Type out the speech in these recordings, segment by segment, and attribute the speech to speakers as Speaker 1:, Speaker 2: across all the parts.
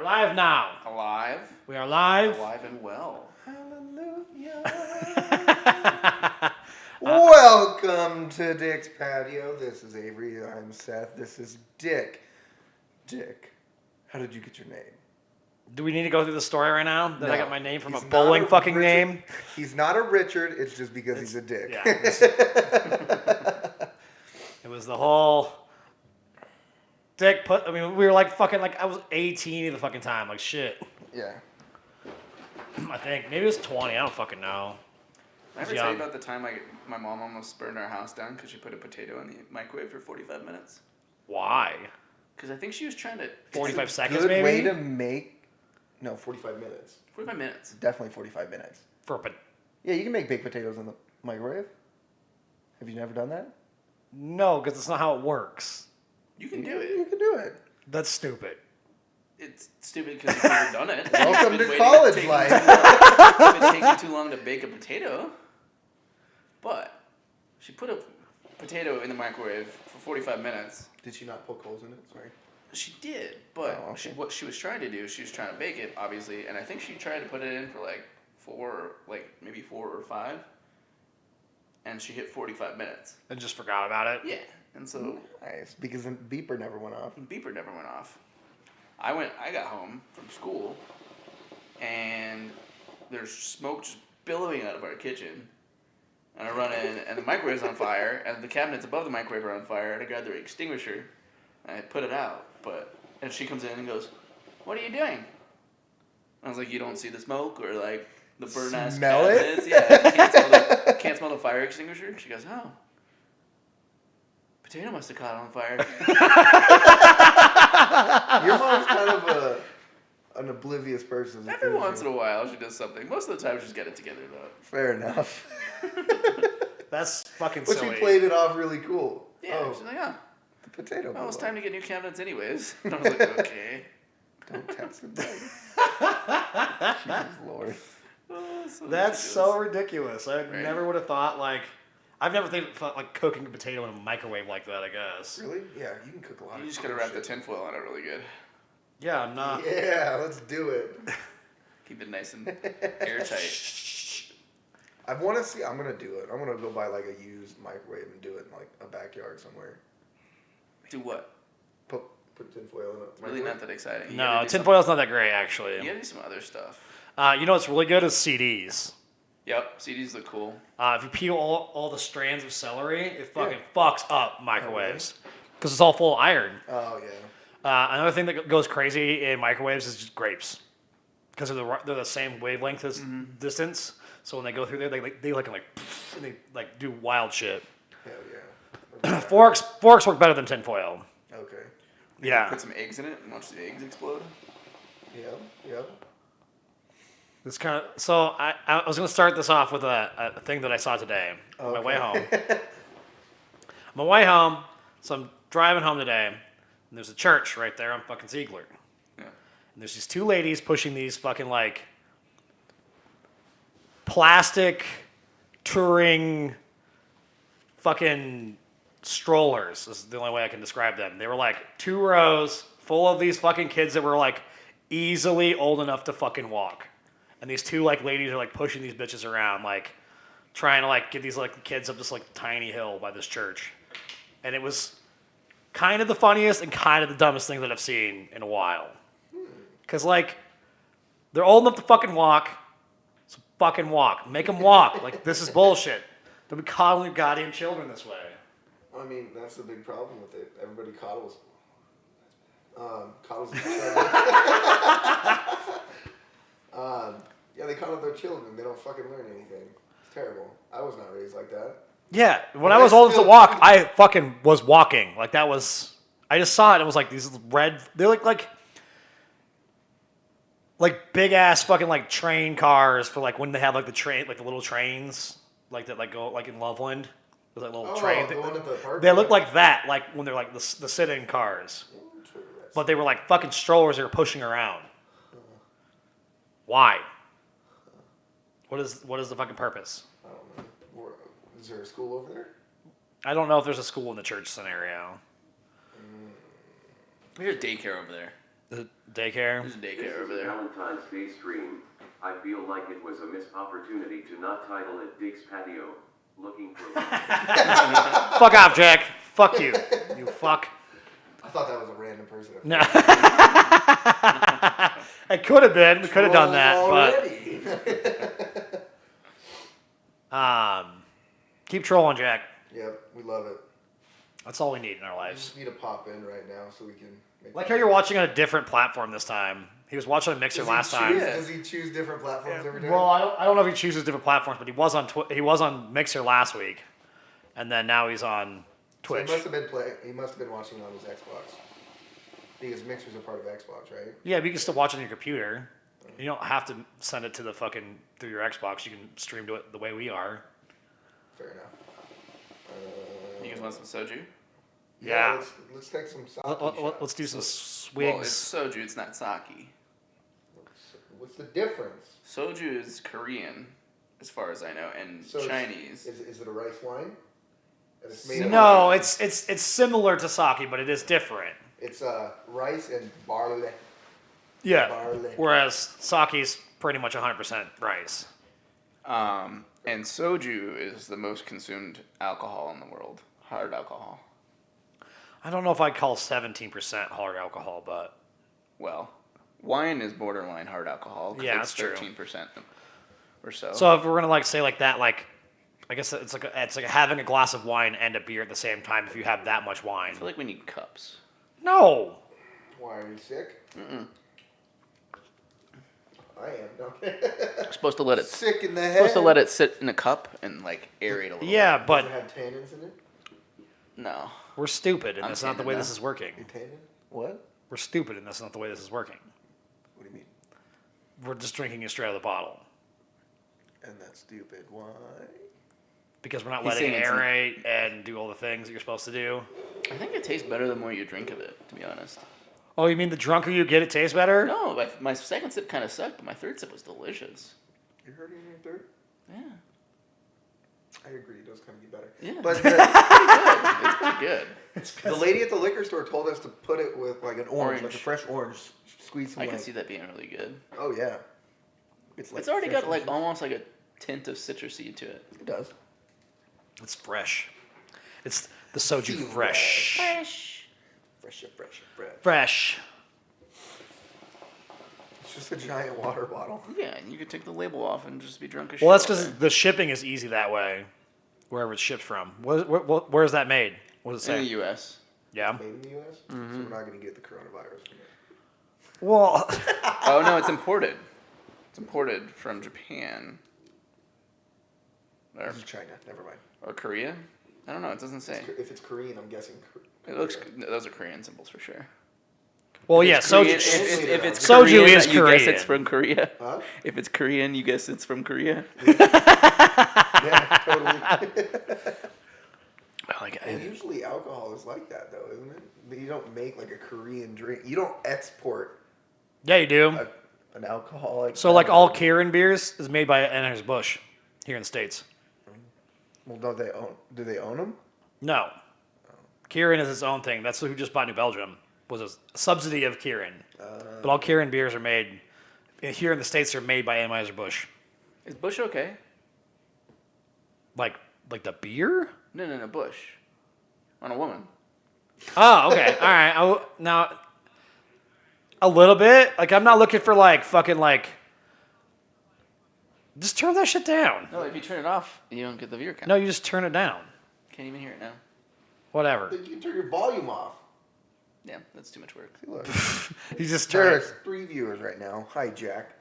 Speaker 1: are live now.
Speaker 2: Alive.
Speaker 1: We are live.
Speaker 2: Alive and well.
Speaker 3: Hallelujah. Welcome to Dick's Patio. This is Avery. I'm Seth. This is Dick. Dick, how did you get your name?
Speaker 1: Do we need to go through the story right now? That I
Speaker 3: No,
Speaker 1: got my name from a
Speaker 3: he's
Speaker 1: bowling
Speaker 3: not
Speaker 1: fucking
Speaker 3: Richard.
Speaker 1: name?
Speaker 3: He's not a Richard. It's just because he's a dick.
Speaker 1: Yeah. It was the whole Dick put. I mean, we were like fucking like I was 18 the fucking time. Like shit.
Speaker 3: Yeah.
Speaker 1: I think maybe it was 20. I don't fucking know.
Speaker 2: Did I ever tell you about the time my mom almost burned our house down because she put a potato in the microwave for 45 minutes?
Speaker 1: Why?
Speaker 2: Because I think she was trying to...
Speaker 1: 45 seconds,
Speaker 3: Good
Speaker 1: maybe.
Speaker 3: way to make. No, 45 minutes.
Speaker 2: 45 minutes.
Speaker 3: Definitely 45 minutes. Yeah, you can make baked potatoes in the microwave. Have you never done that?
Speaker 1: No, because it's not how it works.
Speaker 2: You can do
Speaker 3: You
Speaker 2: it.
Speaker 3: can do it.
Speaker 1: That's stupid.
Speaker 2: It's stupid because you've never done it.
Speaker 3: Welcome
Speaker 2: You've
Speaker 3: to
Speaker 2: been
Speaker 3: college
Speaker 2: taking
Speaker 3: life.
Speaker 2: It's been taking too long to bake a potato. But she put a potato in the microwave for 45 minutes.
Speaker 3: Did she not poke holes in it? Sorry.
Speaker 2: She did, but
Speaker 3: Oh, okay.
Speaker 2: what she was trying to do, she was trying to bake it, obviously, and I think she tried to put it in for maybe 4 or 5, and she hit 45 minutes.
Speaker 1: And just forgot about it.
Speaker 2: Yeah, and so
Speaker 3: Nice, because the beeper never went off.
Speaker 2: the beeper never went off. I got home from school, and there's smoke just billowing out of our kitchen. And I run in, and the microwave's on fire, and the cabinets above the microwave are on fire, and I grab the extinguisher, and I put it out, and she comes in and goes, "What are you doing?" I was like, "You don't see the smoke, or like the burn-ass
Speaker 3: Smell it?
Speaker 2: cabinets? Yeah, you can't smell the fire extinguisher?" She goes, "Oh. Potato must have caught on fire."
Speaker 3: Your mom's kind of an oblivious person.
Speaker 2: Every once in a while, she does something. Most of the time, she's got it together, though.
Speaker 3: Fair enough.
Speaker 1: That's fucking
Speaker 3: But
Speaker 1: silly.
Speaker 3: she played it off really cool.
Speaker 2: Yeah,
Speaker 3: Oh,
Speaker 2: she's like, "Oh,
Speaker 3: the potato.
Speaker 2: well, it's
Speaker 3: blew
Speaker 2: time
Speaker 3: up.
Speaker 2: to get new cabinets anyways." And I was like, "Okay."
Speaker 3: Don't text it back. Jesus Lord.
Speaker 2: Oh, so
Speaker 1: That's
Speaker 2: ridiculous.
Speaker 1: so ridiculous. I
Speaker 2: Right?
Speaker 1: never would have thought like I've never thought like cooking a potato in a microwave like that. I guess.
Speaker 3: Really? Yeah, you can cook a lot
Speaker 2: You
Speaker 3: of
Speaker 2: just gotta
Speaker 3: cool
Speaker 2: wrap the
Speaker 3: shit.
Speaker 2: tinfoil on it really good.
Speaker 1: Yeah, I'm not.
Speaker 3: Yeah, let's do it.
Speaker 2: Keep it nice and airtight.
Speaker 3: I want to see. I'm gonna do it. I'm gonna go buy like a used microwave and do it in like a backyard somewhere.
Speaker 2: Do what?
Speaker 3: Put tinfoil in it.
Speaker 2: Really not that exciting. You
Speaker 1: No,
Speaker 2: gotta do
Speaker 1: tinfoil's not that great actually.
Speaker 2: You gotta do some other stuff.
Speaker 1: You know what's really good is CDs.
Speaker 2: Yep, CDs look cool.
Speaker 1: If you peel all the strands of celery, it fucking fucks up microwaves because it's all full of iron.
Speaker 3: Oh yeah.
Speaker 1: Another thing that goes crazy in microwaves is just grapes because they're the same wavelength as distance. So when they go through there, they and they like do wild shit.
Speaker 3: Hell yeah.
Speaker 1: Forks work better than tinfoil.
Speaker 3: Okay.
Speaker 1: Yeah.
Speaker 2: Put some eggs in it and watch the eggs explode.
Speaker 3: Yep. Yep.
Speaker 1: This kind of so I was gonna start this off with a thing that I saw today on my way home. On my way home, so I'm driving home today, and there's a church right there on fucking Ziegler.
Speaker 2: Yeah.
Speaker 1: And there's these two ladies pushing these fucking like plastic touring fucking strollers. This is the only way I can describe them. They were like 2 rows full of these fucking kids that were like easily old enough to fucking walk. And these two like ladies are like pushing these bitches around, like trying to like get these like kids up this like tiny hill by this church. And it was kind of the funniest and kind of the dumbest thing that I've seen in a while. Cause like they're old enough to fucking walk, so fucking walk. Make them walk. Like this is bullshit. Don't be coddling your goddamn children this way.
Speaker 3: I mean, that's the big problem with it. Everybody coddles. Yeah, they coddle their children. They don't fucking learn anything. It's terrible. I was not raised like that.
Speaker 1: Yeah, when
Speaker 3: But
Speaker 1: I was
Speaker 3: I
Speaker 1: old enough to
Speaker 3: still-
Speaker 1: walk, I fucking was walking. Like that was, I just saw it. It was like these red. They're like big ass fucking like train cars for like when they have like the train, like the little trains, like that like go like in Loveland. There's that little train.
Speaker 3: the one at the park.
Speaker 1: They look like that, like when they're like the sit-in cars. But they were like fucking strollers they were pushing around. Why? What is the fucking purpose?
Speaker 3: I don't know. Is there a school over there?
Speaker 1: I don't know if there's a school in the church scenario.
Speaker 2: There's a daycare over there.
Speaker 1: The daycare.
Speaker 2: There's a
Speaker 4: This
Speaker 2: daycare
Speaker 4: is
Speaker 2: over
Speaker 4: a
Speaker 2: there.
Speaker 4: Valentine's Day stream. I feel like it was a missed opportunity to not title it Dick's Patio. Looking for
Speaker 1: Fuck off, Jack. Fuck you. You fuck.
Speaker 3: I thought that was a random person.
Speaker 1: No. It could have been. We could have done that, but keep trolling, Jack.
Speaker 3: Yep, we love it.
Speaker 1: That's all we need in our
Speaker 3: We
Speaker 1: lives.
Speaker 3: just need to pop in right now so we can make
Speaker 1: Like how you're watching on a different platform this time. He was watching a Mixer last time.
Speaker 3: Does he choose different platforms every time?
Speaker 1: Well, I don't know if he chooses different platforms, but he was on Mixer last week, and then now he's on
Speaker 3: So
Speaker 1: Twitch.
Speaker 3: he must have been He must have been watching on his Xbox. Because Mixer's a part of Xbox, right?
Speaker 1: Yeah, but you can still watch it on your computer. You don't have to send it to the through your Xbox. You can stream to it the way we are.
Speaker 3: Fair enough.
Speaker 2: You guys want some soju?
Speaker 1: Yeah.
Speaker 3: Let's take some sake
Speaker 1: Let's do some
Speaker 2: Well,
Speaker 1: swigs.
Speaker 2: it's soju. It's not sake.
Speaker 3: What's the difference?
Speaker 2: Soju is Korean, as far as I know, and
Speaker 3: So
Speaker 2: Chinese.
Speaker 3: Is it a rice wine? And it's made
Speaker 1: No,
Speaker 3: of,
Speaker 1: it's similar to sake, but it is different.
Speaker 3: It's rice and barley.
Speaker 1: Yeah.
Speaker 3: Barley.
Speaker 1: Whereas sake's pretty much 100% rice.
Speaker 2: And soju is the most consumed alcohol in the world. Hard alcohol.
Speaker 1: I don't know if I'd call 17% hard alcohol, but
Speaker 2: Well, wine is borderline hard alcohol. 'cause
Speaker 1: Yeah,
Speaker 2: it's
Speaker 1: that's true.
Speaker 2: 13% or so.
Speaker 1: so if we're gonna say like that, like I guess it's like having a glass of wine and a beer at the same time if you have that much wine.
Speaker 2: I feel like we need cups.
Speaker 1: No.
Speaker 3: Why are you sick?
Speaker 2: Mm-mm.
Speaker 3: I am. No.
Speaker 2: We're supposed to let it.
Speaker 3: Sick in the head.
Speaker 2: Supposed to let it sit in a cup and like aerate a little.
Speaker 1: Yeah,
Speaker 3: Does
Speaker 1: but
Speaker 3: it have tannins in it?
Speaker 2: Bit. No.
Speaker 1: we're stupid, and
Speaker 2: I'm
Speaker 1: that's not the
Speaker 2: tannin
Speaker 1: way
Speaker 2: now.
Speaker 1: this is working.
Speaker 3: You tannin?
Speaker 2: What?
Speaker 1: We're stupid, and that's not the way this is working.
Speaker 3: What do you mean?
Speaker 1: We're just drinking it straight out of the bottle
Speaker 3: And that's stupid. Why?
Speaker 1: because we're not
Speaker 2: He's
Speaker 1: letting it
Speaker 2: saying
Speaker 1: aerate and do all the things that you're supposed to do.
Speaker 2: I think it tastes better the more you drink of it. To be honest.
Speaker 1: Oh, you mean the drunker you get, it tastes better?
Speaker 2: No, my second sip kind of sucked, but my third sip was delicious.
Speaker 3: You heard it in your third?
Speaker 2: Yeah.
Speaker 3: I agree. It does kind of get better.
Speaker 2: Yeah.
Speaker 3: But
Speaker 2: It's pretty good.
Speaker 3: the lady at the liquor store told us to put it with like an orange, like
Speaker 2: Orange.
Speaker 3: a fresh orange. Squeeze some.
Speaker 2: I can
Speaker 3: like-
Speaker 2: see that being really good.
Speaker 3: Oh yeah. Like
Speaker 2: It's already
Speaker 3: fresh
Speaker 2: got like
Speaker 3: orange.
Speaker 2: almost like a tint of citrusy to it.
Speaker 3: It does.
Speaker 1: It's fresh. It's the soju
Speaker 3: Feel
Speaker 1: fresh.
Speaker 2: Fresh.
Speaker 3: Fresh, fresh, fresh.
Speaker 1: Fresh.
Speaker 3: It's just a giant water bottle.
Speaker 2: Yeah, and you could take the label off and just be drunk as
Speaker 1: Well, that's
Speaker 2: shit all
Speaker 1: because
Speaker 2: day.
Speaker 1: the shipping is easy that way, wherever it's shipped from. Where is that made? What does it
Speaker 2: in
Speaker 1: say?
Speaker 2: the U.S.
Speaker 1: Yeah.
Speaker 3: Made in the U.S. So we're not going to get the coronavirus from it.
Speaker 1: Well,
Speaker 2: Oh no, it's imported. It's imported from Japan or,
Speaker 3: This is China. Never mind.
Speaker 2: or Korea. I don't know. It doesn't say.
Speaker 3: If it's Korean, I'm guessing.
Speaker 2: It looks. Those are Korean symbols for sure.
Speaker 1: well, yeah.
Speaker 2: It's Korean-
Speaker 1: Soju.
Speaker 2: if it's
Speaker 1: Soju
Speaker 2: Korean,
Speaker 1: is
Speaker 2: you guess it's
Speaker 1: Korean.
Speaker 2: from Korea.
Speaker 3: Huh?
Speaker 2: If it's Korean, you guess it's from Korea.
Speaker 3: Yeah, totally.
Speaker 2: Like
Speaker 3: And usually alcohol is like that, though, isn't it? You don't make like a Korean drink. You don't export
Speaker 1: Yeah, you do.
Speaker 3: an alcoholic.
Speaker 1: So, like all Kirin beers is made by Anheuser-Busch here in the States.
Speaker 3: Well, don't they own? Do they own them?
Speaker 1: No. Kirin is its own thing. That's who just bought New Belgium. Was a subsidy of Kirin. But all Kirin beers are made here in the States. Are made by Anheuser-Busch.
Speaker 2: Is Bush okay?
Speaker 1: Like the beer?
Speaker 2: No, Bush. On a woman.
Speaker 1: Oh, okay. All right. Now, a little bit. Like, I'm not looking for, like, fucking, like... Just turn that shit down.
Speaker 2: No, if you turn it off, you don't get the beer count.
Speaker 1: No, you just turn it down.
Speaker 2: Can't even hear it now.
Speaker 1: Whatever.
Speaker 3: You can turn your volume off.
Speaker 2: Yeah, that's too much work.
Speaker 3: See, look.
Speaker 1: You just turn
Speaker 3: There's
Speaker 1: it.
Speaker 3: 3 viewers right now. Hi, Jack.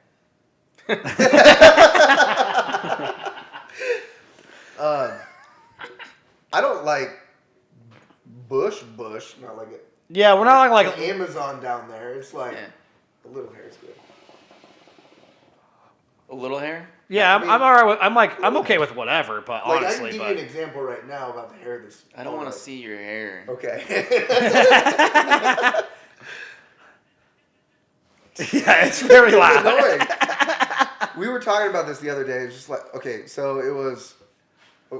Speaker 3: I don't like Bush, not like it.
Speaker 1: Yeah, we're not like...
Speaker 3: Amazon down there. It's like
Speaker 2: Yeah.
Speaker 3: a little hair is good.
Speaker 2: A little hair?
Speaker 1: Yeah,
Speaker 3: I mean-
Speaker 1: I'm all right with... I'm okay with whatever, but
Speaker 3: Like
Speaker 1: honestly,
Speaker 3: I can give you an example right now about the hair that's.
Speaker 2: I don't want to see your hair.
Speaker 3: Okay.
Speaker 1: Yeah, it's very
Speaker 3: It's
Speaker 1: loud.
Speaker 3: annoying. We were talking about this the other day. It's just like, okay, so it was, we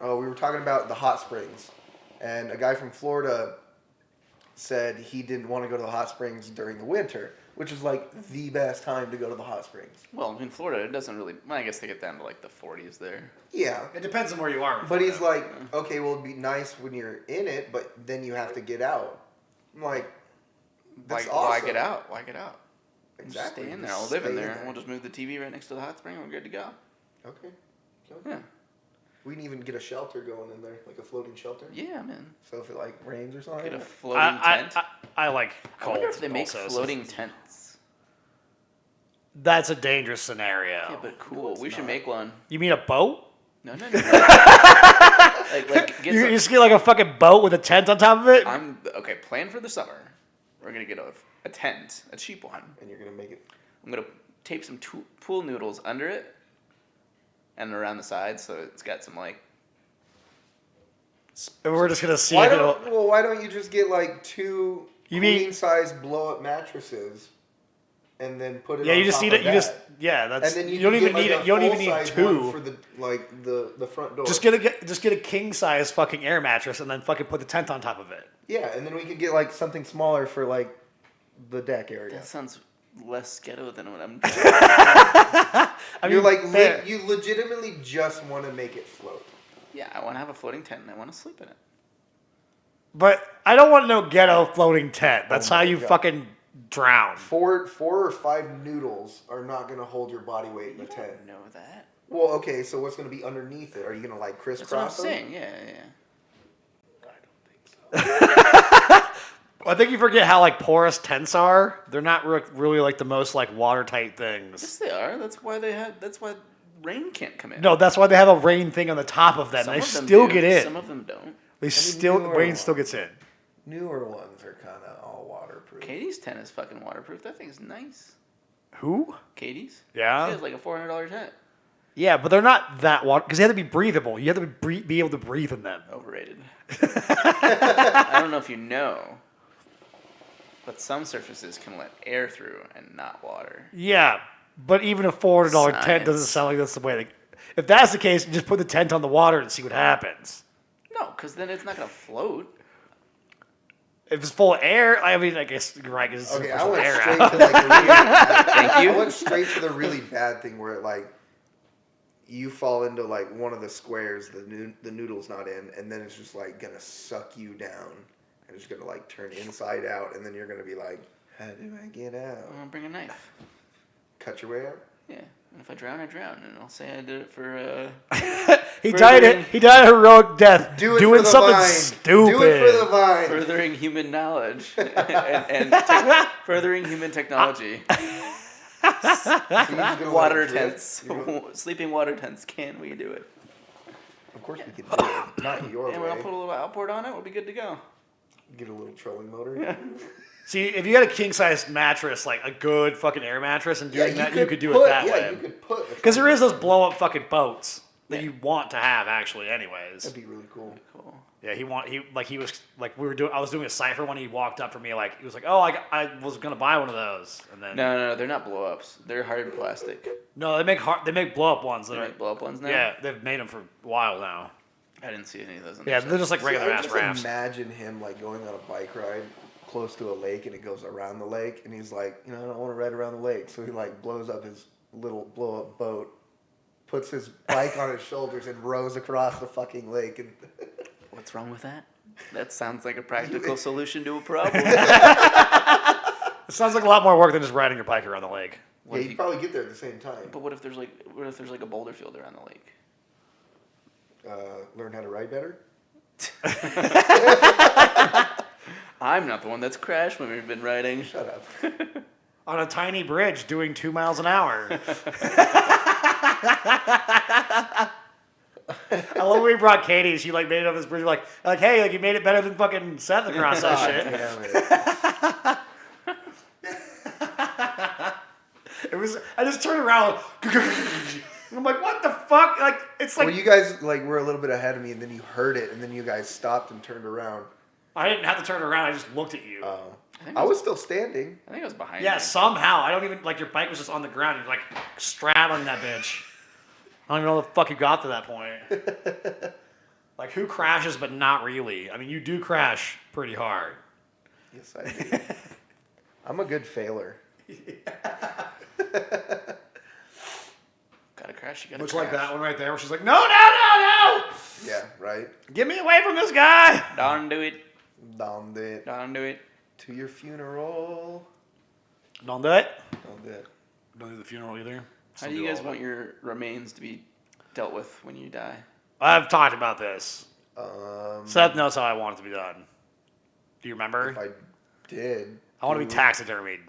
Speaker 3: were talking about the hot springs, and a guy from Florida said he didn't want to go to the hot springs during the winter, which is like the best time to go to the hot springs.
Speaker 2: Well, in Florida, it doesn't really. Well, I guess they get down to like the 40s there.
Speaker 3: Yeah.
Speaker 1: It depends on where you are. in
Speaker 3: But he's
Speaker 1: Florida.
Speaker 3: like, okay, well, it'd be nice when you're in it, but then you have to get out. I'm like,
Speaker 2: Why,
Speaker 3: that's
Speaker 2: why
Speaker 3: awesome.
Speaker 2: get out? Why get out?
Speaker 3: Exactly.
Speaker 2: Just stay in there.
Speaker 3: Just
Speaker 2: I'll live in
Speaker 3: stay
Speaker 2: there. We'll just move the TV right next to the hot spring. We're good to go.
Speaker 3: Okay.
Speaker 2: Yeah.
Speaker 3: We can even get a shelter going in there, like a floating shelter.
Speaker 2: Yeah, man.
Speaker 3: So if it like rains or something.
Speaker 2: Get a floating
Speaker 1: I,
Speaker 2: tent.
Speaker 1: I like
Speaker 2: I
Speaker 1: cold.
Speaker 2: wonder if they make
Speaker 1: also, so
Speaker 2: floating tents.
Speaker 1: that's a dangerous scenario.
Speaker 2: Yeah, but cool.
Speaker 3: it's
Speaker 2: We should
Speaker 3: not.
Speaker 2: make one.
Speaker 1: You mean a boat?
Speaker 2: No. like get
Speaker 1: You
Speaker 2: some,
Speaker 1: just get like a fucking boat with a tent on top of it?
Speaker 2: I'm okay. Plan for the summer. We're gonna get a tent, a cheap one.
Speaker 3: And you're gonna make it.
Speaker 2: I'm gonna tape some pool noodles under it, and around the sides, so it's got some like.
Speaker 1: And we're just gonna see
Speaker 3: Why
Speaker 1: if it'll.
Speaker 3: don't you just get like two
Speaker 1: You mean-
Speaker 3: queen size blow up mattresses, and then put it.
Speaker 1: Yeah,
Speaker 3: on
Speaker 1: you just
Speaker 3: top
Speaker 1: need
Speaker 3: of
Speaker 1: it. You just
Speaker 3: that?
Speaker 1: that's.
Speaker 3: And then
Speaker 1: You don't
Speaker 3: can
Speaker 1: even
Speaker 3: get,
Speaker 1: need
Speaker 3: like,
Speaker 1: it.
Speaker 3: a
Speaker 1: You don't even need
Speaker 3: full-size one
Speaker 1: two.
Speaker 3: for the front door.
Speaker 1: Just get a king size fucking air mattress and then fucking put the tent on top of it.
Speaker 3: Yeah, and then we could get like something smaller for like the deck area.
Speaker 2: That sounds less ghetto than what I'm.
Speaker 1: I
Speaker 3: You're
Speaker 1: mean,
Speaker 3: like
Speaker 1: fair.
Speaker 3: you legitimately just want to make it float.
Speaker 2: Yeah, I want to have a floating tent and I want to sleep in it.
Speaker 1: But I don't want no ghetto floating tent. That's
Speaker 3: Oh
Speaker 1: how
Speaker 3: my
Speaker 1: you
Speaker 3: God.
Speaker 1: fucking drown.
Speaker 3: Four or five noodles are not gonna hold your body weight in the
Speaker 2: You
Speaker 3: tent.
Speaker 2: don't know that.
Speaker 3: Well, okay, so what's gonna be underneath it? Are you gonna like
Speaker 2: That's what I'm
Speaker 3: crisscross them?
Speaker 2: saying. Yeah.
Speaker 3: I don't think so.
Speaker 1: I think you forget how like porous tents are. They're not really like the most like watertight things.
Speaker 2: Yes, they are. That's why That's why rain can't come in.
Speaker 1: No, that's why they have a rain thing on the top of them.
Speaker 2: Some
Speaker 1: They
Speaker 2: of them
Speaker 1: still
Speaker 2: do,
Speaker 1: get in.
Speaker 2: Some of them don't.
Speaker 1: They still
Speaker 3: newer
Speaker 1: rain
Speaker 3: ones.
Speaker 1: still gets in.
Speaker 3: Newer ones are kind of all waterproof.
Speaker 2: Katie's tent is fucking waterproof. That thing's nice.
Speaker 1: Who?
Speaker 2: Katie's.
Speaker 1: Yeah?
Speaker 2: She has like a $400 tent.
Speaker 1: Yeah, but they're not that water because they have to be breathable. You have to be able to breathe in them.
Speaker 2: Overrated. I don't know if you know, but some surfaces can let air through and not water.
Speaker 1: Yeah, but even a $400 tent doesn't
Speaker 2: Science.
Speaker 1: sound like that's the way. If that's the case, just put the tent on the water and see what happens.
Speaker 2: No, because then it's not gonna float.
Speaker 1: If it's full of air, I mean, I guess you're right. 'Cause it's
Speaker 3: Okay,
Speaker 1: pushing
Speaker 3: I went
Speaker 1: air
Speaker 3: straight
Speaker 1: out.
Speaker 3: to like the really,
Speaker 2: Thank you.
Speaker 3: I went straight to the really bad thing where like you fall into like one of the squares the noodle's not in, and then it's just like gonna suck you down, and it's gonna like turn inside out, and then you're gonna be like, how do I get out?
Speaker 2: I'm gonna bring a knife.
Speaker 3: Cut your way out.
Speaker 2: Yeah, and if I drown, I drown, and I'll say I did it for.
Speaker 1: He died a heroic death
Speaker 3: Do it
Speaker 1: doing
Speaker 3: for the
Speaker 1: something
Speaker 3: vine.
Speaker 1: stupid.
Speaker 3: Do it for the vine.
Speaker 2: Furthering human knowledge and furthering human technology.
Speaker 3: So you're just gonna
Speaker 2: Water
Speaker 3: let it drift?
Speaker 2: tents,
Speaker 3: You're gonna-
Speaker 2: sleeping water tents. Can we do it?
Speaker 3: Of course we can do it. Not your
Speaker 2: And
Speaker 3: way.
Speaker 2: I'll put a little outboard on it. We'll be good to go.
Speaker 3: Get a little trolling motor.
Speaker 1: See, if you had a king size mattress, like a good fucking air mattress, and doing that, you could do
Speaker 3: put,
Speaker 1: it that
Speaker 3: yeah,
Speaker 1: way.
Speaker 3: you could put.
Speaker 1: Because there is those blow up fucking boats that you want to have, actually. Anyways,
Speaker 3: That'd be really cool.
Speaker 2: Cool.
Speaker 1: yeah, he was like we were doing. I was doing a cipher when he walked up for me. Like he was like, "Oh, I was gonna buy one of those," and then
Speaker 2: No, they're not blow ups. They're hard plastic.
Speaker 1: no, they make blow up ones that
Speaker 2: They
Speaker 1: are
Speaker 2: make blow up ones now.
Speaker 1: yeah, they've made them for a while now.
Speaker 2: I didn't see any of those. On
Speaker 1: Yeah,
Speaker 2: their
Speaker 1: they're
Speaker 2: site.
Speaker 1: just like
Speaker 3: See,
Speaker 1: regular
Speaker 3: I
Speaker 1: ass
Speaker 3: just
Speaker 1: rafts.
Speaker 3: imagine him like going on a bike ride close to a lake, and it goes around the lake, and he's like, I don't want to ride around the lake, so he like blows up his little blow up boat, puts his bike on his shoulders, and rows across the fucking lake, and
Speaker 2: What's wrong with that? That sounds like a practical solution to a problem.
Speaker 1: It sounds like a lot more work than just riding your bike around the lake.
Speaker 2: What
Speaker 3: yeah,
Speaker 2: if
Speaker 3: you
Speaker 2: you-
Speaker 3: probably get there at the same time.
Speaker 2: But what if there's like a boulder field around the lake?
Speaker 3: Learn how to ride better.
Speaker 2: I'm not the one that's crashed when we've been riding.
Speaker 3: Shut up.
Speaker 1: On a tiny bridge doing 2 miles an hour. I love when we brought Katie. She like made it up this bridge. Like, hey, like you made it better than fucking Seth across that
Speaker 3: God
Speaker 1: shit.
Speaker 3: damn it.
Speaker 1: It was. I just turned around. I'm like, what the fuck? Like, it's like
Speaker 3: Well, you guys like were a little bit ahead of me, and then you heard it, and then you guys stopped and turned around.
Speaker 1: I didn't have to turn around. I just looked at you.
Speaker 3: I was still standing.
Speaker 2: I think I was behind.
Speaker 1: Yeah,
Speaker 2: you.
Speaker 1: somehow. I don't even like your bike was just on the ground. You're like straddling that bitch. I don't even know how the fuck you got to that point. Like, who crashes but not really? I mean, you do crash pretty hard.
Speaker 3: Yes, I do. I'm a good failer.
Speaker 2: Gotta crash. You gotta
Speaker 1: Much
Speaker 2: crash.
Speaker 1: like that one right there, where she's like, no, no, no,
Speaker 3: Yeah, right?
Speaker 1: no! Get me away from this guy!
Speaker 2: Don't do it.
Speaker 3: Don't do it.
Speaker 2: Don't do it.
Speaker 3: To your funeral.
Speaker 1: Don't do it.
Speaker 3: Don't do it.
Speaker 1: Don't do the funeral either.
Speaker 2: How do you guys want your remains to be dealt with when you die?
Speaker 1: I've talked about this.
Speaker 3: Um,
Speaker 1: Seth knows how I want it to be done. Do you remember?
Speaker 3: If I did.
Speaker 1: I want to be taxidermied.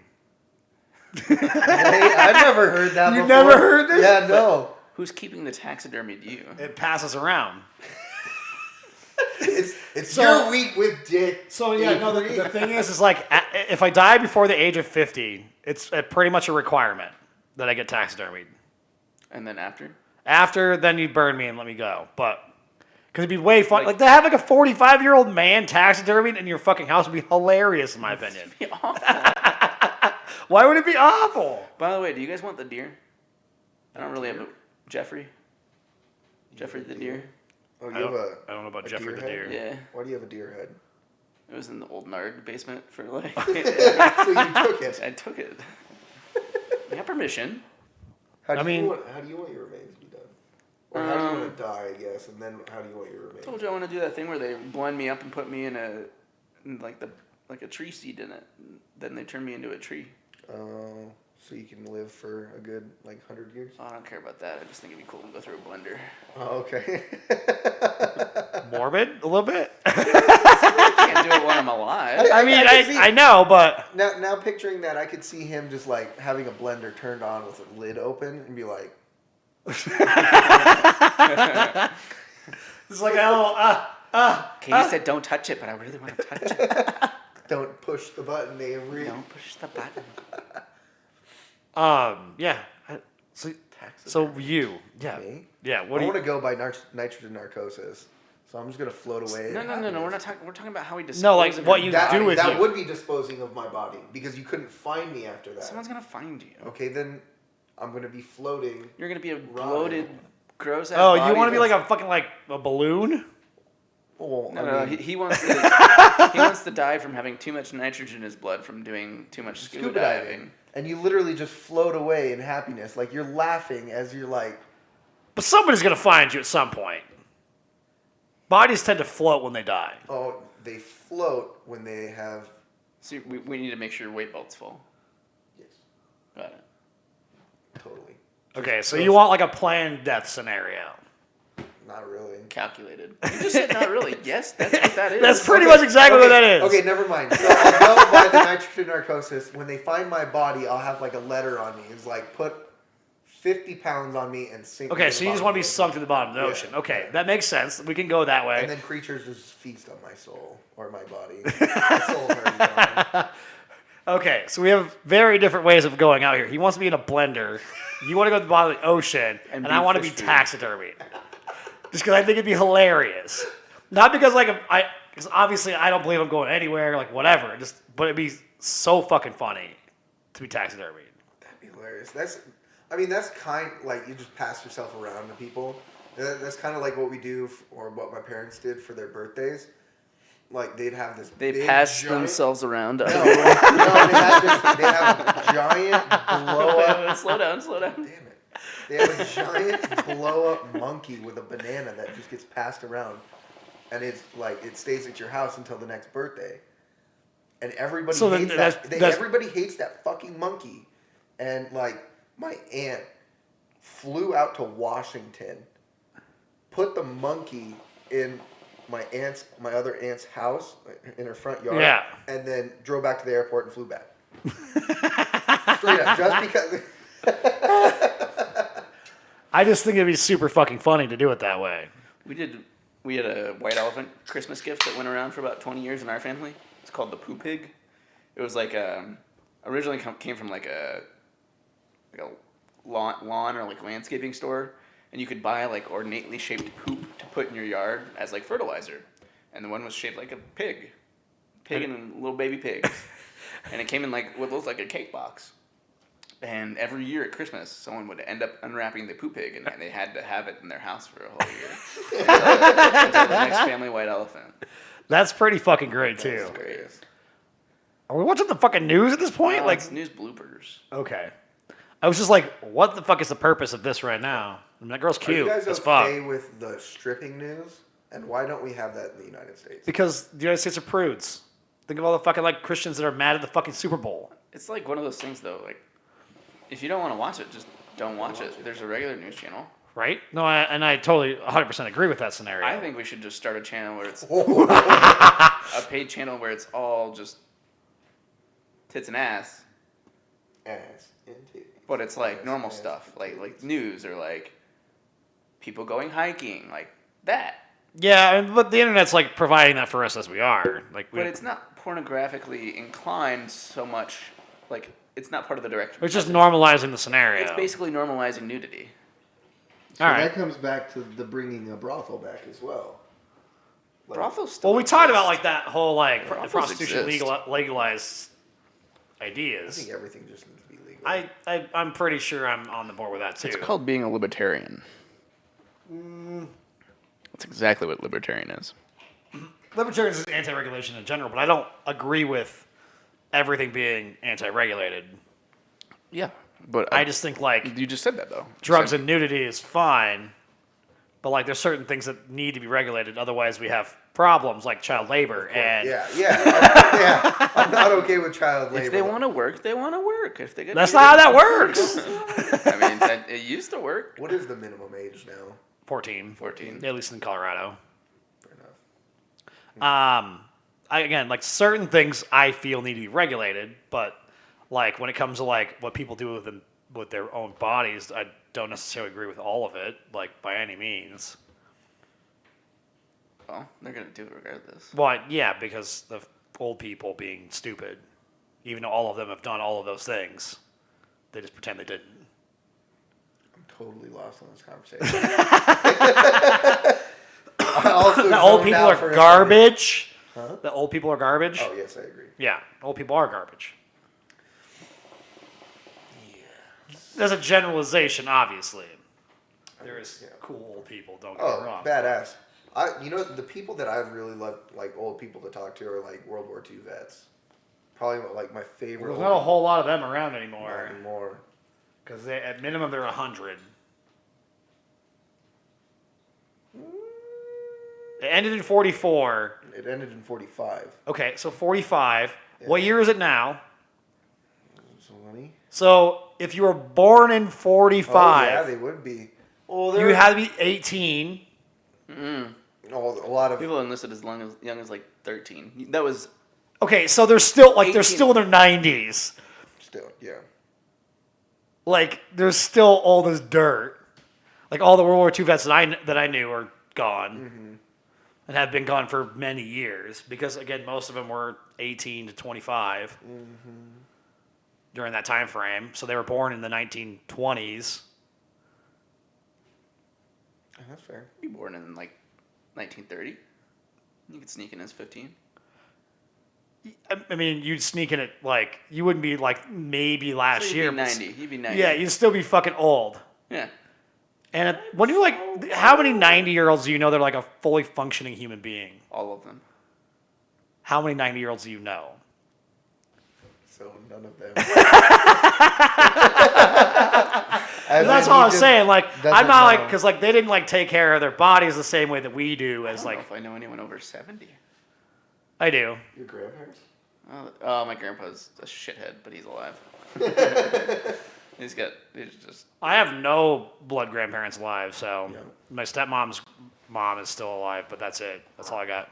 Speaker 3: Hey, I've never heard that
Speaker 1: You
Speaker 3: before.
Speaker 1: never heard this?
Speaker 3: Yeah, no.
Speaker 2: Who's keeping the taxidermy? Do you?
Speaker 1: It passes around.
Speaker 3: It's
Speaker 1: So-
Speaker 3: your week with Dick.
Speaker 1: So yeah, no. The thing is like, if I die before the age of 50, it's pretty much a requirement that I get taxidermied.
Speaker 2: And then after?
Speaker 1: After, then you burn me and let me go. But because it'd be way fun. Like to have like a 45-year-old man taxidermied in your fucking house would be hilarious, in my opinion.
Speaker 2: Be awful.
Speaker 1: Why would it be awful?
Speaker 2: By the way, do you guys want the deer? I don't really have a Jeffrey. Jeffrey the deer.
Speaker 3: Oh, you
Speaker 1: I
Speaker 3: have
Speaker 1: don't know about
Speaker 3: a
Speaker 1: Jeffrey the
Speaker 3: deer
Speaker 1: deer.
Speaker 3: head?
Speaker 2: Yeah.
Speaker 3: Why do you have a deer head?
Speaker 2: It was in the old Nard basement for like.
Speaker 3: So you took it.
Speaker 2: I took it. I got permission.
Speaker 3: How do
Speaker 1: I mean-
Speaker 3: you want your remains to be done? Or how do you want to die, I guess, and then how do you want your remains?
Speaker 2: I told you I want to do that thing where they blend me up and put me in a tree seed in it. Then they turn me into a tree.
Speaker 3: Oh, so you can live for a good 100 years?
Speaker 2: Oh, I don't care about that. I just think it'd be cool to go through a blender.
Speaker 3: Oh, okay.
Speaker 1: Morbid a little bit.
Speaker 2: I can't do it when I'm alive.
Speaker 1: I mean,
Speaker 3: can see-
Speaker 1: I know, but
Speaker 3: now picturing that, I could see him just having a blender turned on with a lid open and be like,
Speaker 1: it's like a little
Speaker 2: Katie said don't touch it, but I really want to touch it.
Speaker 3: don't push the button, Avery.
Speaker 2: Don't push the button.
Speaker 1: yeah. So you, yeah,
Speaker 3: Me?
Speaker 1: yeah. What
Speaker 3: I
Speaker 1: do
Speaker 3: want
Speaker 1: you?
Speaker 3: to go by nitrogen narcosis. So I'm just going to float away.
Speaker 2: No. We're not talking. We're talking about how we dispose.
Speaker 1: No, like
Speaker 2: of
Speaker 1: what
Speaker 2: your-
Speaker 1: you
Speaker 3: That,
Speaker 1: do with
Speaker 3: that
Speaker 1: you.
Speaker 3: would be disposing of my body because you couldn't find me after that.
Speaker 2: Someone's gonna find you.
Speaker 3: Okay, then I'm going to be floating.
Speaker 2: You're gonna be a
Speaker 3: Rotting.
Speaker 2: bloated, gross.
Speaker 1: Oh, you want to be like a fucking like a balloon?
Speaker 3: Oh,
Speaker 2: No. He wants to. He wants to die from having too much nitrogen in his blood from doing too much scuba diving.
Speaker 3: And you literally just float away in happiness. Like you're laughing as you're like,
Speaker 1: But somebody's gonna find you at some point. Bodies tend to float when they die.
Speaker 3: oh, they float when they have.
Speaker 2: So we need to make sure your weight belt's full.
Speaker 3: Yes,
Speaker 2: Got it.
Speaker 3: totally.
Speaker 1: Okay, so you want like a planned death scenario.
Speaker 3: Not really.
Speaker 2: Calculated. You just said not really. Yes, that's what that is.
Speaker 1: That's pretty much exactly what that is.
Speaker 3: Okay, never mind. So I'll go by the nitrogen narcosis. When they find my body, I'll have like a letter on me. It's like put 50 pounds on me and sink. me
Speaker 1: Okay,
Speaker 3: to
Speaker 1: so
Speaker 3: the
Speaker 1: you just
Speaker 3: bottom
Speaker 1: want to be
Speaker 3: of the
Speaker 1: sunk to the bottom of the
Speaker 3: Yeah.
Speaker 1: ocean. Okay, that makes sense. We can go that way.
Speaker 3: And then creatures just feast on my soul or my body. My soul's already gone.
Speaker 1: Okay, so we have very different ways of going out here. He wants to be in a blender. You want to go to the bottom of the ocean,
Speaker 2: And
Speaker 1: and
Speaker 2: be
Speaker 1: I want to be
Speaker 2: fish food.
Speaker 1: taxidermy. Just because I think it'd be hilarious. Not because because obviously I don't believe I'm going anywhere, like whatever. But it'd be so fucking funny to be taxidermy.
Speaker 3: That'd be hilarious. That's kind like you just pass yourself around to people. That's kind of like what we do, or what my parents did for their birthdays. Like they'd have this.
Speaker 2: They
Speaker 3: big,
Speaker 2: pass
Speaker 3: giant-
Speaker 2: themselves around.
Speaker 3: No, no, they have a giant blow up.
Speaker 2: Slow down.
Speaker 3: Damn it. They have a giant blow up monkey with a banana that just gets passed around, and it's like it stays at your house until the next birthday. And everybody
Speaker 1: So then
Speaker 3: hates that. Everybody hates that fucking monkey. And like my aunt flew out to Washington, put the monkey in my other aunt's house in her front yard,
Speaker 1: Yeah.
Speaker 3: and then drove back to the airport and flew back. Straight up, just because.
Speaker 1: I just think it'd be super fucking funny to do it that way.
Speaker 2: We had a white elephant Christmas gift that went around for about 20 years in our family. It's called the Poo Pig. It was like originally came from like a lawn or like landscaping store, and you could buy like ornately shaped poop to put in your yard as like fertilizer. And the one was shaped like a pig and little baby pigs, and it came in like what looked like a cake box. And every year at Christmas, someone would end up unwrapping the poo pig, and they had to have it in their house for a whole year until the next family white elephant.
Speaker 1: That's pretty fucking great too.
Speaker 2: Great.
Speaker 1: Are we watching the fucking news at this point? Like,
Speaker 2: it's news bloopers.
Speaker 1: okay. I was just like, what the fuck is the purpose of this right now? I mean, that girl's
Speaker 3: Are
Speaker 1: cute
Speaker 3: you guys
Speaker 1: as fuck.
Speaker 3: okay with the stripping news? And why don't we have that in the United States?
Speaker 1: Because the United States are prudes. Think of all the fucking like Christians that are mad at the fucking Super Bowl.
Speaker 2: It's like one of those things though. Like, if you don't want to watch it, just don't watch it. There's a regular news channel.
Speaker 1: Right? No, I totally 100% agree with that scenario.
Speaker 2: I think we should just start a channel where it's a paid channel where it's all just tits and ass,
Speaker 3: Ass and titties.
Speaker 2: but it's like
Speaker 3: Ass,
Speaker 2: normal
Speaker 3: ass,
Speaker 2: stuff,
Speaker 3: and
Speaker 2: like
Speaker 3: titties.
Speaker 2: news or like people going hiking, like that.
Speaker 1: Yeah, I mean, but the internet's like providing that for us as we are. Like,
Speaker 2: But it's not pornographically inclined so much. Like, it's not part of the direction.
Speaker 1: it's just normalizing the scenario.
Speaker 2: It's basically normalizing nudity.
Speaker 3: So
Speaker 1: All right.
Speaker 3: that comes back to the bringing a brothel back as well. Like,
Speaker 2: Brothels still
Speaker 1: Well, we talked about
Speaker 2: exist.
Speaker 1: like that whole like
Speaker 2: Brothels
Speaker 1: prostitution
Speaker 2: exist.
Speaker 1: legalized
Speaker 3: I
Speaker 1: ideas.
Speaker 3: think everything just needs to be legal.
Speaker 1: I'm pretty sure I'm on the board with that too.
Speaker 2: It's called being a libertarian. That's exactly what libertarian is.
Speaker 1: Libertarians is anti-regulation in general, but I don't agree with everything being anti-regulated.
Speaker 2: Yeah, but
Speaker 1: I just think like
Speaker 2: you just said that though.
Speaker 1: drugs and nudity is fine, but like there's certain things that need to be regulated. Otherwise, we have problems like child labor and
Speaker 3: yeah. I'm not okay with child labor.
Speaker 2: If they want to work, they want to work. If they get
Speaker 1: that's
Speaker 2: paid,
Speaker 1: not how that works.
Speaker 2: I mean, it used to work.
Speaker 3: What is the minimum age now?
Speaker 1: 14,
Speaker 2: 14.
Speaker 1: at least in Colorado.
Speaker 3: Fair enough.
Speaker 1: Again, like certain things I feel need to be regulated, but like when it comes to like what people do with them with their own bodies, I don't necessarily agree with all of it, like by any means.
Speaker 2: Well, they're gonna do it regardless.
Speaker 1: Well, yeah, because of old people being stupid, even though all of them have done all of those things, they just pretend they didn't.
Speaker 3: I'm totally lost on this conversation. I also
Speaker 1: The old
Speaker 3: zoned
Speaker 1: people
Speaker 3: out for
Speaker 1: are
Speaker 3: a
Speaker 1: garbage.
Speaker 3: Huh?
Speaker 1: The old people are garbage.
Speaker 3: second. Oh yes, I agree.
Speaker 1: Yeah, old people are garbage. There's a generalization, obviously. There is
Speaker 3: Yeah.
Speaker 1: cool old people, don't get me
Speaker 3: Oh,
Speaker 1: wrong.
Speaker 3: badass. The people that I really love, like old people to talk to, are like World War II vets. Probably like my favorite.
Speaker 1: There's
Speaker 3: old
Speaker 1: not a
Speaker 3: people.
Speaker 1: whole lot of them around
Speaker 3: Not
Speaker 1: anymore.
Speaker 3: anymore.
Speaker 1: Because at minimum, they're 100. It ended in 44.
Speaker 3: It ended in 45.
Speaker 1: Okay, so 45.
Speaker 3: Yeah.
Speaker 1: What year is it now?
Speaker 3: 20.
Speaker 1: So if you were born in 45,
Speaker 3: Oh, yeah, they would be. Well,
Speaker 1: you had to be 18.
Speaker 3: a lot of.
Speaker 2: People enlisted as young as like 13. That was
Speaker 1: Okay, so they're still like they're
Speaker 2: 18.
Speaker 1: still in their 90s.
Speaker 3: Still, yeah.
Speaker 1: Like they're still old as dirt. Like all the World War II vets that I knew are gone and have been gone for many years because again most of them were 18 to 25 during that time frame. So they were born in the 1920s.
Speaker 3: That's fair.
Speaker 2: be born in like 1930. You could sneak in as 15.
Speaker 1: I mean, you'd sneak in it like you wouldn't be like maybe last
Speaker 2: So you'd
Speaker 1: year.
Speaker 2: be 90. You'd be 90.
Speaker 1: Yeah, you'd still be fucking old.
Speaker 2: Yeah.
Speaker 1: And when you like, how many 90-year-olds do you know that are like a fully functioning human being?
Speaker 2: All of them.
Speaker 1: How many 90-year-olds do you know?
Speaker 3: So none of them.
Speaker 1: That's all I'm saying. Like, I'm
Speaker 3: doesn't
Speaker 1: not like
Speaker 3: know.
Speaker 1: because like they didn't like take care of their bodies the same way that we do.
Speaker 2: I
Speaker 1: As
Speaker 2: don't
Speaker 1: like
Speaker 2: know if I know anyone over 70.
Speaker 1: I do.
Speaker 3: Your grandparents?
Speaker 2: Oh, my grandpa's a shithead, but he's alive. He's just.
Speaker 1: I have no blood grandparents alive, so
Speaker 3: Yeah.
Speaker 1: my stepmom's mom is still alive, but that's it. That's all I got.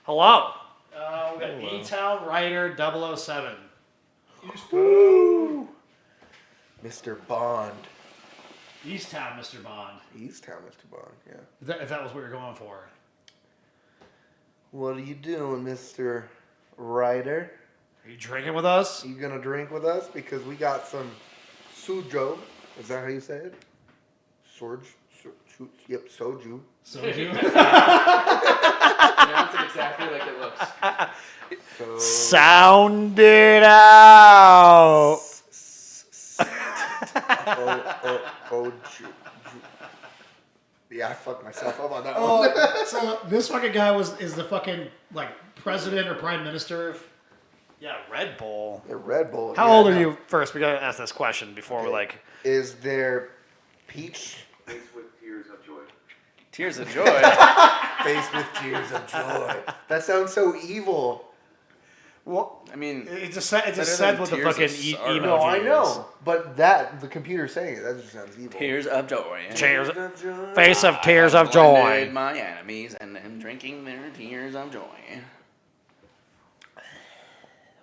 Speaker 1: Hello. We got E-Town Writer 007.
Speaker 3: Woo! Mr. Bond.
Speaker 1: East Town, Mr. Bond.
Speaker 3: Easttown, Mr. Bond, yeah.
Speaker 1: If that was what you're going for.
Speaker 3: What are you doing, Mr. Ryder?
Speaker 1: Are you drinking with us?
Speaker 3: You gonna drink with us? Because we got some sujo. Is that how you say it? Yep, soju.
Speaker 1: Soju.
Speaker 2: Pronounce it exactly like it looks.
Speaker 3: So,
Speaker 1: Sound it out.
Speaker 3: yeah, I fucked myself up on that one.
Speaker 1: So this fucking guy is the fucking like president or prime minister of Yeah, Red Bull.
Speaker 3: The Red Bull.
Speaker 1: How
Speaker 3: yeah,
Speaker 1: old are
Speaker 3: no.
Speaker 1: you? First, we gotta ask this question before we
Speaker 3: Okay.
Speaker 1: like.
Speaker 3: Is there peach
Speaker 4: Faced with tears of joy.
Speaker 2: Tears of joy.
Speaker 3: faced with tears of joy? That sounds so evil.
Speaker 1: Well,
Speaker 2: I mean,
Speaker 1: it just said
Speaker 2: Better
Speaker 1: what the
Speaker 2: than tears
Speaker 1: fucking
Speaker 2: of sorrow.
Speaker 1: emoji
Speaker 3: No, I
Speaker 1: is.
Speaker 3: know, but the computer saying it, that just sounds evil.
Speaker 2: tears of joy.
Speaker 1: Tears,
Speaker 3: of joy.
Speaker 1: face of tears
Speaker 2: I
Speaker 1: of
Speaker 2: have
Speaker 1: joy.
Speaker 2: blinded my enemies and am drinking their tears of joy.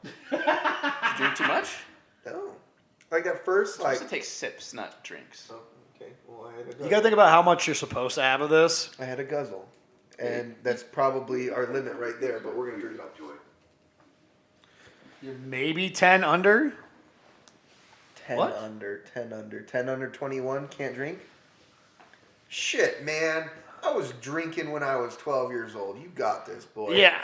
Speaker 2: Did you drink too much?
Speaker 3: No, like at first,
Speaker 2: You're
Speaker 3: like.
Speaker 2: supposed to take sips, not drinks.
Speaker 3: Oh, okay, well I had a guzzle.
Speaker 1: You gotta think about how much you're supposed to have of this.
Speaker 3: I had a guzzle, and that's probably our limit right there. But we're gonna drink it up.
Speaker 4: Joy.
Speaker 1: You're maybe 10 under.
Speaker 3: 10
Speaker 1: What?
Speaker 3: under, 10 under, 10 under 21. Can't drink. Shit, man. I was drinking when I was 12 years old. You got this, boy.
Speaker 1: Yeah.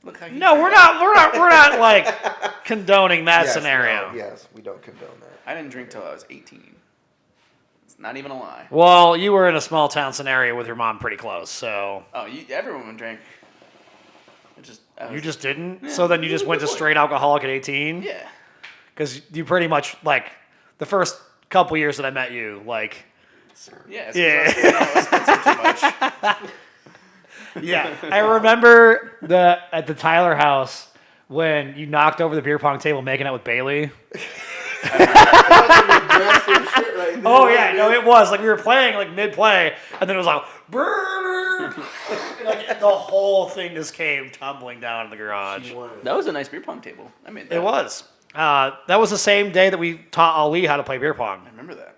Speaker 2: Look how you
Speaker 1: No,
Speaker 2: turned
Speaker 1: we're
Speaker 2: out.
Speaker 1: not like condoning that
Speaker 3: Yes,
Speaker 1: scenario.
Speaker 3: no, yes, we don't condone that.
Speaker 2: I didn't drink till I was 18. It's not even a lie.
Speaker 1: Well, you were in a small town scenario with your mom pretty close, so
Speaker 2: Oh, everyone drank.
Speaker 1: you just didn't. So then you just went to straight alcoholic at 18
Speaker 2: Yeah.
Speaker 1: because you pretty much like the first couple years that I met you, like
Speaker 2: Yeah. it's 'cause
Speaker 1: Yeah.
Speaker 2: I was sponsored too much.
Speaker 1: yeah, I remember at the Tyler house when you knocked over the beer pong table making out with Bailey. Oh yeah, no, it was like we were playing like mid play, and then it was like, brrr, and, like the whole thing just came tumbling down in the garage.
Speaker 2: That was a nice beer pong table. I made that.
Speaker 1: It was. That was the same day that we taught Ali how to play beer pong.
Speaker 2: I remember that.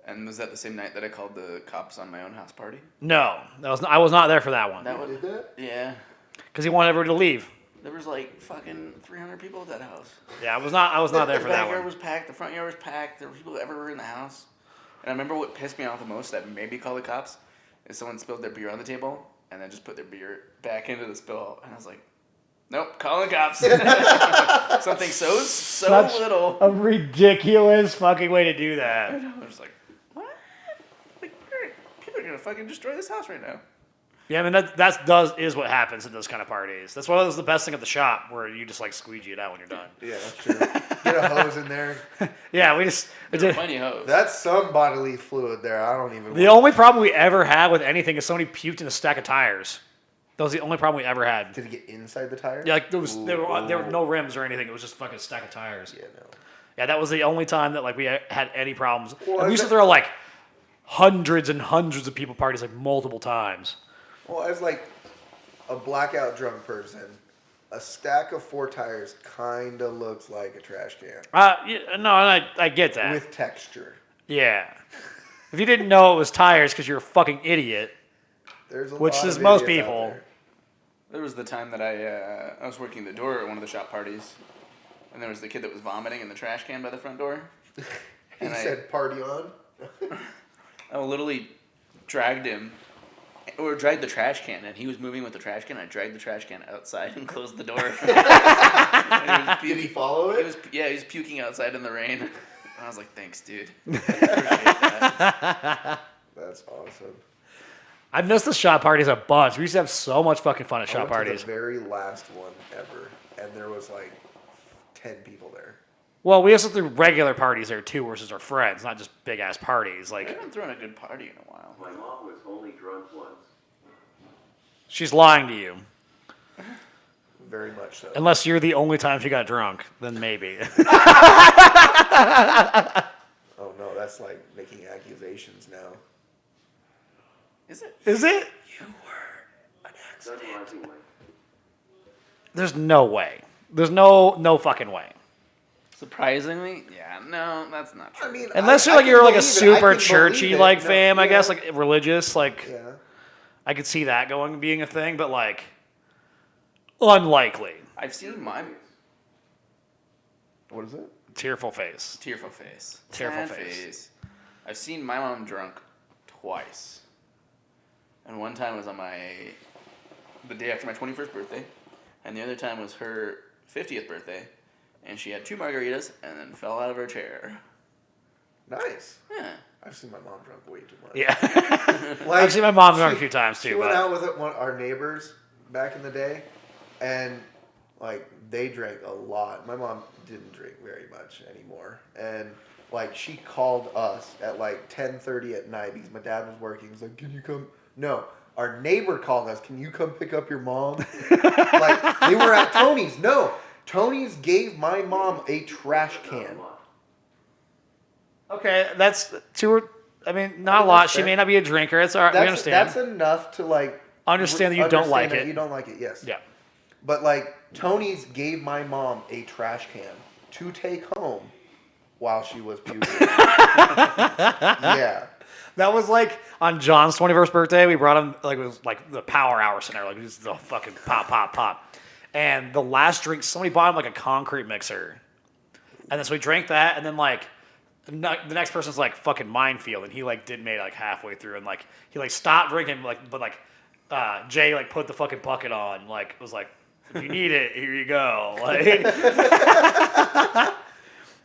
Speaker 2: And was that the same night that I called the cops on my own house party?
Speaker 1: No, I was not there for that one
Speaker 2: That was.
Speaker 3: Did that?
Speaker 2: Yeah.
Speaker 1: because he wanted everybody to leave.
Speaker 2: There was like fucking 300 people at that house.
Speaker 1: Yeah, I was not there for
Speaker 2: The
Speaker 1: that
Speaker 2: backyard
Speaker 1: one.
Speaker 2: was packed. The front yard was packed. There were people everywhere in the house. And I remember what pissed me off the most that made me call the cops is someone spilled their beer on the table and then just put their beer back into the spill. And I was like, nope, calling the cops. Something so
Speaker 1: Such
Speaker 2: little.
Speaker 1: a ridiculous fucking way to do that.
Speaker 2: I was like, what? Like, people are gonna fucking destroy this house right now.
Speaker 1: Yeah, I mean is what happens at those kind of parties. That's why it was the best thing at the shop where you just like squeegee it out when you're done.
Speaker 3: Yeah, that's true. Get a hose in there.
Speaker 1: Yeah, we just
Speaker 2: There were plenty of hoes.
Speaker 3: That's some bodily fluid there. I don't even.
Speaker 1: the only problem we ever had with anything is somebody puked in a stack of tires. That was the only problem we ever had.
Speaker 3: Did it get inside the tire?
Speaker 1: Yeah, like there were no rims or anything. It was just a fucking stack of tires.
Speaker 3: Yeah, no.
Speaker 1: Yeah, that was the only time that like we had any problems.
Speaker 3: Well,
Speaker 1: And we used to throw like hundreds and hundreds of people parties like multiple times.
Speaker 3: Well, as like a blackout drunk person, a stack of 4 tires kind of looks like a trash can
Speaker 1: Yeah, no, and I get that.
Speaker 3: with texture.
Speaker 1: Yeah. If you didn't know it was tires because you're a fucking idiot,
Speaker 3: There's a
Speaker 1: which
Speaker 3: lot
Speaker 1: is
Speaker 3: of
Speaker 1: most
Speaker 3: idiots out
Speaker 1: people.
Speaker 3: there.
Speaker 2: There was the time that I was working the door at one of the shop parties, and there was the kid that was vomiting in the trash can by the front door.
Speaker 3: He
Speaker 2: And I-
Speaker 3: said, "Party on."
Speaker 2: I literally dragged him, or dragged the trash can, and he was moving with the trash can. I dragged the trash can outside and closed the door. And
Speaker 3: Did he follow
Speaker 2: He
Speaker 3: it?
Speaker 2: was, yeah, he was puking outside in the rain. And I was like, thanks, dude. I appreciate that.
Speaker 3: That's awesome.
Speaker 1: I missed the shop parties a bunch. We used to have so much fucking fun at
Speaker 3: I
Speaker 1: shop
Speaker 3: went to
Speaker 1: parties.
Speaker 3: the very last one ever, and there was like 10 people there.
Speaker 1: Well, we also threw regular parties there too, versus our friends, not just big ass parties.
Speaker 2: I
Speaker 1: Like
Speaker 2: haven't thrown a good party in a while.
Speaker 4: My mom was only drunk once.
Speaker 1: she's lying to you,
Speaker 3: Very much so.
Speaker 1: unless you're the only time she got drunk. Then maybe.
Speaker 3: Oh no, that's like making accusations now.
Speaker 2: Is it?
Speaker 1: Is it?
Speaker 4: Surprisingly.
Speaker 1: There's no way. There's no fucking way.
Speaker 2: Surprisingly? Yeah, no, that's not true.
Speaker 3: I mean,
Speaker 1: Unless
Speaker 3: I
Speaker 1: you're like
Speaker 3: can
Speaker 1: a
Speaker 3: believe it. I
Speaker 1: super
Speaker 3: can
Speaker 1: churchy
Speaker 3: believe it.
Speaker 1: like
Speaker 3: No,
Speaker 1: fam, I
Speaker 3: yeah.
Speaker 1: guess, like religious, like
Speaker 3: Yeah.
Speaker 1: I could see that going being a thing, but like unlikely.
Speaker 2: I've seen my
Speaker 3: What is it?
Speaker 1: Tearful face.
Speaker 2: tearful face.
Speaker 1: Tearful
Speaker 2: Sad
Speaker 1: face.
Speaker 2: I've seen my mom drunk twice. And one time was on the day after my 21st birthday, and the other time was her 50th birthday, and she had 2 margaritas and then fell out of her chair.
Speaker 3: Nice.
Speaker 2: Yeah.
Speaker 3: I've seen my mom drunk way too much.
Speaker 1: Yeah.
Speaker 3: Like,
Speaker 1: I've seen my mom drunk a few times
Speaker 3: She
Speaker 1: too,
Speaker 3: went
Speaker 1: but
Speaker 3: out with our neighbors back in the day, and like they drank a lot. My mom didn't drink very much anymore, and like she called us at like 10:30 at night because my dad was working. He's like, "Can you come?" No, our neighbor called us. "Can you come pick up your mom?" Like they were at Tony's. No, Tony's gave my mom a trash can.
Speaker 1: Okay, that's two. I mean, not a lot. She may not be a drinker. It's all right. We understand.
Speaker 3: That's enough to like
Speaker 1: Understand that you don't like
Speaker 3: that
Speaker 1: it.
Speaker 3: You don't like it, yes.
Speaker 1: Yeah.
Speaker 3: But like Tony's gave my mom a trash can to take home while she was puking. Yeah.
Speaker 1: That was like on John's 21st birthday. We brought him like it was like the power hour scenario, like just the fucking pop, pop, pop. And the last drink, somebody bought him like a concrete mixer, and then so we drank that, and then like the next person's like fucking minefield, and he like did make it like halfway through, and like he like stopped drinking, like but like Jay like put the fucking bucket on, like was like if you need it, here you go, like.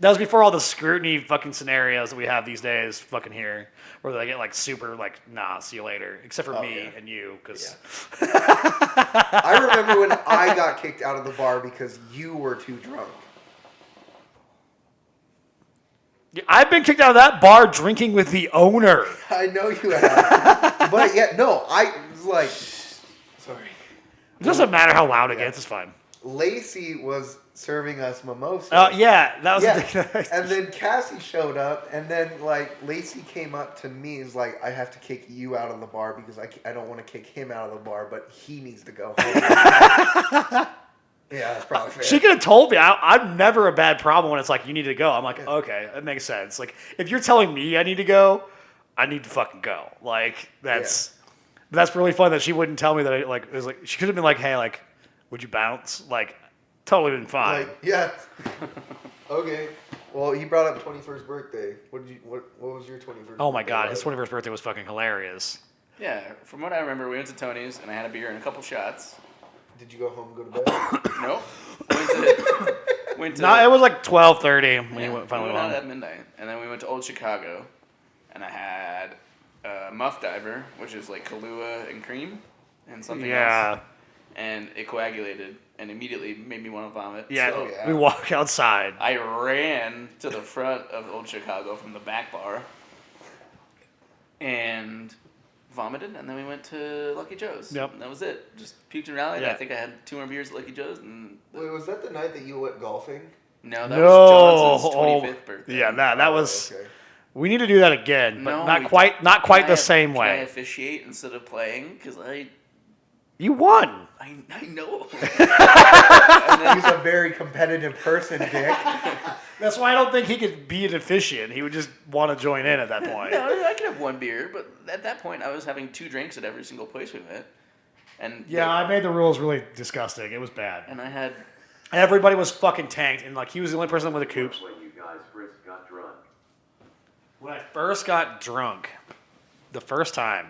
Speaker 1: That was before all the scrutiny fucking scenarios that we have these days fucking here, where they get like super like, nah, see you later. Except for me and you, because...
Speaker 3: I remember when I got kicked out of the bar because you were too drunk.
Speaker 1: I've been kicked out of that bar drinking with the owner.
Speaker 3: I know you have. But yeah, no, I was like... Sorry.
Speaker 1: It doesn't matter how loud it gets, it's fine.
Speaker 3: Lacey was serving us mimosas.
Speaker 1: Oh, yeah, that was
Speaker 3: And then Cassie showed up, and then like Lacey came up to me and was like, "I have to kick you out of the bar because I don't want to kick him out of the bar, but he needs to go home." Yeah, that's probably fair.
Speaker 1: She could have told me. I'm never a bad problem when it's like, you need to go. I'm like, okay, that makes sense. Like, if you're telling me I need to go, I need to fucking go. Like, that's really fun that she wouldn't tell me that it was like, she could have been like, hey, like, would you bounce? Like, totally been fine.
Speaker 3: Like, yeah. Okay. Well, he brought up 21st birthday. What was your 21st?
Speaker 1: Oh my
Speaker 3: birthday
Speaker 1: god,
Speaker 3: like?
Speaker 1: his 21st birthday was fucking hilarious.
Speaker 2: Yeah, from what I remember, we went to Tony's and I had a beer and a couple shots.
Speaker 3: Did you go home and go to bed?
Speaker 2: Nope. Went to
Speaker 1: No, it was like 12:30 when
Speaker 2: yeah,
Speaker 1: you finally
Speaker 2: we
Speaker 1: went
Speaker 2: went out
Speaker 1: home.
Speaker 2: at midnight, and then we went to Old Chicago, and I had Muff Diver, which is like Kahlua and cream, and something else.
Speaker 1: Yeah.
Speaker 2: And it coagulated and immediately made me want to vomit.
Speaker 1: Yeah,
Speaker 2: So
Speaker 1: we walk outside.
Speaker 2: I ran to the front of Old Chicago from the back bar and vomited, and then we went to Lucky Joe's.
Speaker 1: Yep.
Speaker 2: And that was it. Just puked and rallied.
Speaker 1: Yeah.
Speaker 2: I think I had 2 more beers at Lucky Joe's. And
Speaker 3: Wait, was that the night that you went golfing?
Speaker 2: no, that was Johnson's 25th birthday.
Speaker 1: Yeah, that was.
Speaker 3: Okay.
Speaker 1: We need to do that again, but
Speaker 2: No,
Speaker 1: not
Speaker 2: we
Speaker 1: quite
Speaker 2: Can
Speaker 1: the
Speaker 2: I-
Speaker 1: same
Speaker 2: Can I
Speaker 1: way.
Speaker 2: officiate instead of playing? Because
Speaker 1: You won.
Speaker 2: I know.
Speaker 3: He's a very competitive person, Dick.
Speaker 1: That's why I don't think he could be an officiant. He would just want to join in at that point.
Speaker 2: No, I could have 1 beer, but at that point I was having 2 drinks at every single place we went. And
Speaker 1: Yeah, I made the rules really disgusting. It was bad.
Speaker 2: and I had
Speaker 1: Everybody was fucking tanked, and like he was the only person with a coupe.
Speaker 4: When you guys first got drunk.
Speaker 1: When I first got drunk, the first time,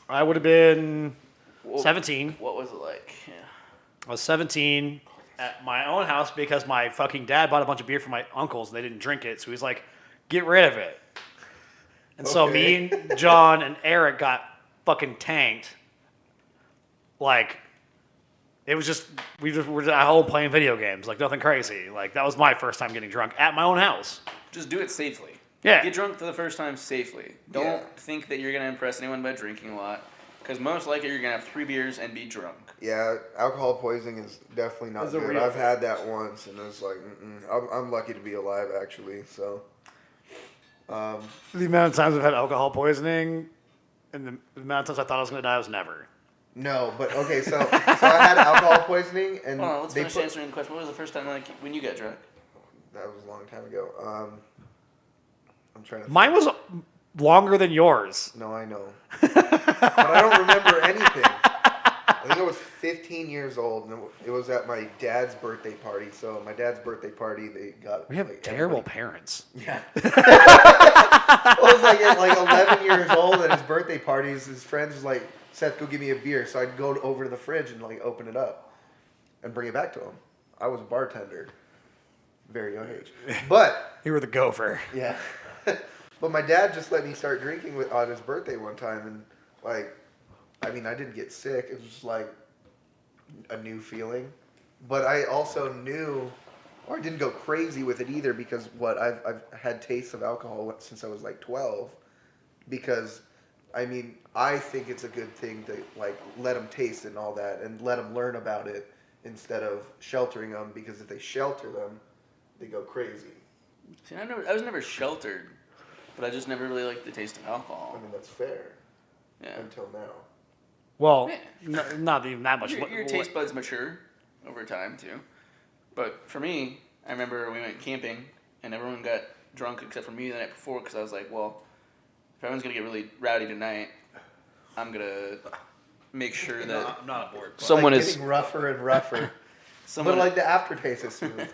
Speaker 1: I would have been 17.
Speaker 2: What was it like? Yeah.
Speaker 1: I was 17 at my own house because my fucking dad bought a bunch of beer for my uncles and they didn't drink it. So he's like, get rid of it. And so me and John and Eric got fucking tanked. Like, it was just, we were at home playing video games. Like, nothing crazy. Like, that was my first time getting drunk at my own house.
Speaker 2: Just do it safely.
Speaker 1: Yeah.
Speaker 2: Get drunk for the first time safely. Don't think that you're going to impress anyone by drinking a lot. Because most likely you're going to have 3 beers and be drunk.
Speaker 3: Yeah, alcohol poisoning is definitely not
Speaker 1: It's a
Speaker 3: good.
Speaker 1: real
Speaker 3: I've
Speaker 1: thing.
Speaker 3: had that once, and it's like, I'm lucky to be alive, actually. So,
Speaker 1: The amount of times I've had alcohol poisoning and the amount of times I thought I was going to die was never.
Speaker 3: no, but okay, so I had alcohol poisoning, and
Speaker 2: Hold on, let's
Speaker 3: they
Speaker 2: finish
Speaker 3: put,
Speaker 2: answering the question. What was the first time like when you got drunk?
Speaker 3: that was a long time ago. I'm trying to.
Speaker 1: Mine was longer than yours.
Speaker 3: No, I know, but I don't remember anything. I think I was 15 years old, and it was at my dad's birthday party. So my dad's birthday party, they got.
Speaker 1: We have
Speaker 3: like,
Speaker 1: terrible
Speaker 3: everybody-
Speaker 1: parents.
Speaker 3: Yeah. I was like at like 11 years old at his birthday parties. His friends was like, Seth, go give me a beer. So I'd go over to the fridge and like open it up and bring it back to him. I was a bartender, very young age. But
Speaker 1: You were the gopher.
Speaker 3: yeah, but my dad just let me start drinking on his birthday one time, and like, I mean, I didn't get sick. It was just like a new feeling. But I also knew, or I didn't go crazy with it either because I've had tastes of alcohol since I was like 12. Because, I mean, I think it's a good thing to like let them taste it and all that, and let them learn about it instead of sheltering them. Because if they shelter them, they go crazy.
Speaker 2: See, I was never sheltered, but I just never really liked the taste of alcohol.
Speaker 3: I mean, that's fair
Speaker 2: Yeah.
Speaker 3: until now.
Speaker 1: Well,
Speaker 2: Yeah.
Speaker 1: not even that much.
Speaker 2: Your taste buds mature over time too. But for me, I remember we went camping and everyone got drunk except for me the night before because I was like, well, if everyone's gonna get really rowdy tonight, I'm gonna make sure that
Speaker 1: I'm not aboard.
Speaker 2: someone
Speaker 3: like
Speaker 2: is
Speaker 3: getting rougher and rougher.
Speaker 2: someone
Speaker 3: But like the aftertaste is smooth.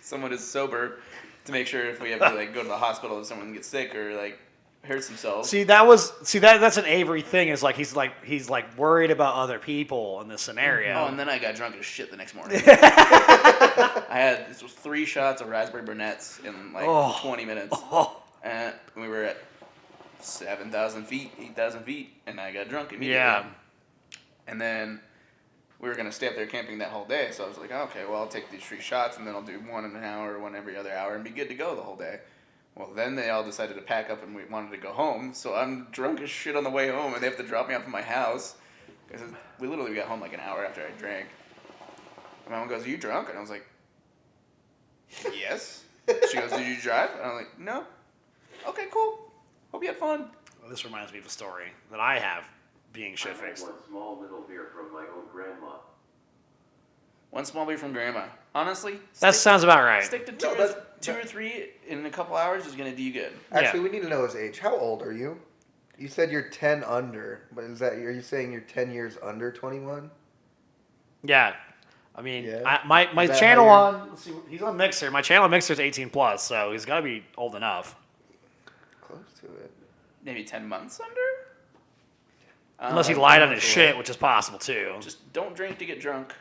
Speaker 2: someone is sober to make sure if we have to like go to the hospital if someone gets sick or like hurts themselves.
Speaker 1: That's an Avery thing. Is like he's worried about other people in this scenario.
Speaker 2: Oh, and then I got drunk as shit the next morning. This was 3 shots of raspberry brunettes in like 20 minutes.
Speaker 1: Oh.
Speaker 2: And we were at 7,000 feet, 8,000 feet, and I got drunk immediately.
Speaker 1: Yeah.
Speaker 2: And then we were going to stay up there camping that whole day, so I was like, okay, well, I'll take these 3 shots, and then I'll do 1 in an hour, 1 every other hour, and be good to go the whole day. Well, then they all decided to pack up, and we wanted to go home, so I'm drunk as shit on the way home, and they have to drop me off at my house. Because we literally got home like an hour after I drank. And my mom goes, are you drunk? And I was like, yes. She goes, did you drive? And I'm like, no. Okay, cool. Hope you had fun.
Speaker 1: Well, this reminds me of a story that I have being
Speaker 4: I
Speaker 1: shit
Speaker 4: had
Speaker 1: faced.
Speaker 4: one small little beer from my own grandma.
Speaker 2: 1 small beer from grandma. Honestly,
Speaker 1: That sounds about right.
Speaker 2: stick to
Speaker 3: No,
Speaker 2: two or 3 in a couple hours is going to do you good.
Speaker 3: Actually, we need to know his age. How old are you? You said you're 10 under, but are you saying you're 10 years under 21?
Speaker 1: Yeah. I mean,
Speaker 3: Yeah.
Speaker 1: my
Speaker 3: Is that
Speaker 1: channel
Speaker 3: how
Speaker 1: on, let's see, he's on Mixer. My channel on Mixer is 18 plus, so he's got to be old enough.
Speaker 3: Close to it.
Speaker 2: Maybe 10 months under?
Speaker 1: Unless he
Speaker 3: I'm
Speaker 1: lied on
Speaker 3: not
Speaker 1: his
Speaker 3: sure.
Speaker 1: shit, which is possible too.
Speaker 2: Just don't drink to get drunk.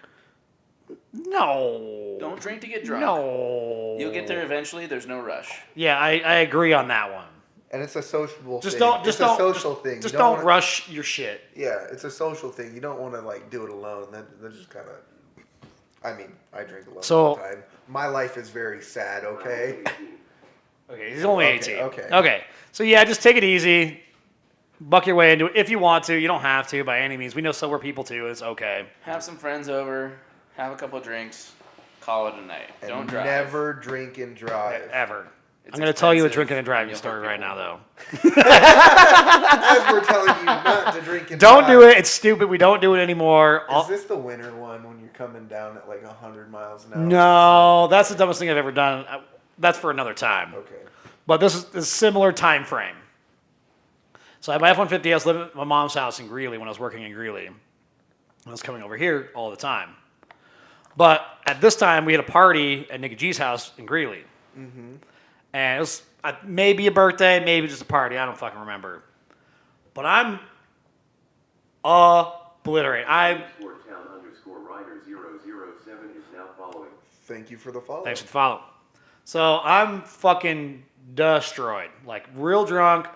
Speaker 1: No.
Speaker 2: Don't drink to get drunk.
Speaker 1: No.
Speaker 2: You'll get there eventually. There's no rush.
Speaker 1: Yeah, I agree on that one.
Speaker 3: And it's a sociable
Speaker 1: Just
Speaker 3: thing.
Speaker 1: don't,
Speaker 3: it's
Speaker 1: just don't,
Speaker 3: a social
Speaker 1: just,
Speaker 3: thing.
Speaker 1: Just
Speaker 3: You
Speaker 1: don't
Speaker 3: wanna-
Speaker 1: rush your shit.
Speaker 3: Yeah, it's a social thing. You don't want to like do it alone. That just kind of. I mean, I drink alone
Speaker 1: So-
Speaker 3: all the time. My life is very sad. Okay.
Speaker 1: Okay, he's only
Speaker 3: Okay,
Speaker 1: 18.
Speaker 3: okay.
Speaker 1: Okay. So yeah, just take it easy. Buck your way into it if you want to. You don't have to by any means. We know sober people too. It's okay.
Speaker 2: Have some friends over. Have a couple of drinks. Call it a night.
Speaker 3: And
Speaker 2: Don't drive.
Speaker 3: never drink and drive.
Speaker 1: Ever.
Speaker 2: It's
Speaker 1: I'm going to tell you a
Speaker 2: expensive
Speaker 1: drinking and
Speaker 2: and
Speaker 1: driving
Speaker 2: you'll
Speaker 1: story
Speaker 2: hurt
Speaker 1: right now,
Speaker 2: people.
Speaker 1: though.
Speaker 3: As we're telling you not to drink and
Speaker 1: Don't
Speaker 3: drive.
Speaker 1: do it. It's stupid. We don't do it anymore.
Speaker 3: Is this the winter one when you're coming down at like 100 miles an hour?
Speaker 1: No, that's the dumbest thing I've ever done. That's for another time.
Speaker 3: Okay.
Speaker 1: But this is a similar time frame. So I had my F-150. I was living at my mom's house in Greeley when I was working in Greeley. I was coming over here all the time. But at this time, we had a party at Nicky G's house in Greeley.
Speaker 3: Mm-hmm.
Speaker 1: And it was maybe a birthday, maybe just a party. I don't fucking remember. But I'm obliterated.
Speaker 4: Town_Rider007 is now following.
Speaker 3: Thank you for the follow.
Speaker 1: Thanks for the follow. So I'm fucking destroyed. Like real drunk.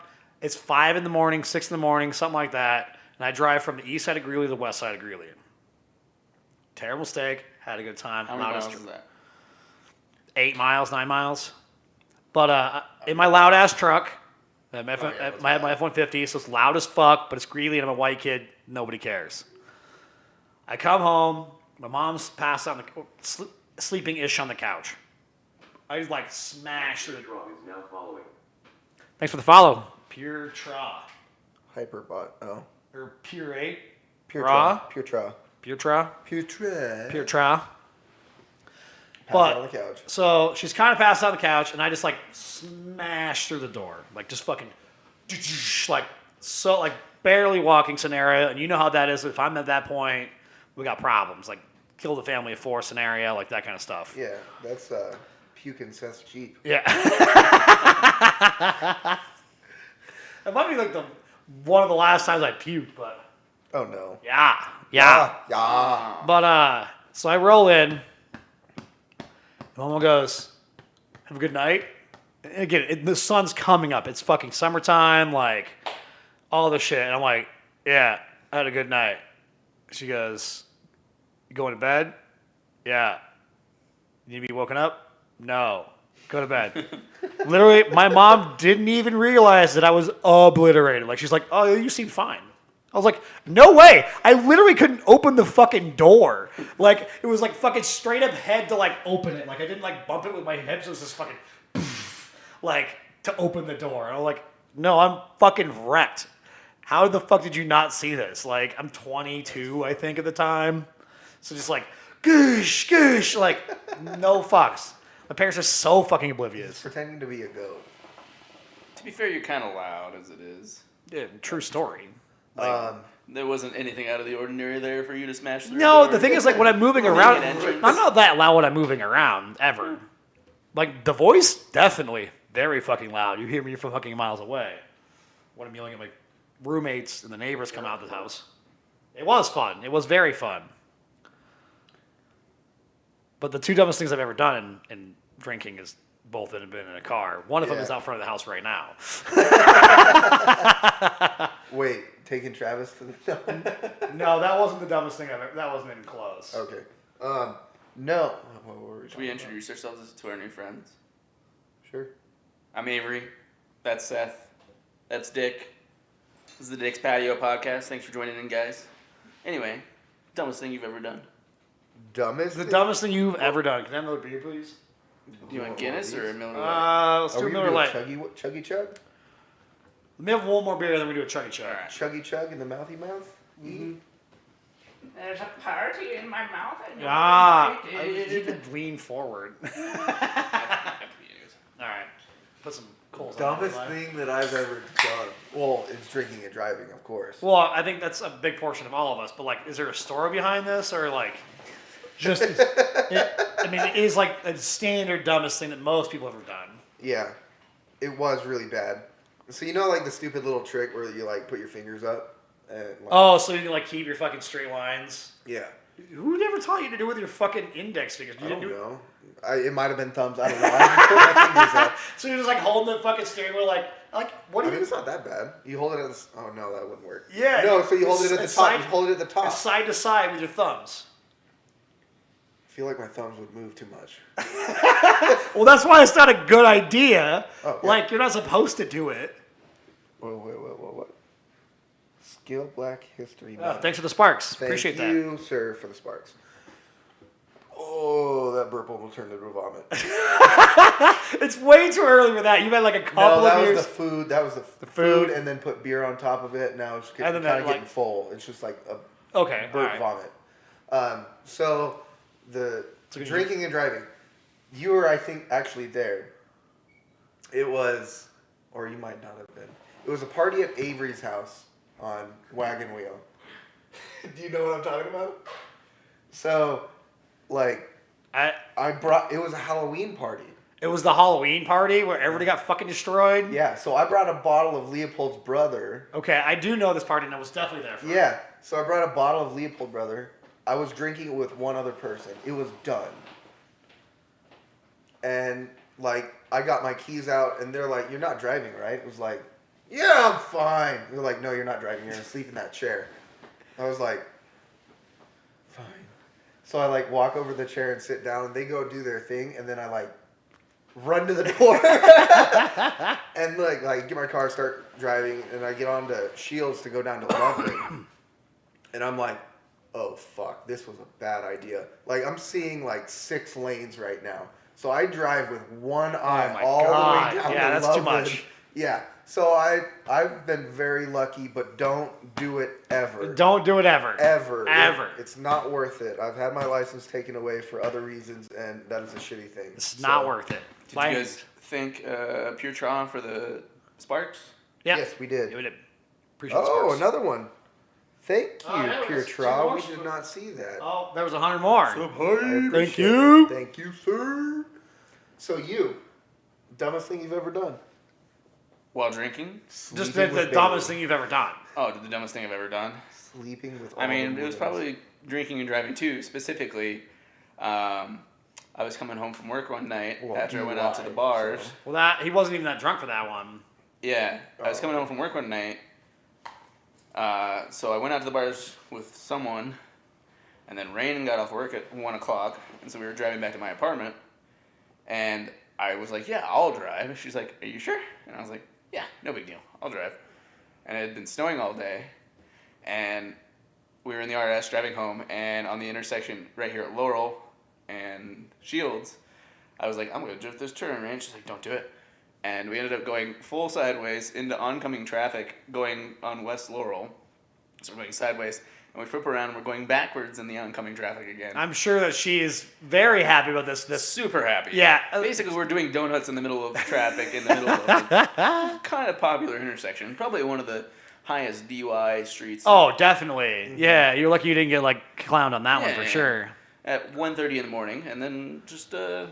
Speaker 1: It's 5 in the morning, 6 in the morning, something like that. And I drive from the east side of Greeley to the west side of Greeley. Terrible mistake. Had a good time.
Speaker 2: How many
Speaker 1: Loudest-
Speaker 2: miles is that?
Speaker 1: 8 miles, 9 miles. But in my loud ass truck, my F-150, so it's loud as fuck, but it's Greeley and I'm a white kid. Nobody cares. I come home. My mom's passed out, sleeping-ish on the couch. I just like smash through the.
Speaker 4: Truck is now following.
Speaker 1: Thanks for the follow. Pure Tra.
Speaker 3: Hyperbot. Oh.
Speaker 1: Or Pure 8.
Speaker 3: Pure
Speaker 1: Raw?
Speaker 3: Tra. Pure Tra.
Speaker 1: Pure Tra.
Speaker 3: Pure Tra.
Speaker 1: Pure Tra.
Speaker 3: Pass out on the couch.
Speaker 1: So she's kind of passed out on the couch, and I just like smash through the door, like just fucking, like so like barely walking scenario. And you know how that is. If I'm at that point, we got problems, like kill the family of 4 scenario, like that kind of stuff.
Speaker 3: Yeah, that's puking Seth's Jeep.
Speaker 1: Yeah. It might be like one of the last times I puked, but
Speaker 3: Oh no.
Speaker 1: yeah.
Speaker 3: Yeah.
Speaker 1: But so I roll in. Mama goes, "Have a good night." And again, the sun's coming up. It's fucking summertime, like all this shit. And I'm like, "Yeah, I had a good night." She goes, "You going to bed?" Yeah. You need to be woken up? No. Go to bed. Literally, my mom didn't even realize that I was obliterated. Like, she's like, oh, you seem fine. I was like, no way. I literally couldn't open the fucking door. Like, it was like fucking straight up head to like open it. Like, I didn't like bump it with my hips. It was just fucking like to open the door. And I'm like, no, I'm fucking wrecked. How the fuck did you not see this? Like, I'm 22, I think, at the time. So just like, goosh, goosh. Like, no fucks. My parents are so fucking oblivious.
Speaker 3: Pretending to be a goat.
Speaker 2: To be fair, you're kind of loud as it is.
Speaker 1: Yeah, true story.
Speaker 2: There wasn't anything out of the ordinary there for you to smash through.
Speaker 1: No,
Speaker 2: door.
Speaker 1: the thing is, like, when I'm moving
Speaker 2: Making
Speaker 1: around,
Speaker 2: an entrance.
Speaker 1: I'm not that loud when I'm moving around, ever. Like, the voice, definitely very fucking loud. You hear me from fucking miles away. When I'm yelling at my roommates and the neighbors come out of the house. It was fun. It was very fun. But the two dumbest things I've ever done in drinking is both that have been in a car. One of them is out front of the house right now.
Speaker 3: Wait, taking Travis to the...
Speaker 1: No, that wasn't the dumbest thing I've ever... That wasn't even close.
Speaker 3: Okay. No. What were we
Speaker 2: Should we
Speaker 3: talking
Speaker 2: introduce ourselves to our new friends?
Speaker 3: about? Sure.
Speaker 2: I'm Avery. That's Seth. That's Dick. This is the Dick's Patio podcast. Thanks for joining in, guys. Anyway, dumbest thing you've ever done.
Speaker 3: Dumbest?
Speaker 1: The dumbest thing you've ever done. Can I have another beer, please?
Speaker 2: Do you want Guinness or a Miller Lite?
Speaker 1: Let's
Speaker 3: Are
Speaker 1: do
Speaker 3: we
Speaker 1: a
Speaker 3: gonna
Speaker 1: Miller
Speaker 3: do a
Speaker 1: Lite.
Speaker 3: chuggy chug?
Speaker 1: Let me have one more beer, and then we do a chuggy chug.
Speaker 2: All right.
Speaker 3: Chuggy chug in the mouthy mouth?
Speaker 2: There's a party in my mouth.
Speaker 1: Ah, you could lean forward. All right, put some coals on
Speaker 3: Dumbest
Speaker 1: that.
Speaker 3: thing that I've ever done. Well, it's drinking and driving, of course.
Speaker 1: Well, I think that's a big portion of all of us. But like, is there a story behind this, or like, just? I mean, it is like a standard dumbest thing that most people have ever done.
Speaker 3: Yeah, it was really bad. So you know, like the stupid little trick where you like put your fingers up and like,
Speaker 1: Oh, so you can like keep your fucking straight lines.
Speaker 3: yeah.
Speaker 1: Who never taught you to do it with your fucking index fingers? You
Speaker 3: I
Speaker 1: didn't
Speaker 3: don't
Speaker 1: do it.
Speaker 3: know. It might have been thumbs. I don't know. I just put my fingers up.
Speaker 1: So you're just like holding the fucking steering wheel, like what
Speaker 3: I
Speaker 1: do
Speaker 3: mean,
Speaker 1: you?
Speaker 3: it's not that bad. You hold it at the... Oh, no, that wouldn't work.
Speaker 1: Yeah.
Speaker 3: No, so you hold it at the
Speaker 1: it's
Speaker 3: top.
Speaker 1: side-
Speaker 3: You hold it at the top.
Speaker 1: It's side to side with your thumbs.
Speaker 3: I feel like my thumbs would move too much.
Speaker 1: Well, that's why it's not a good idea.
Speaker 3: Oh, yeah.
Speaker 1: Like, you're not supposed to do it.
Speaker 3: Wait, what? Skill Black History
Speaker 1: Oh,
Speaker 3: Month.
Speaker 1: thanks for the sparks.
Speaker 3: Thank
Speaker 1: Appreciate that.
Speaker 3: you, sir, for the sparks. Oh, that burp almost turned into a vomit.
Speaker 1: It's way too early for that. You've had like a couple
Speaker 3: No, that
Speaker 1: of
Speaker 3: was
Speaker 1: years.
Speaker 3: the food. That was the
Speaker 1: food.
Speaker 3: food, and then put beer on top of it. Now it's
Speaker 1: And
Speaker 3: getting,
Speaker 1: then
Speaker 3: kind of
Speaker 1: that,
Speaker 3: getting
Speaker 1: like-
Speaker 3: full. It's just like a
Speaker 1: Okay,
Speaker 3: burp
Speaker 1: alright.
Speaker 3: vomit. So the
Speaker 1: So can you-
Speaker 3: drinking and driving. You were, I think, actually there. It was, or you might not have been. It was a party at Avery's house on Wagon Wheel. Do you know what I'm talking about? So, like, I brought. It was a Halloween party.
Speaker 1: It was the Halloween party where everybody got fucking destroyed.
Speaker 3: Yeah. So I brought a bottle of Leopold's Brother.
Speaker 1: Okay, I do know this party, and I was definitely there for it.
Speaker 3: Yeah. So I brought a bottle of Leopold Brother. I was drinking it with one other person. It was done. And like I got my keys out, and they're like, "You're not driving, right?" It was like, "Yeah, I'm fine." They're like, "No, you're not driving. You're gonna sleep in that chair." I was like, "Fine." So I like walk over to the chair and sit down, and they go do their thing, and then I like run to the door and like get my car, start driving, and I get on to Shields to go down to Loveland, and I'm like, oh fuck, this was a bad idea. Like I'm seeing like 6 lanes right now, so I drive with one eye
Speaker 1: my
Speaker 3: all
Speaker 1: God.
Speaker 3: the way down
Speaker 1: Yeah,
Speaker 3: to
Speaker 1: that's too
Speaker 3: Loveland.
Speaker 1: much.
Speaker 3: Yeah, so I've been very lucky, but don't do it ever.
Speaker 1: Don't do it ever.
Speaker 3: Ever.
Speaker 1: Ever.
Speaker 3: It's not worth it. I've had my license taken away for other reasons, and that is a shitty thing.
Speaker 1: It's not worth it.
Speaker 2: Did you guys thank Pure Tron for the sparks?
Speaker 1: Yeah.
Speaker 3: Yes, we did.
Speaker 1: Yeah, we did. Appreciate the
Speaker 3: Oh,
Speaker 1: sparks.
Speaker 3: another one. Thank you,
Speaker 1: Oh, yeah,
Speaker 3: Pure
Speaker 1: it's two
Speaker 3: Tra.
Speaker 1: more.
Speaker 3: We did not see that.
Speaker 1: Oh, there was 100 more.
Speaker 3: I
Speaker 1: Thank
Speaker 3: appreciate
Speaker 1: you.
Speaker 3: it. Thank you, sir. So you, dumbest thing you've ever done?
Speaker 2: While drinking?
Speaker 1: Just
Speaker 3: Sleeping
Speaker 1: the
Speaker 3: with
Speaker 1: dumbest
Speaker 3: Bailey.
Speaker 1: thing you've ever done.
Speaker 2: Oh, the dumbest thing I've ever done.
Speaker 3: Sleeping with.
Speaker 2: I
Speaker 3: all
Speaker 2: mean,
Speaker 3: the
Speaker 2: it was
Speaker 3: women.
Speaker 2: probably drinking and driving too. Specifically, I was coming home from work one night
Speaker 3: Well,
Speaker 2: after I went out to the
Speaker 3: DUI,
Speaker 2: bars.
Speaker 3: so.
Speaker 1: Well, he wasn't even that drunk for that one.
Speaker 2: Yeah, I was
Speaker 3: Oh.
Speaker 2: coming home from work one night. So I went out to the bars with someone, And then Rain got off work at 1 o'clock, and so we were driving back to my apartment. And I was like, yeah, I'll drive. She's like, are you sure? And I was like, yeah, no big deal. I'll drive. And it had been snowing all day. And we were in the RS driving home, and on the intersection right here at Laurel and Shields, I was like, I'm going to drift this turn, Rain. She's like, don't do it. And we ended up going full sideways into oncoming traffic going on West Laurel. So we're going sideways. And we flip around and we're going backwards in the oncoming traffic again.
Speaker 1: I'm sure that she is very happy about this.
Speaker 2: Super happy.
Speaker 1: Yeah.
Speaker 2: Basically, we're doing donuts in the middle of traffic in the middle of a kind of popular intersection. Probably one of the highest DUI streets.
Speaker 1: Oh, definitely. Yeah, you're lucky you didn't get like clowned on that one for
Speaker 2: Yeah.
Speaker 1: sure.
Speaker 2: At 1:30 in the morning, and then just turned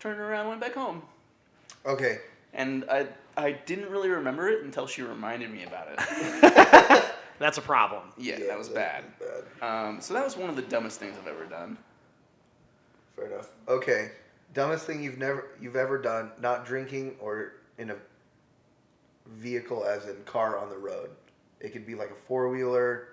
Speaker 2: around and went back home.
Speaker 3: Okay.
Speaker 2: And I didn't really remember it until she reminded me about it.
Speaker 1: That's a problem.
Speaker 2: Yeah, that was bad.
Speaker 3: Bad.
Speaker 2: So that was one of the dumbest things I've ever done.
Speaker 3: Fair enough. Okay. Dumbest thing you've ever done, not drinking or in a vehicle as in car on the road. It could be like a 4-wheeler,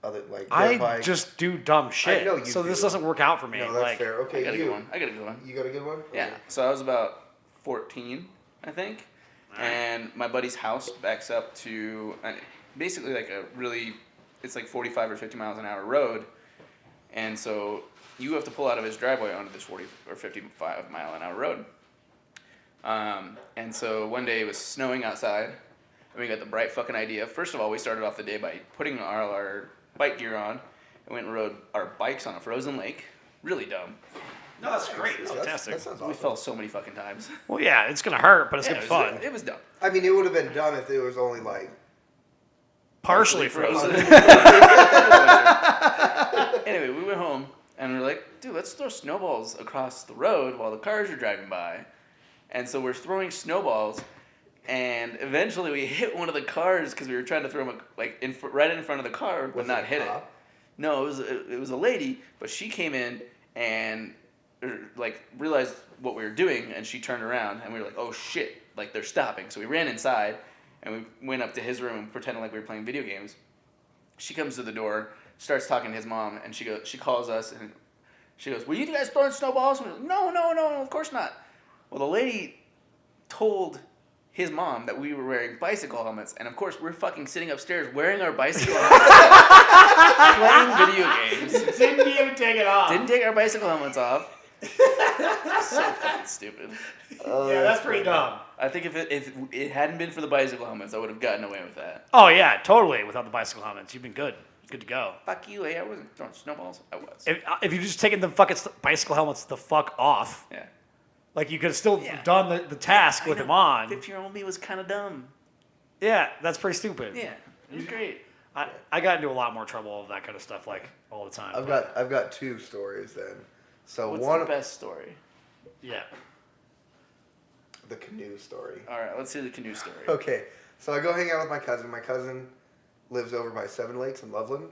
Speaker 3: other like dirt
Speaker 1: I
Speaker 3: bike.
Speaker 1: just do dumb shit.
Speaker 3: know you
Speaker 1: so this
Speaker 3: do.
Speaker 1: doesn't work out for me.
Speaker 3: No, that's
Speaker 1: like,
Speaker 3: fair.
Speaker 2: I
Speaker 3: Okay,
Speaker 2: got a
Speaker 3: you.
Speaker 2: good one. I got a good one.
Speaker 3: You got a good one?
Speaker 2: Yeah.
Speaker 3: Okay.
Speaker 2: So I was about 14, I think, and my buddy's house backs up to basically like a really, it's like 45 or 50 miles an hour road, and so you have to pull out of his driveway onto this 40 or 55 mile an hour road. And so one day it was snowing outside, and we got the bright fucking idea. First of all, we started off the day by putting our bike gear on and went and rode our bikes on a frozen lake. Really dumb.
Speaker 1: no, that's great. That's
Speaker 3: That's-
Speaker 1: fantastic.
Speaker 3: That sounds
Speaker 2: We
Speaker 3: awesome.
Speaker 2: fell so many fucking times.
Speaker 1: Well, yeah, it's gonna hurt, but it's
Speaker 2: Yeah,
Speaker 1: gonna be fun.
Speaker 2: It was dumb.
Speaker 3: I mean, it would have been dumb if it was only like.
Speaker 1: Partially frozen.
Speaker 2: Anyway, we went home and we are like, dude, let's throw snowballs across the road while the cars are driving by. And so we're throwing snowballs, and eventually we hit one of the cars because we were trying to throw them like right in front of the car, but
Speaker 3: Was
Speaker 2: not
Speaker 3: it a
Speaker 2: hit it.
Speaker 3: cop?
Speaker 2: No, it was a lady, but she came in and like realized what we were doing, and she turned around, and we were like, oh shit, like they're stopping. So we ran inside, and we went up to his room and pretended like we were playing video games. She comes to the door, starts talking to his mom, and she calls us, and she goes, were you guys throwing snowballs? And we're like, no, of course not. Well, the lady told his mom that we were wearing bicycle helmets, and of course we're fucking sitting upstairs wearing our bicycle helmets, playing video games.
Speaker 1: Didn't even take it off.
Speaker 2: Didn't take our bicycle helmets off. So fucking stupid.
Speaker 1: Yeah, that's pretty dumb.
Speaker 2: I think if it hadn't been for the bicycle helmets, I would have gotten away with that.
Speaker 1: Oh yeah, totally. Without the bicycle helmets, you've been good. Good to go.
Speaker 2: Fuck you, I wasn't throwing snowballs. I was.
Speaker 1: If you just taken the fucking bicycle helmets the fuck off,
Speaker 2: Yeah.
Speaker 1: like you could have still
Speaker 2: Yeah.
Speaker 1: done the task with them on.
Speaker 2: 50-year-old me was kind of dumb.
Speaker 1: Yeah, that's pretty stupid.
Speaker 2: Yeah, it was great.
Speaker 1: I got into a lot more trouble with that kind of stuff like all the time.
Speaker 3: I've got 2 stories then. So
Speaker 2: What's
Speaker 3: one
Speaker 2: the best story?
Speaker 1: Yeah.
Speaker 3: the canoe story.
Speaker 2: All right, let's hear the canoe story.
Speaker 3: Okay, so I go hang out with my cousin. My cousin lives over by Seven Lakes in Loveland,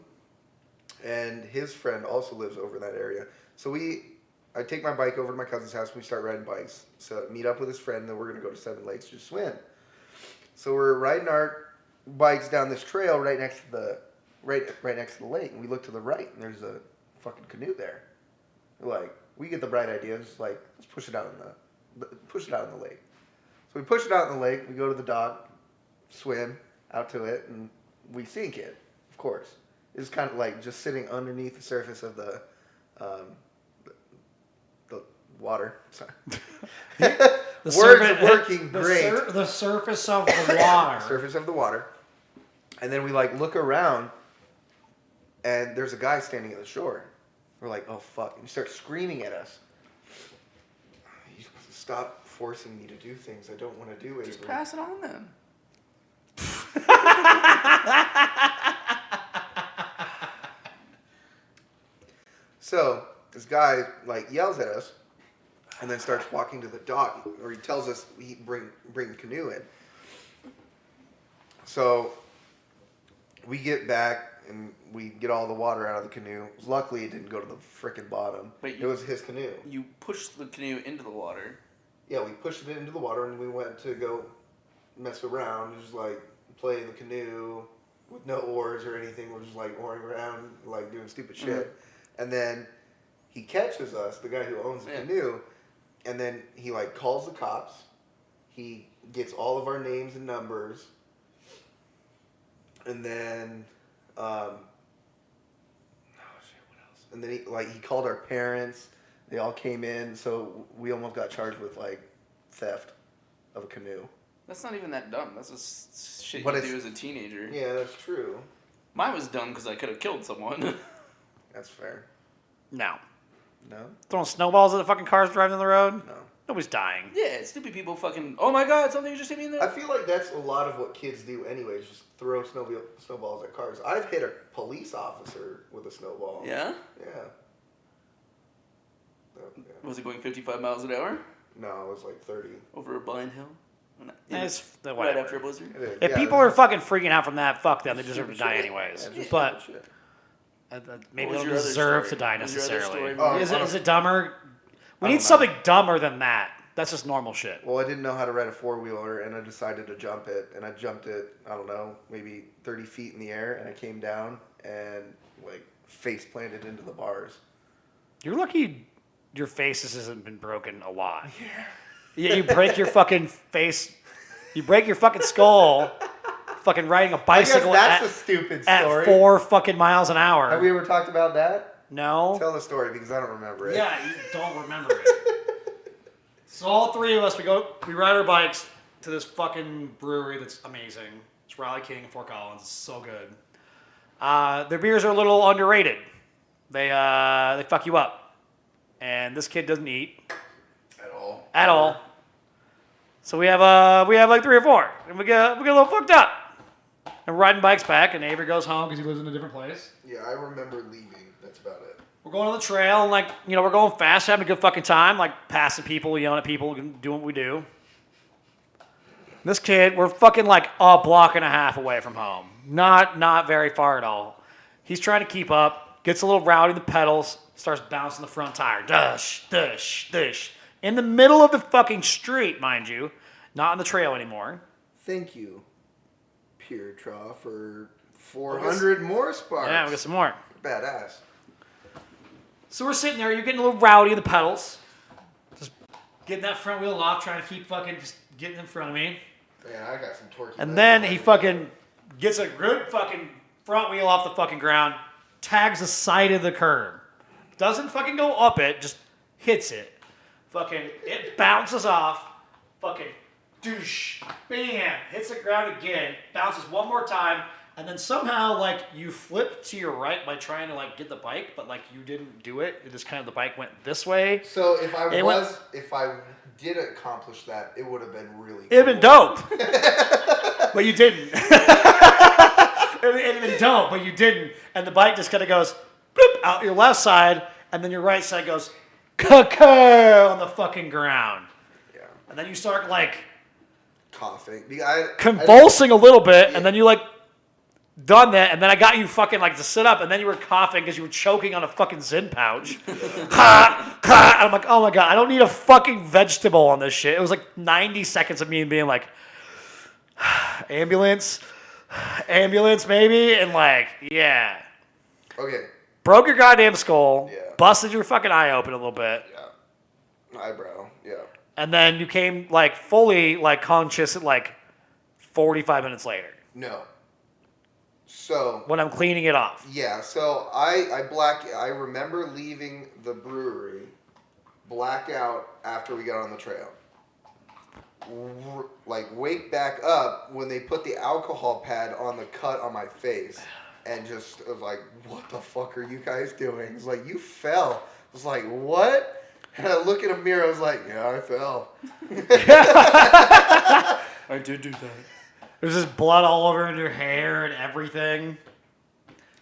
Speaker 3: and his friend also lives over in that area. So I take my bike over to my cousin's house, and we start riding bikes. So meet up with his friend, and then we're gonna go to Seven Lakes to swim. So we're riding our bikes down this trail right next to the next to the lake, and we look to the right, and there's a fucking canoe there. We're like, we get the bright idea, just like let's push it out in the lake. So we push it out in the lake. We go to the dock, swim out to it, and we sink it. Of course, it's kind of like just sitting underneath the surface of the water. Sorry. Words are working great.
Speaker 5: The surface of the water.
Speaker 3: Surface of the water, and then we like look around, and there's a guy standing at the shore. We're like, oh fuck! And he starts screaming at us. You stop forcing me to do things I don't want to do.
Speaker 2: Just
Speaker 3: Avery."
Speaker 2: pass it on then.
Speaker 3: So this guy like yells at us, and then starts walking to the dock, or he tells us he bring the canoe in. So we get back and we get all the water out of the canoe. Luckily, it didn't go to the frickin' bottom.
Speaker 2: But
Speaker 3: It was his canoe.
Speaker 2: You push the canoe into the water.
Speaker 3: Yeah, we pushed it into the water, and we went to go mess around, just like play in the canoe, with no oars or anything. We're just like oaring around, like doing stupid shit. And then he catches us, the guy who owns the canoe, and then he like calls the cops. He gets all of our names and numbers, and then oh shit, what else? And then he called our parents. They all came in, so we almost got charged with like theft of a canoe.
Speaker 2: That's not even that dumb. That's just shit
Speaker 3: But
Speaker 2: you
Speaker 3: it's-
Speaker 2: do as a teenager.
Speaker 3: Yeah, that's true.
Speaker 2: Mine was dumb because I could have killed someone.
Speaker 3: That's fair.
Speaker 1: No.
Speaker 3: No?
Speaker 1: Throwing snowballs at the fucking cars driving down the road?
Speaker 3: No.
Speaker 1: Nobody's dying.
Speaker 2: Yeah, stupid people fucking. Oh my god, something just hit me in
Speaker 3: I
Speaker 2: there.
Speaker 3: feel like that's a lot of what kids do anyways, just throw snowballs at cars. I've hit a police officer with a snowball.
Speaker 2: Yeah?
Speaker 3: Yeah. Oh, yeah.
Speaker 2: Was it going 55 miles an hour
Speaker 3: No, it was like 30.
Speaker 2: over a blind hill?
Speaker 1: It's
Speaker 2: Right
Speaker 1: whatever.
Speaker 2: after a blizzard?
Speaker 3: It is.
Speaker 1: If
Speaker 3: Yeah,
Speaker 1: people
Speaker 3: it
Speaker 1: are
Speaker 3: was
Speaker 1: fucking freaking out from that, fuck them. They
Speaker 3: just
Speaker 1: deserve to
Speaker 3: stupid
Speaker 1: die
Speaker 3: shit.
Speaker 1: anyways.
Speaker 3: Yeah, just
Speaker 1: But
Speaker 3: stupid shit.
Speaker 1: maybe
Speaker 2: What was
Speaker 1: they
Speaker 2: your
Speaker 1: don't
Speaker 2: other
Speaker 1: deserve
Speaker 2: story?
Speaker 1: to die
Speaker 2: What was your other
Speaker 1: necessarily.
Speaker 2: story?
Speaker 1: Is it dumber? We
Speaker 3: I
Speaker 1: need
Speaker 3: don't
Speaker 1: something dumber than that. That's just normal shit.
Speaker 3: Well, I didn't know how to ride a four-wheeler, and I decided to jump it. And I jumped it, I don't know, maybe 30 feet in the air, and I came down and, like, face planted into the bars.
Speaker 1: You're lucky your face hasn't been broken a lot. Yeah. You break your fucking face. You break your fucking skull fucking riding a bicycle
Speaker 3: that's a stupid story.
Speaker 1: at 4 fucking miles an hour.
Speaker 3: Have we ever talked about that?
Speaker 1: No.
Speaker 3: Tell the story, because I don't remember it.
Speaker 5: Yeah, you don't remember it.
Speaker 1: So all three of us, we ride our bikes to this fucking brewery that's amazing. It's Riley King in Fort Collins. It's so good. Their beers are a little underrated. They fuck you up. And this kid doesn't eat
Speaker 3: At all.
Speaker 1: at all. So we have like 3 or 4, and we get a little fucked up. And we're riding bikes back, and Avery goes home because he lives in a different place.
Speaker 3: Yeah, I remember leaving. That's about it.
Speaker 1: We're going on the trail, and we're going fast, having a good fucking time, like passing people, yelling at people, doing what we do. This kid, we're fucking like a block and a half away from home. Not very far at all. He's trying to keep up, gets a little rowdy in the pedals, starts bouncing the front tire. Dush, dush, dush. In the middle of the fucking street, mind you. Not on the trail anymore.
Speaker 3: Thank you, Pure Draw, for 400 more sparks.
Speaker 1: Yeah, we got some more.
Speaker 3: Badass.
Speaker 1: So we're sitting there, you're getting a little rowdy in the pedals. Just getting that front wheel off, trying to keep fucking just getting in front of me.
Speaker 3: Man, I got some torque.
Speaker 1: And then he fucking gets a good fucking front wheel off the fucking ground, tags the side of the curb. Doesn't fucking go up it, just hits it. Fucking, it bounces off. Fucking, douche, bam, hits the ground again, bounces one more time, and then somehow, like, you flip to your right by trying to, like, get the bike, but, like, you didn't do it. It just kind of, the bike went this way.
Speaker 3: So if I
Speaker 1: It
Speaker 3: if I did accomplish that, it would have been really.
Speaker 1: It'd been dope. But you didn't. It'd been dope, but you didn't. And the bike just kind of goes bloop, out your left side, and then your right side goes caca on the fucking ground.
Speaker 3: Yeah.
Speaker 1: And then you start like
Speaker 3: Coughing.
Speaker 1: convulsing a little bit, and then you like done that, and then I got you fucking like to sit up, and then you were coughing because you were choking on a fucking Zyn pouch. Ha, ha. And I'm like, oh my god, I don't need a fucking vegetable on this shit. It was like 90 seconds of me being like, ambulance maybe, and like, yeah.
Speaker 3: Okay.
Speaker 1: Broke your goddamn skull,
Speaker 3: Yeah.
Speaker 1: busted your fucking eye open a little bit,
Speaker 3: Yeah. Eyebrow. Yeah.
Speaker 1: and then you came like fully like conscious at like 45 minutes later
Speaker 3: No. So
Speaker 1: when I'm cleaning it off.
Speaker 3: yeah. So I remember leaving the brewery, blackout after we got on the trail. Like wake back up when they put the alcohol pad on the cut on my face, and just was like, "What the fuck are you guys doing?" It's like, "You fell." I was like, "What?" And I look in a mirror. I was like, "Yeah, I fell."
Speaker 2: I did do that.
Speaker 1: There's just blood all over in your hair and everything.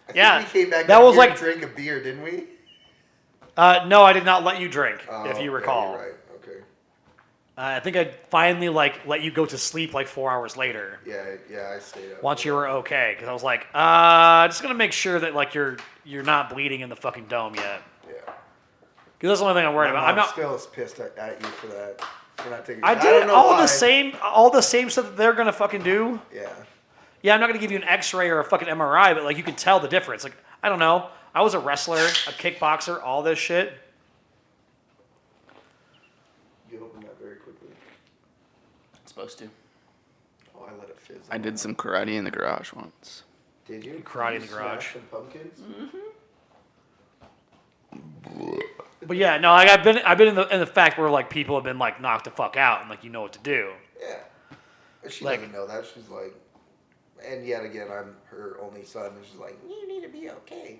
Speaker 3: I
Speaker 1: Yeah,
Speaker 3: think we came back.
Speaker 1: that
Speaker 3: in
Speaker 1: was
Speaker 3: here
Speaker 1: like-
Speaker 3: to drink a beer, didn't we?
Speaker 1: No, I did not let you drink,
Speaker 3: Oh,
Speaker 1: if you
Speaker 3: yeah,
Speaker 1: recall.
Speaker 3: you're right. Okay.
Speaker 1: I think I finally like let you go to sleep like 4 hours later.
Speaker 3: Yeah, I stayed up.
Speaker 1: Once you were okay, because I was like, just gonna make sure that like you're not bleeding in the fucking dome yet.
Speaker 3: Yeah.
Speaker 1: Because that's the only thing I'm worried about. I'm not.
Speaker 3: still as pissed at you for that. For not taking.
Speaker 1: I
Speaker 3: don't
Speaker 1: did
Speaker 3: know
Speaker 1: all
Speaker 3: why.
Speaker 1: the same stuff that they're gonna fucking do.
Speaker 3: Yeah.
Speaker 1: Yeah, I'm not gonna give you an X-ray or a fucking MRI, but like you can tell the difference. Like I don't know. I was a wrestler, a kickboxer, all this shit.
Speaker 3: You opened that very quickly.
Speaker 2: Supposed to.
Speaker 3: Oh, I let it fizz.
Speaker 2: I did some karate in the garage once.
Speaker 3: Did you?
Speaker 1: Karate in
Speaker 3: Did
Speaker 1: the
Speaker 3: you
Speaker 1: garage.
Speaker 3: smash some pumpkins?
Speaker 1: But yeah, no, like I've been in the fact where like people have been like knocked the fuck out and like you know what to do.
Speaker 3: Yeah. She
Speaker 1: Like-
Speaker 3: doesn't know that. She's like, and yet again, I'm her only son, and she's like, you need to be okay.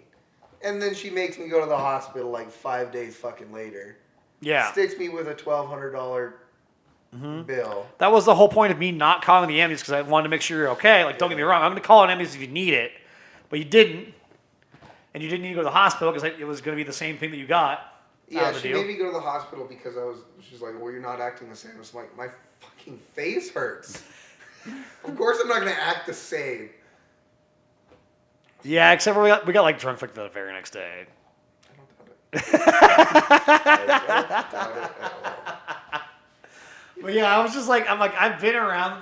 Speaker 3: And then she makes me go to the hospital like 5 days fucking later.
Speaker 1: Yeah.
Speaker 3: Sticks me with a $1,200 bill.
Speaker 1: That was the whole point of me not calling the ambulance because I wanted to make sure you're okay. Like, don't get me wrong, I'm going to call an ambulance if you need it, but you didn't, and you didn't need to go to the hospital because it was going to be the same thing that you got.
Speaker 3: Yeah,
Speaker 1: Out of the
Speaker 3: she
Speaker 1: deal.
Speaker 3: made me go to the hospital because she's like, well, you're not acting the same. I was like, my fucking face hurts. Of course I'm not going to act the same.
Speaker 1: Yeah, except for we got like drunk like the very next day.
Speaker 3: I don't doubt it. I don't doubt it at all.
Speaker 1: But yeah, I was just like, I've been around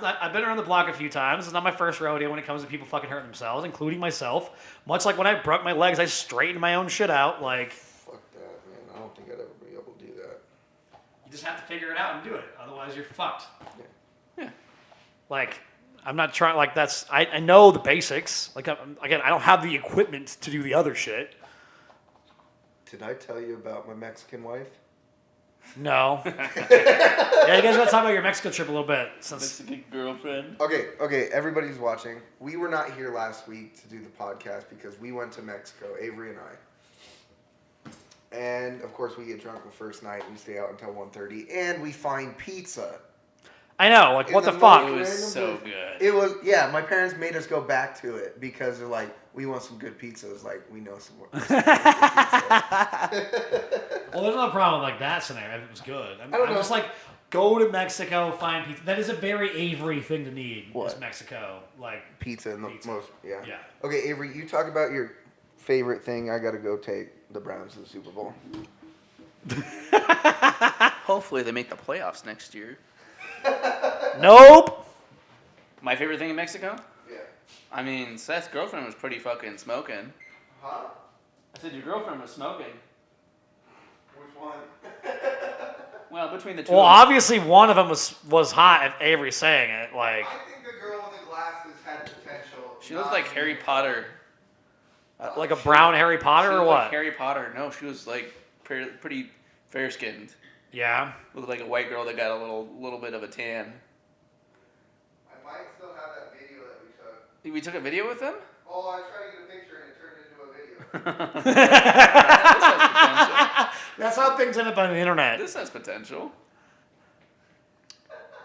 Speaker 1: the block a few times. It's not my first rodeo when it comes to people fucking hurting themselves, including myself. Much like when I broke my legs, I straightened my own shit out. Like,
Speaker 3: Fuck that, man. I don't think I'd ever be able to do that.
Speaker 1: you just have to figure it out and do it. Otherwise, you're fucked.
Speaker 3: Yeah.
Speaker 1: Like, I'm not trying. Like, I know the basics. Like, again, I don't have the equipment to do the other shit.
Speaker 3: Did I tell you about my Mexican wife?
Speaker 1: No. Yeah, you guys got to talk about your Mexico trip a little bit. Since
Speaker 2: Mexican girlfriend.
Speaker 3: Okay, everybody's watching. We were not here last week to do the podcast because we went to Mexico, Avery and I. And, of course, we get drunk the first night. We stay out until 1:30, and we find pizza.
Speaker 1: I know. Like,
Speaker 3: In
Speaker 1: what the
Speaker 3: the
Speaker 1: fuck?
Speaker 2: It
Speaker 3: most-
Speaker 2: was so good.
Speaker 3: It was, yeah, my parents made us go back to it because they're like, we want some good pizza. It's like, we know some more. Some good pizza.
Speaker 1: Well, there's no problem with like that scenario. If it was good.
Speaker 3: I don't
Speaker 1: I'm
Speaker 3: know.
Speaker 1: just like, go to Mexico, find pizza. That is a very Avery thing to need.
Speaker 3: What?
Speaker 1: Is Mexico like?
Speaker 3: Pizza in the
Speaker 1: Pizza.
Speaker 3: most, yeah.
Speaker 1: Yeah.
Speaker 3: Okay, Avery, you talk about your favorite thing. I got to go take the Browns to the Super Bowl.
Speaker 2: Hopefully they make the playoffs next year.
Speaker 1: Nope.
Speaker 2: My favorite thing in Mexico?
Speaker 3: Yeah.
Speaker 2: I mean, Seth's girlfriend was pretty fucking smoking.
Speaker 3: Huh?
Speaker 2: I said your girlfriend was smoking.
Speaker 3: Which one?
Speaker 2: Well, between the two
Speaker 1: Well,
Speaker 2: of them.
Speaker 1: obviously one of them was hot. If Avery's saying it, like,
Speaker 3: I think the girl with the glasses had potential.
Speaker 2: She looked like Harry Potter.
Speaker 1: like a brown Harry Potter
Speaker 2: She
Speaker 1: or
Speaker 2: looked
Speaker 1: what?
Speaker 2: like Harry Potter. No, she was like pretty fair-skinned.
Speaker 1: Yeah.
Speaker 2: Looked like a white girl that got a little bit of a tan.
Speaker 3: I might still have that video that we took.
Speaker 2: We took a video with them?
Speaker 3: Oh, I tried to get a picture and it turned into a video.
Speaker 2: This has potential.
Speaker 1: That's how things end up on the internet.
Speaker 2: This has potential.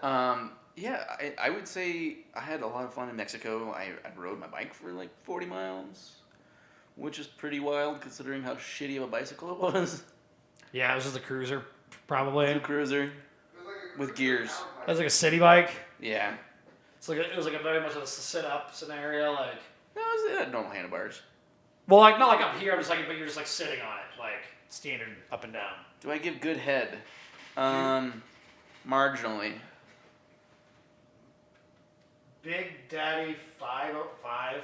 Speaker 2: Yeah, I would say I had a lot of fun in Mexico. I rode my bike for like 40 miles, which is pretty wild considering how shitty of a bicycle it was.
Speaker 1: Yeah, it was just a cruiser, probably.
Speaker 2: A cruiser
Speaker 3: It was like a
Speaker 2: with gears.
Speaker 1: It was like a city bike.
Speaker 2: Yeah.
Speaker 1: It was like a very much a sit-up scenario, like.
Speaker 2: No, it had normal handlebars.
Speaker 1: Well, like not like up here. I'm just like, but you're just like sitting on it, like standard up and down.
Speaker 2: Do I give good head? Marginally.
Speaker 1: Big Daddy 505.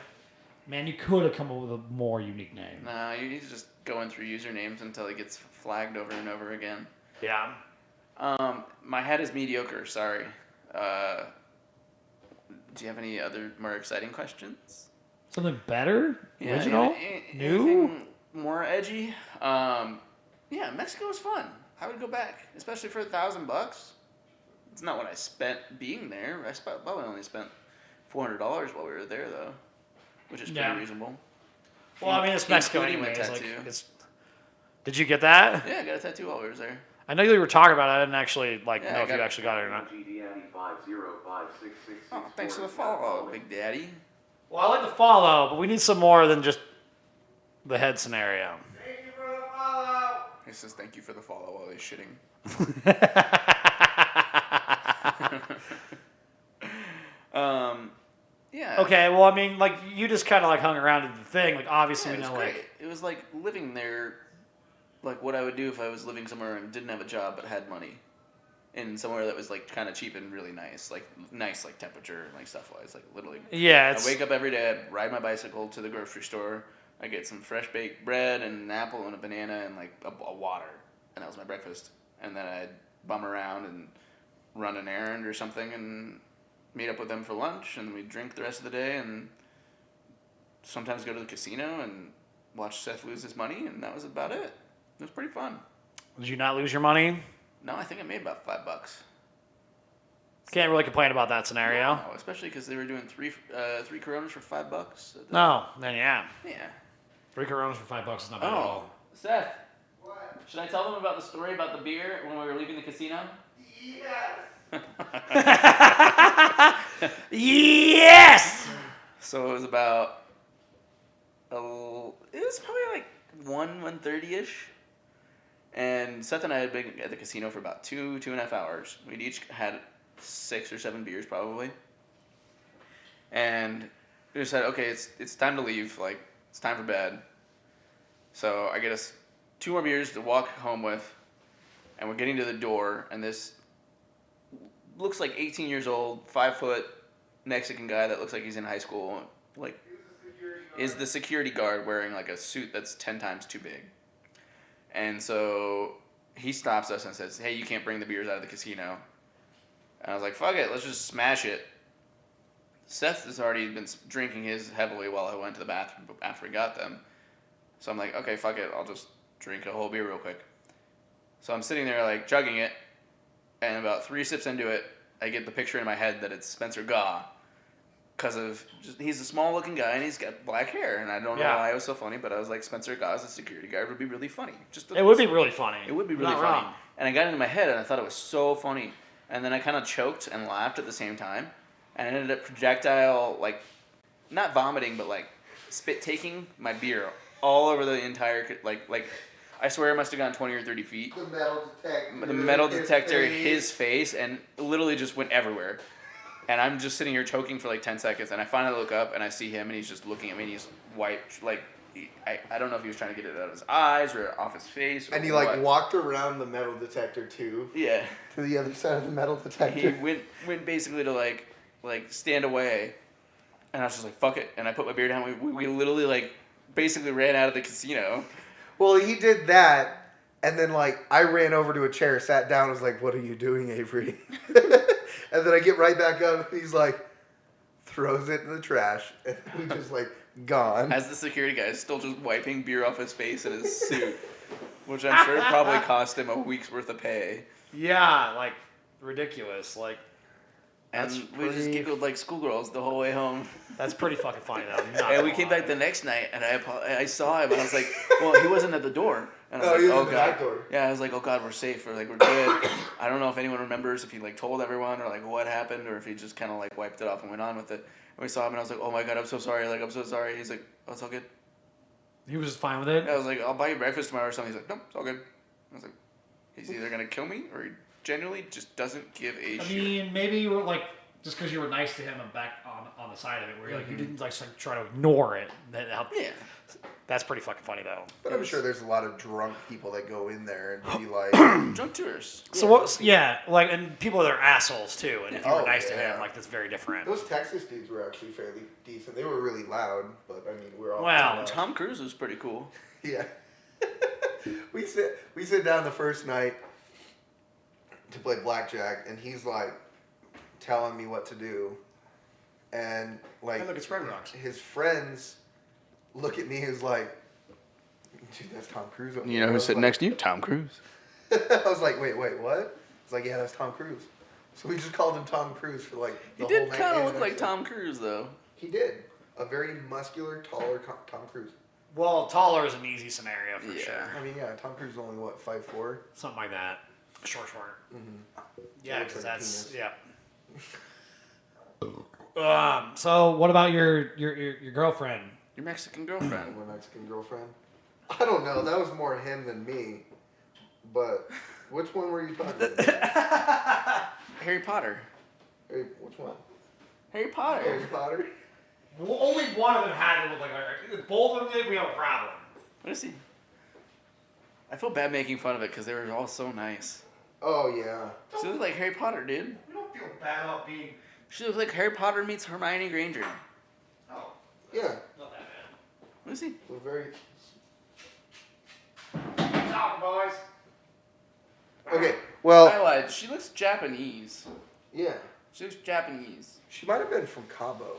Speaker 1: Man, you could have come up with a more unique name.
Speaker 2: Nah, he's just going through usernames until he gets flagged over and over again.
Speaker 1: Yeah.
Speaker 2: My head is mediocre, sorry. Do you have any other more exciting questions?
Speaker 1: Something better?
Speaker 2: Yeah,
Speaker 1: Original? New?
Speaker 2: Anything more edgy? Yeah, Mexico was fun. I would go back, especially for $1,000. It's not what I spent being there. I probably only spent $400 while we were there, though, which is pretty
Speaker 1: Yeah.
Speaker 2: reasonable.
Speaker 1: Well, I mean, it's Mexico
Speaker 2: Including my
Speaker 1: anyways. Like,
Speaker 2: tattoo.
Speaker 1: Did you get that?
Speaker 2: Yeah, I got a tattoo while we were there.
Speaker 1: I know you were talking about it. I didn't actually
Speaker 2: Yeah,
Speaker 1: know
Speaker 2: I
Speaker 1: if
Speaker 2: got
Speaker 1: you
Speaker 2: it.
Speaker 1: actually got it or not.
Speaker 2: Oh, thanks for the follow, Big Daddy.
Speaker 1: Well, I like the follow, but we need some more than just the head scenario.
Speaker 3: Thank you for the follow.
Speaker 2: He says thank you for the follow while he's shitting. Yeah.
Speaker 1: Okay, well, I mean, like, you just kind of, like, hung around at the thing. Like, obviously,
Speaker 2: Yeah, it
Speaker 1: we
Speaker 2: was
Speaker 1: know,
Speaker 2: great.
Speaker 1: like...
Speaker 2: It was like living there, like what I would do if I was living somewhere and didn't have a job but had money. in somewhere that was like kind of cheap and really nice, like temperature, like stuff wise, like literally.
Speaker 1: Yeah,
Speaker 2: I
Speaker 1: it's
Speaker 2: wake up every day, I ride my bicycle to the grocery store, I get some fresh baked bread and an apple and a banana and like a water, and that was my breakfast. And then I'd bum around and run an errand or something and meet up with them for lunch, and we'd drink the rest of the day and sometimes go to the casino and watch Seth lose his money, and that was about it. It was pretty fun.
Speaker 1: Did you not lose your money?
Speaker 2: No, I think I made about $5.
Speaker 1: Can't really complain about that scenario.
Speaker 2: No, especially because they were doing three Coronas for $5.
Speaker 1: No, then yeah.
Speaker 2: Yeah.
Speaker 5: 3 Coronas for $5 is not bad at all.
Speaker 2: Seth. What? Should I tell them about the story about the beer when we were leaving the casino?
Speaker 1: Yes!
Speaker 2: So it was about, it was probably like 1:30ish. And Seth and I had been at the casino for about 2.5 hours. We'd each had 6 or 7 beers probably. And we just said, okay, it's time to leave. Like, it's time for bed. So I get us 2 more beers to walk home with. And we're getting to the door, and this looks like 18 years old, 5-foot Mexican guy that looks like he's in high school, like, is the security guard wearing like a suit that's 10 times too big. And so he stops us and says, hey, you can't bring the beers out of the casino. And I was like, fuck it, let's just smash it. Seth has already been drinking his heavily while I went to the bathroom after we got them. So I'm like, okay, fuck it, I'll just drink a whole beer real quick. So I'm sitting there like chugging it, and about 3 sips into it, I get the picture in my head that it's Spencer Gaw. Because of, he's a small looking guy and he's got black hair, and I don't know why it was so funny, but I was like, Spencer Gaw as a security guard would be really funny.
Speaker 1: It would be really funny.
Speaker 2: It would be really
Speaker 1: Not
Speaker 2: funny.
Speaker 1: wrong.
Speaker 2: And I got it into my head and I thought it was so funny. And then I kind of choked and laughed at the same time. And I ended up projectile, like, not vomiting, but like spit taking my beer all over the entire, like I swear it must have gone 20 or 30 feet.
Speaker 3: The metal detector.
Speaker 2: The metal detector hit his face and literally just went everywhere. And I'm just sitting here choking for like 10 seconds, and I finally look up and I see him, and he's just looking at me, and he's white, like, I don't know if he was trying to get it out of his eyes or off his face. Or
Speaker 3: And he
Speaker 2: what.
Speaker 3: like walked around the metal detector too.
Speaker 2: Yeah.
Speaker 3: To the other side of the metal detector.
Speaker 2: He went basically to like stand away, and I was just like, fuck it, and I put my beer down. We literally like basically ran out of the casino.
Speaker 3: Well, he did that, and then like I ran over to a chair, sat down, was like, "What are you doing, Avery?" And then I get right back up, and he's like, throws it in the trash, and we just like gone.
Speaker 2: As the security guy is still just wiping beer off his face in his suit, which I'm sure probably cost him a week's worth of pay.
Speaker 1: Yeah, like, ridiculous. Like,
Speaker 2: And
Speaker 1: That's
Speaker 2: we just
Speaker 1: pretty-
Speaker 2: giggled like schoolgirls the whole way home.
Speaker 1: that's pretty fucking funny, though. Not
Speaker 2: And we
Speaker 1: gonna
Speaker 2: came
Speaker 1: lie.
Speaker 2: back the next night, and I saw him, and I was like, well, he wasn't at the door. And I was
Speaker 3: Oh,
Speaker 2: like,
Speaker 3: he was
Speaker 2: oh
Speaker 3: in the
Speaker 2: god.
Speaker 3: back door.
Speaker 2: Yeah, I was like, oh god, we're safe. We're good. I don't know if anyone remembers if he like told everyone or like what happened, or if he just kind of like wiped it off and went on with it. And we saw him, and I was like, oh my god, I'm so sorry. Like, I'm so sorry. He's like, oh, it's all good.
Speaker 5: He was just fine with it.
Speaker 2: I was like, I'll buy you breakfast tomorrow or something. He's like, nope, it's all good. I was like, he's either gonna kill me or he genuinely just doesn't give a
Speaker 5: I
Speaker 2: shit.
Speaker 5: mean, maybe you were like, just because you were nice to him and back on the side of it, where you're like, you didn't like try to ignore it. That helped.
Speaker 2: Yeah.
Speaker 1: That's pretty fucking funny, though.
Speaker 3: But I'm sure there's a lot of drunk people that go in there and be like,
Speaker 2: Drunk tourists.
Speaker 1: So what? Yeah, like, and people that are assholes too. And if you were
Speaker 3: Oh,
Speaker 1: nice to
Speaker 3: yeah.
Speaker 1: him, like, that's very different.
Speaker 3: those Texas dudes were actually fairly decent. They were really loud, but I mean, we're all
Speaker 1: Well,
Speaker 2: Tom Cruise was pretty cool.
Speaker 3: yeah. we sit down the first night to play blackjack, and he's like telling me what to do, and like
Speaker 1: Hey, look, it's Red Rocks.
Speaker 3: his friends look at me as like, dude, that's Tom Cruise. over
Speaker 2: You
Speaker 3: there."
Speaker 2: know
Speaker 3: I
Speaker 2: who's
Speaker 3: was
Speaker 2: sitting
Speaker 3: like-
Speaker 2: next to you? Tom Cruise.
Speaker 3: I was like, wait, what? It's like, yeah, that's Tom Cruise. So we just called him Tom Cruise for like
Speaker 2: He
Speaker 3: the
Speaker 2: did
Speaker 3: whole night.
Speaker 2: kind of
Speaker 3: and
Speaker 2: look
Speaker 3: the
Speaker 2: like
Speaker 3: next day.
Speaker 2: Tom Cruise, though.
Speaker 3: He did. A very muscular, taller Tom Cruise.
Speaker 1: Well, taller is an easy scenario for
Speaker 2: Yeah.
Speaker 1: sure.
Speaker 3: I mean, yeah, Tom Cruise is only what, 5'4"?
Speaker 5: Something like that.
Speaker 1: Short.
Speaker 3: Mm-hmm.
Speaker 1: Yeah,
Speaker 3: Looks
Speaker 1: because
Speaker 3: like a
Speaker 1: that's
Speaker 3: penis.
Speaker 1: yeah.
Speaker 5: So what about your girlfriend?
Speaker 2: Your Mexican girlfriend.
Speaker 3: My Mexican girlfriend. I don't know. That was more him than me. But which one were you talking about?
Speaker 2: Harry Potter.
Speaker 3: Hey, which one?
Speaker 2: Harry Potter.
Speaker 3: Harry Potter?
Speaker 5: Well, only one of them had to look like her. Both of them did. We have a problem.
Speaker 2: What is he? I feel bad making fun of it because they were all so nice.
Speaker 3: Oh yeah.
Speaker 2: She looked like Harry Potter, dude.
Speaker 5: You don't feel bad about being.
Speaker 2: She looked like Harry Potter meets Hermione Granger.
Speaker 5: Oh,
Speaker 3: Yeah.
Speaker 5: not that bad.
Speaker 2: Let me see.
Speaker 3: We're very.
Speaker 5: Keep talking, boys.
Speaker 3: Okay. Well.
Speaker 2: I lied. She looks Japanese.
Speaker 3: Yeah.
Speaker 2: She looks Japanese.
Speaker 3: She might have been from Cabo.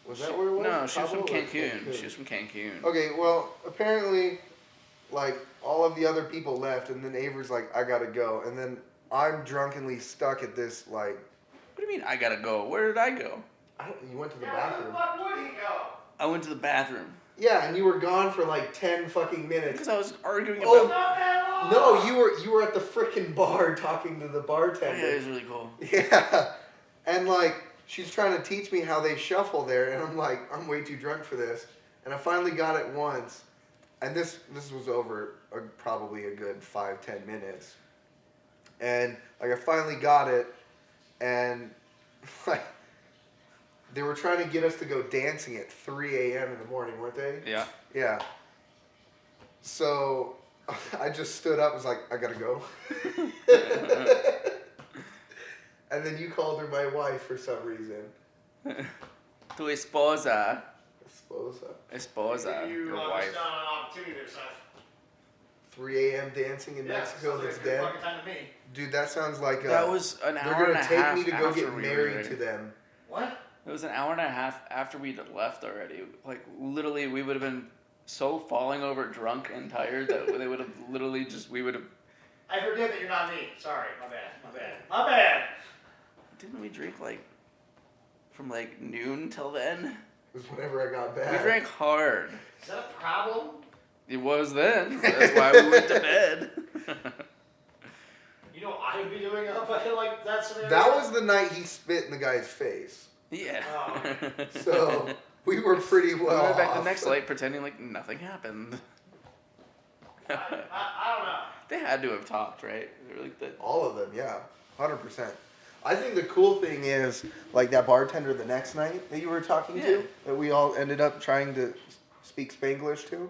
Speaker 3: Was that where it was?
Speaker 2: No, she was
Speaker 3: Cabo
Speaker 2: from
Speaker 3: or
Speaker 2: Cancun. She was from Cancun.
Speaker 3: Okay, well, apparently, like, all of the other people left, and then Avery's like, I gotta go. And then I'm drunkenly stuck at this, like,
Speaker 2: What do you mean I gotta go? Where did I go?
Speaker 3: you went to the
Speaker 5: Yeah, where
Speaker 3: bathroom.
Speaker 5: the fuck would he go?
Speaker 2: I went to the bathroom.
Speaker 3: Yeah, and you were gone for like 10 fucking minutes.
Speaker 2: Because I was arguing
Speaker 3: Oh,
Speaker 2: about...
Speaker 5: Not that long.
Speaker 3: No, you were at the frickin' bar talking to the
Speaker 2: Oh, yeah,
Speaker 3: bartender.
Speaker 2: it was really cool.
Speaker 3: Yeah. And like, she's trying to teach me how they shuffle there, and I'm like, I'm way too drunk for this. And I finally got it once, and this was over probably a good 5-10 minutes. And like, I finally got it, and like, they were trying to get us to go dancing at 3 a.m. in the morning, weren't they?
Speaker 2: Yeah.
Speaker 3: Yeah. So I just stood up and was like, I gotta go. And then you called her my wife for some reason.
Speaker 2: Tu esposa.
Speaker 3: Esposa.
Speaker 2: Esposa.
Speaker 5: You
Speaker 2: Your
Speaker 5: missed
Speaker 2: wife.
Speaker 5: out on an opportunity there, Seth.
Speaker 3: 3 a.m. dancing in
Speaker 5: Yeah,
Speaker 3: Mexico
Speaker 5: sounds like
Speaker 3: that's
Speaker 5: a good
Speaker 3: dead.
Speaker 5: fucking time to me.
Speaker 3: Dude, that sounds like
Speaker 2: That was an
Speaker 3: they're
Speaker 2: hour and
Speaker 3: gonna
Speaker 2: a
Speaker 3: take
Speaker 2: half
Speaker 3: me to go
Speaker 2: after
Speaker 3: get
Speaker 2: we were
Speaker 3: married
Speaker 2: there.
Speaker 3: to them.
Speaker 5: What?
Speaker 2: It was an hour and a half after we'd left already. Like, literally, we would have been so falling over drunk and tired that they would have literally just, we would have...
Speaker 5: I forget that you're not me. Sorry, my bad. My bad. My bad.
Speaker 2: Didn't we drink, like, from, like, noon till then?
Speaker 3: It was whenever I got back.
Speaker 2: We drank hard.
Speaker 5: Is that a problem?
Speaker 2: It was then. That's why we went to bed.
Speaker 5: You know what I would be doing up like that scenario?
Speaker 3: That was the night he spit in the guy's face.
Speaker 2: Yeah.
Speaker 5: Oh.
Speaker 3: So we were pretty
Speaker 2: we
Speaker 3: well
Speaker 2: went back the
Speaker 3: off.
Speaker 2: next night pretending like nothing happened.
Speaker 5: I don't know.
Speaker 2: They had to have talked, right? They were like the...
Speaker 3: All of them, yeah, 100%. I think the cool thing is, like that bartender the next night that you were talking
Speaker 2: Yeah.
Speaker 3: to, that we all ended up trying to speak Spanglish to.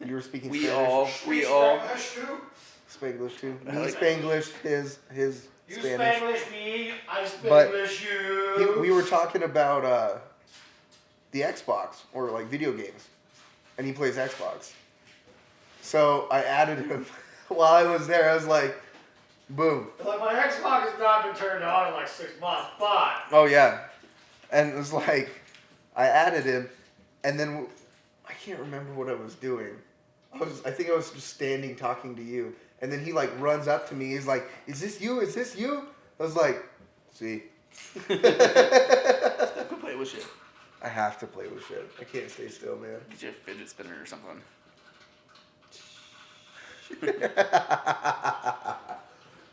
Speaker 3: You were speaking
Speaker 2: We
Speaker 3: Spanish.
Speaker 2: all...
Speaker 5: Spanglish too?
Speaker 3: Spanglish too.
Speaker 2: I
Speaker 3: Me
Speaker 2: like-
Speaker 3: Spanglish, his
Speaker 5: You
Speaker 3: Spanish.
Speaker 5: Spanglish me, I
Speaker 3: But
Speaker 5: Spanglish you.
Speaker 3: We were talking about the Xbox or like video games, and he plays Xbox. So I added him while I was there. I was like, boom.
Speaker 5: Like, my Xbox has not been turned on in like 6 months, but...
Speaker 3: Oh yeah, and it was like, I added him, and then I can't remember what I was doing. I think I was just standing talking to you, and then he like runs up to me. He's like, "Is this you? Is this you?" I was like, "See."
Speaker 2: Quit playing with shit.
Speaker 3: I have to play with shit. I can't stay still, man.
Speaker 2: Get you a fidget spinner or something.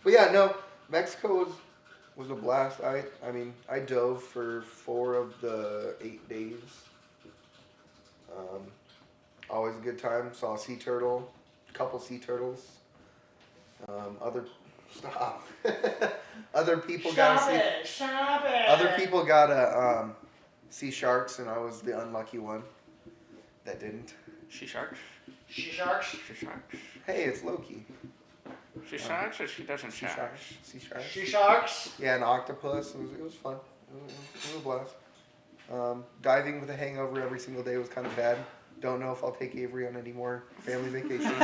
Speaker 3: But yeah, no, Mexico was a blast. I mean, I dove for 4 of the 8 days. Always a good time. Saw a sea turtle, couple sea turtles. Other people got to see.
Speaker 5: Stop it!
Speaker 3: Other people got to see sharks, and I was the unlucky one that didn't.
Speaker 2: She sharks?
Speaker 5: She sharks?
Speaker 2: She sharks?
Speaker 3: Hey, it's Loki.
Speaker 2: She sharks or she doesn't
Speaker 3: Sea
Speaker 2: shark?
Speaker 3: sharks. Sea sharks.
Speaker 5: She sharks?
Speaker 3: Yeah, an octopus. It was fun. It was a blast. Diving with a hangover every single day was kind of bad. Don't know if I'll take Avery on any more family vacations.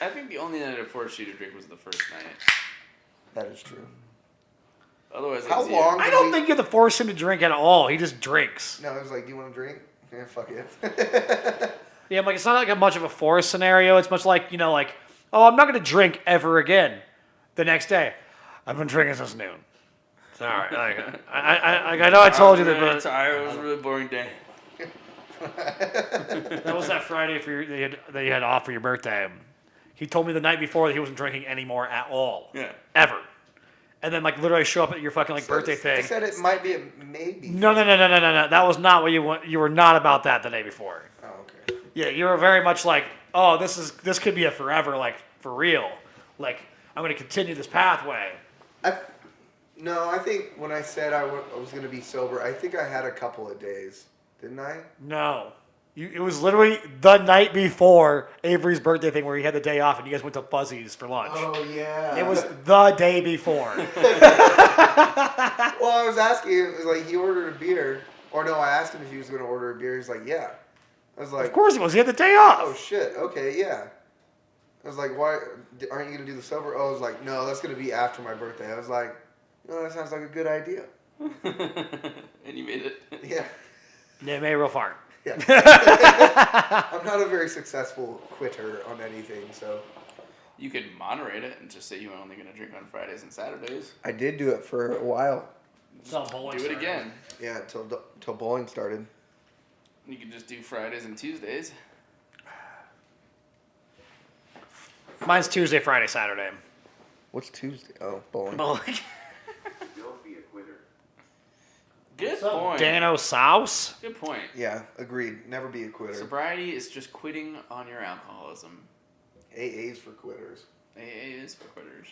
Speaker 2: I think the only night I forced you to drink was the first night.
Speaker 3: That is true.
Speaker 2: Otherwise,
Speaker 3: How
Speaker 2: it was
Speaker 3: long?
Speaker 1: I don't think you have to force him to drink at all. He just drinks.
Speaker 3: No, it was like, do you want to drink? Yeah, fuck it.
Speaker 1: Yeah, I'm like, it's not like a much of a force scenario. It's much like, like, oh, I'm not going to drink ever again the next day. I've been drinking since noon. It's all right. I know I told you that,
Speaker 2: really
Speaker 1: but
Speaker 2: tired. It was a really boring day.
Speaker 1: that was that Friday that you had off for your birthday. He told me the night before that he wasn't drinking anymore at all.
Speaker 2: Yeah.
Speaker 1: Ever. And then, like, literally show up at your fucking, like, birthday
Speaker 3: I
Speaker 1: thing.
Speaker 3: said it might be a maybe.
Speaker 1: No. That was not what you want. You were not about that the day before.
Speaker 3: Oh, okay.
Speaker 1: Yeah, you were very much like, oh, this could be a forever, like, for real. Like, I'm going to continue this pathway.
Speaker 3: No, I think when I said I was going to be sober, I think I had a couple of days. Didn't I?
Speaker 1: No. It was literally the night before Avery's birthday thing where he had the day off and you guys went to Fuzzy's for lunch.
Speaker 3: Oh yeah.
Speaker 1: It was the day before.
Speaker 3: Well, I was asking. It was like he ordered a beer, or no? I asked him if he was going to order a beer. He's like, yeah. I was like,
Speaker 1: Of course he was. He had the day off.
Speaker 3: oh shit. Okay, yeah. I was like, why aren't you going to do the sober? Oh, I was like, no, that's going to be after my birthday. I was like, no, that sounds like a good idea.
Speaker 2: And you made it.
Speaker 3: Yeah.
Speaker 1: Yeah, it made it real far.
Speaker 3: Yeah. I'm not a very successful quitter on anything, so.
Speaker 2: You could moderate it and just say you were only going to drink on Fridays and Saturdays.
Speaker 3: I did do it for a while.
Speaker 5: Until bowling
Speaker 2: Do it
Speaker 5: started.
Speaker 2: again.
Speaker 3: Yeah, till bowling started.
Speaker 2: You could just do Fridays and Tuesdays.
Speaker 1: Mine's Tuesday, Friday, Saturday.
Speaker 3: What's Tuesday? Oh, bowling.
Speaker 1: Bowling.
Speaker 4: Don't be a quitter.
Speaker 2: Good
Speaker 5: So,
Speaker 2: point.
Speaker 1: Dano Souse.
Speaker 2: Good point.
Speaker 3: Yeah, agreed. Never be a quitter.
Speaker 2: Sobriety is just quitting on your alcoholism.
Speaker 3: AA's for quitters.
Speaker 2: AA is for quitters.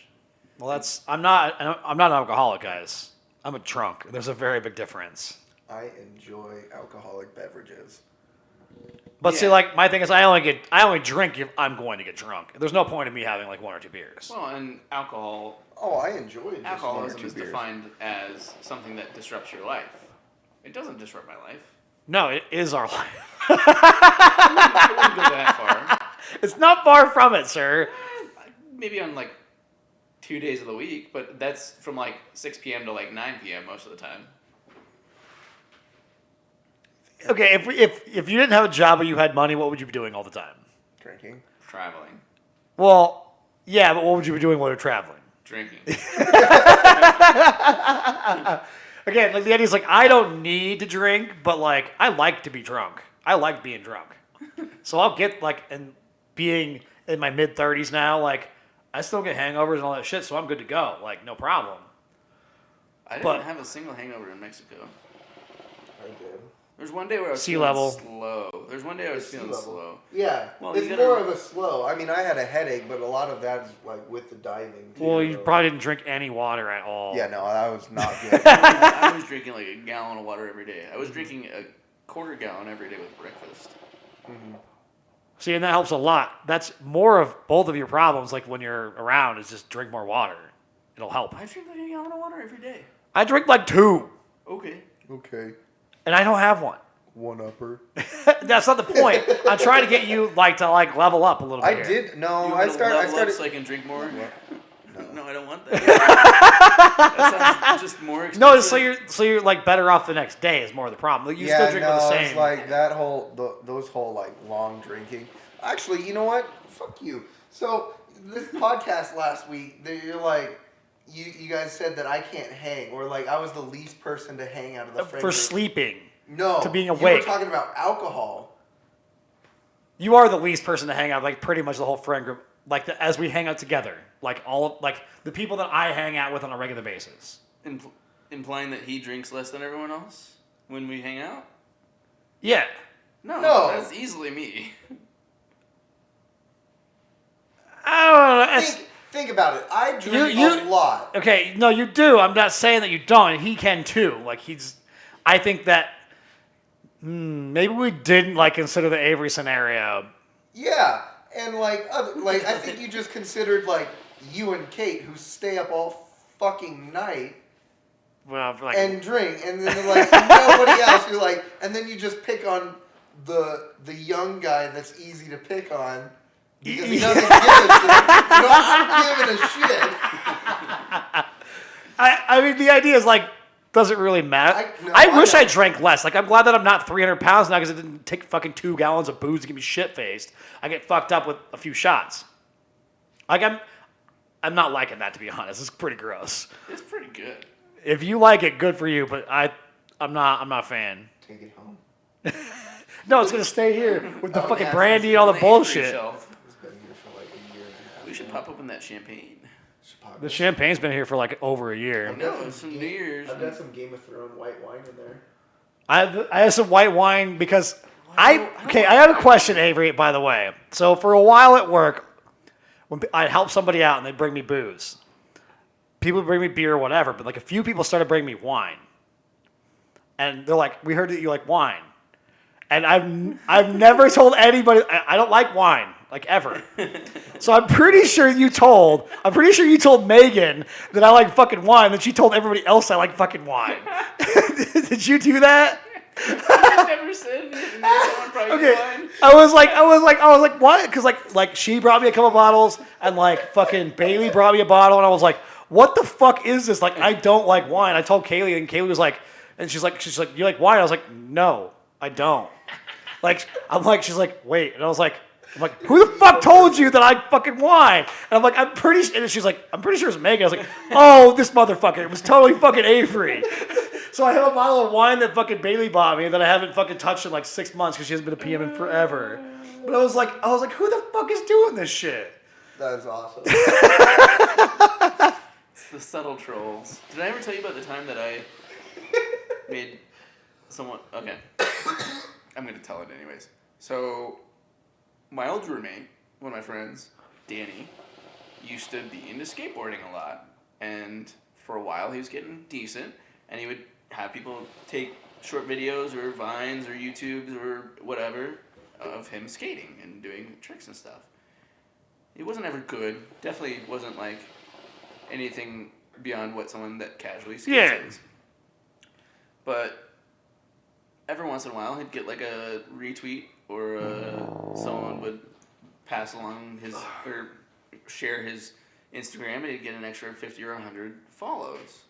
Speaker 1: Well, I'm not an alcoholic, guys. I'm a drunk. There's a very big difference.
Speaker 3: I enjoy alcoholic beverages.
Speaker 1: But see,
Speaker 2: Yeah.
Speaker 1: like my thing is, I only drink if I'm going to get drunk. There's no point in me having like 1 or 2 beers.
Speaker 2: Well, and alcohol,
Speaker 3: Oh, I enjoy just 1 or
Speaker 2: alcoholism
Speaker 3: 2
Speaker 2: is
Speaker 3: beers.
Speaker 2: defined as something that disrupts your life. It doesn't disrupt my life.
Speaker 1: No, it is our life.
Speaker 2: I wouldn't go that far.
Speaker 1: It's not far from it, sir.
Speaker 2: Maybe on like 2 days of the week, but that's from like 6 p.m. to like 9 p.m. most of the time.
Speaker 1: Okay, if you didn't have a job but you had money, what would you be doing all the time?
Speaker 3: Drinking.
Speaker 2: Traveling,
Speaker 1: Well, yeah, but what would you be doing while you're traveling?
Speaker 2: drinking.
Speaker 1: Again, like the idea is like I don't need to drink, but like I like to be drunk. I like being drunk. So I'll get like and being in my mid 30s now, like I still get hangovers and all that shit, so I'm good to go. Like no problem.
Speaker 2: I didn't
Speaker 1: But-
Speaker 2: have a single hangover in Mexico.
Speaker 3: I did.
Speaker 2: There's one day where I was
Speaker 1: Sea
Speaker 2: feeling
Speaker 1: level.
Speaker 2: slow. There's one day I was
Speaker 3: Sea
Speaker 2: feeling
Speaker 3: level.
Speaker 2: slow.
Speaker 3: Yeah,
Speaker 2: Well,
Speaker 3: it's
Speaker 2: you gotta-
Speaker 3: more of a slow. I mean, I had a headache, but a lot of that is like with the diving. Too,
Speaker 1: Well, you
Speaker 3: so-
Speaker 1: probably didn't drink any water at all.
Speaker 3: Yeah, no, that was not good.
Speaker 2: I was drinking like a gallon of water every day. I was drinking a quarter gallon every day with breakfast.
Speaker 1: See, and that helps a lot. That's more of both of your problems. Like when you're around, is just drink more water. It'll help.
Speaker 2: I drink like a gallon of water every day.
Speaker 1: I drink like 2,
Speaker 2: Okay.
Speaker 3: Okay,
Speaker 1: and I don't have one.
Speaker 3: one upper.
Speaker 1: That's not the point. I'm trying to get you like to like level up a little bit.
Speaker 3: I
Speaker 1: here.
Speaker 3: did. No,
Speaker 2: You
Speaker 3: I
Speaker 2: want to
Speaker 3: started. I
Speaker 2: level
Speaker 3: started.
Speaker 2: up so I can drink more?
Speaker 3: No.
Speaker 2: No, I don't want that. That sounds just more expensive.
Speaker 1: No, so you're like better off the next day is more of the problem. Like, you
Speaker 3: yeah,
Speaker 1: still drink
Speaker 3: no,
Speaker 1: with the
Speaker 3: it's
Speaker 1: same.
Speaker 3: like that whole those whole like long drinking. Actually, you know what? Fuck you. So this podcast last week, you're like, you guys said that I can't hang, or like I was the least person to hang out of the friend
Speaker 1: for
Speaker 3: group.
Speaker 1: sleeping.
Speaker 3: No,
Speaker 1: to being
Speaker 3: You
Speaker 1: awake.
Speaker 3: were talking about alcohol.
Speaker 1: You are the least person to hang out. Like pretty much the whole friend group. Like as we hang out together. Like all of like the people that I hang out with on a regular basis.
Speaker 2: Implying that he drinks less than everyone else when we hang out?
Speaker 1: Yeah.
Speaker 2: No,
Speaker 3: No.
Speaker 2: that's easily me.
Speaker 1: I don't know. That's-
Speaker 3: Think about it. I drink
Speaker 1: you-
Speaker 3: a lot.
Speaker 1: Okay, no, you do. I'm not saying that you don't. He can too. Like I think that maybe we didn't like consider the Avery scenario.
Speaker 3: Yeah, and like I think you just considered like you and Kate who stay up all fucking night
Speaker 1: Well, like
Speaker 3: and drink, and then like nobody else. You're like, and then you just pick on the young guy that's easy to pick on because he doesn't give a shit. You know, I'm giving a shit.
Speaker 1: I mean, the idea is like, does it really matter? I
Speaker 3: I
Speaker 1: wish
Speaker 3: know.
Speaker 1: I drank less. Like, I'm glad that I'm not 300 pounds now because it didn't take fucking 2 gallons of booze to get me shit faced. I get fucked up with a few shots. Like, I'm not liking that, to be honest. It's pretty gross.
Speaker 2: It's pretty good.
Speaker 1: If you like it, good for you. But I'm not a fan.
Speaker 3: Take it home.
Speaker 1: No, it's gonna stay here with the
Speaker 3: Oh,
Speaker 1: fucking
Speaker 3: yeah,
Speaker 1: brandy
Speaker 2: It's
Speaker 1: and all the
Speaker 2: on Avery
Speaker 1: bullshit.
Speaker 2: shelf.
Speaker 3: It's been here for like a year and a half.
Speaker 2: We should pop open that champagne.
Speaker 1: The champagne's been here for like over a year.
Speaker 2: No, it's some New Year's.
Speaker 3: I've got some Game of Thrones white wine in there.
Speaker 1: I have some white wine because I have a question, Avery. By the way, so for a while at work, when I'd help somebody out and they'd bring me booze, people would bring me beer or whatever, but like a few people started bringing me wine, and they're like, "We heard that you like wine," And I've never told anybody. I don't like wine, like ever. So I'm pretty sure you told Megan that I like fucking wine. That she told everybody else I like fucking wine. Did you do that?
Speaker 2: I've never said anything. Someone probably
Speaker 1: Okay.
Speaker 2: wine.
Speaker 1: I was like, what? Because like she brought me a couple bottles, and like fucking Bailey brought me a bottle, and I was like, what the fuck is this? Like, I don't like wine. I told Kaylee, and Kaylee was like, and she's like, you like wine? I was like, no, I don't. Like, she's like, wait, and I'm like, who the fuck told you that I fucking wine? And I'm like, and she's like, I'm pretty sure it's Megan. I was like, oh, this motherfucker. It was totally fucking Avery. So I have a bottle of wine that fucking Bailey bought me that I haven't fucking touched in like 6 months because she hasn't been a PM in forever. But I was like, who the fuck is doing this shit?
Speaker 3: That is awesome.
Speaker 2: It's the subtle trolls. Did I ever tell you about the time that I made someone... Okay. I'm going to tell it anyways. So, my old roommate, one of my friends, Danny, used to be into skateboarding a lot. And for a while, he was getting decent. And he would have people take short videos or Vines or YouTubes or whatever of him skating and doing tricks and stuff. It wasn't ever good. Definitely wasn't like anything beyond what someone that casually skates
Speaker 1: Yeah.
Speaker 2: is. But every once in a while, he'd get like a retweet or someone would pass along his or share his Instagram and he'd get an extra 50 or 100 follows.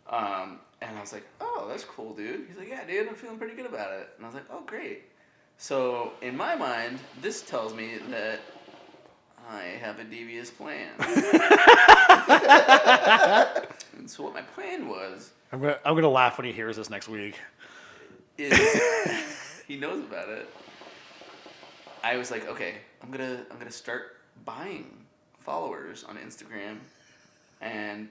Speaker 2: And I was like, oh, that's cool, dude. He's like, yeah, dude, I'm feeling pretty good about it. And I was like, oh, great. So in my mind, this tells me that I have a devious plan. And so what my plan was
Speaker 1: I'm gonna laugh when he hears this next week.
Speaker 2: is he knows about it. I was like, okay, I'm gonna start buying followers on Instagram and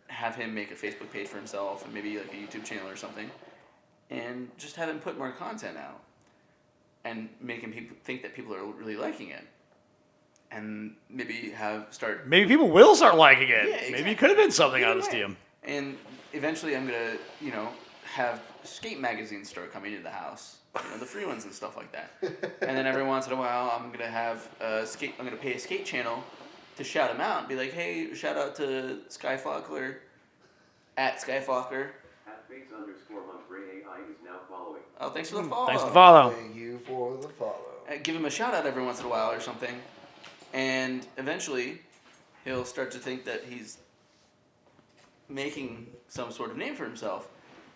Speaker 2: have him make a Facebook page for himself and maybe like a YouTube channel or something, and just have him put more content out and making people think that people are really liking it, and maybe start.
Speaker 1: Maybe people will start liking it.
Speaker 2: Yeah, exactly.
Speaker 1: Maybe it could have been something out of this
Speaker 2: Right.
Speaker 1: DM.
Speaker 2: And eventually, I'm gonna, have skate magazines start coming into the house, the free ones and stuff like that. And then every once in a while, I'm gonna have I'm gonna pay a skate channel to shout him out and be like, hey, shout out to Skyflockler at Skyflocker.
Speaker 4: At face_Humphrey AI is now following.
Speaker 2: Oh, thanks for the follow.
Speaker 1: Thanks for the follow.
Speaker 3: Thank you for the follow.
Speaker 2: Give him a shout out every once in a while or something, and eventually, he'll start to think that he's making some sort of name for himself,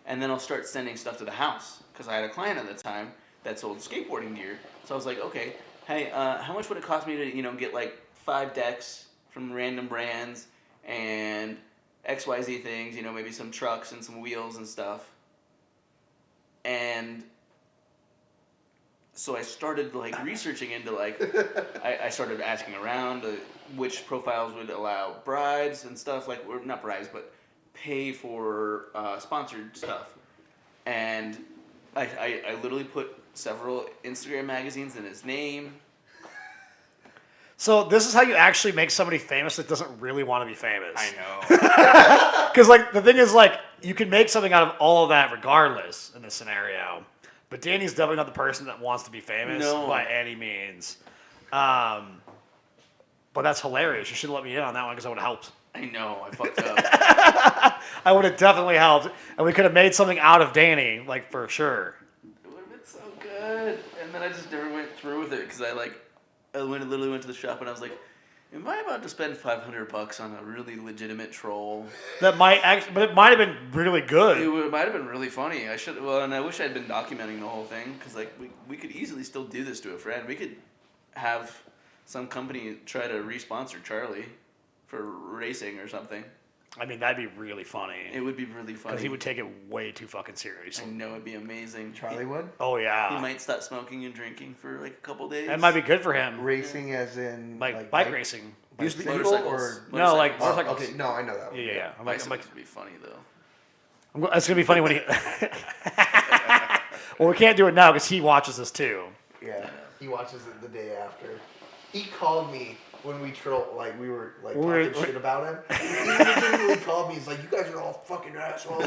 Speaker 2: and then I'll start sending stuff to the house because I had a client at the time that sold skateboarding gear. So I was like, okay, hey, how much would it cost me to get like 5 decks from random brands and XYZ things, maybe some trucks and some wheels and stuff. And so I started like researching into like I started asking around which profiles would allow brides and stuff, like, or not brides, but pay for sponsored stuff. And I literally put several Instagram magazines in his name.
Speaker 1: So this is how you actually make somebody famous that doesn't really want to be famous.
Speaker 2: I know.
Speaker 1: Because like the thing is, like, you can make something out of all of that regardless in this scenario. But Danny's definitely not the person that wants to be famous by any means. But that's hilarious. You should let me in on that one because I would have helped.
Speaker 2: I know, I fucked up.
Speaker 1: I would have definitely helped, and we could have made something out of Danny, like, for sure.
Speaker 2: It would have been so good. And then I just never went through with it because I literally went to the shop and I was like, am I about to spend $500 on a really legitimate troll?
Speaker 1: That might actually, but it might have been really good.
Speaker 2: It might have been really funny. And I wish I'd been documenting the whole thing because like we could easily still do this to a friend. We could have some company try to re-sponsor Charlie for racing or something.
Speaker 1: I mean, that'd be really funny.
Speaker 2: It would be really funny.
Speaker 1: Because he would take it way too fucking serious.
Speaker 2: I know, it'd be amazing.
Speaker 3: Charlie would?
Speaker 1: Oh, yeah.
Speaker 2: He might stop smoking and drinking for like a couple days.
Speaker 1: That might be good for him.
Speaker 3: Racing as in...
Speaker 1: Like bike racing.
Speaker 3: Bicycle
Speaker 2: Motorcycles.
Speaker 3: or...
Speaker 1: No, like
Speaker 3: Oh,
Speaker 1: motorcycles.
Speaker 3: okay, no, I know that one.
Speaker 1: Yeah. I'm
Speaker 2: Bicycles
Speaker 1: like,
Speaker 2: would be funny though.
Speaker 1: it's going to be funny when he... Well, we can't do it now because he watches this too.
Speaker 3: Yeah, he watches it the day after. He called me when we we were like
Speaker 1: We're-
Speaker 3: talking shit about him. He legitimately called me. He's like, "You guys are all fucking assholes."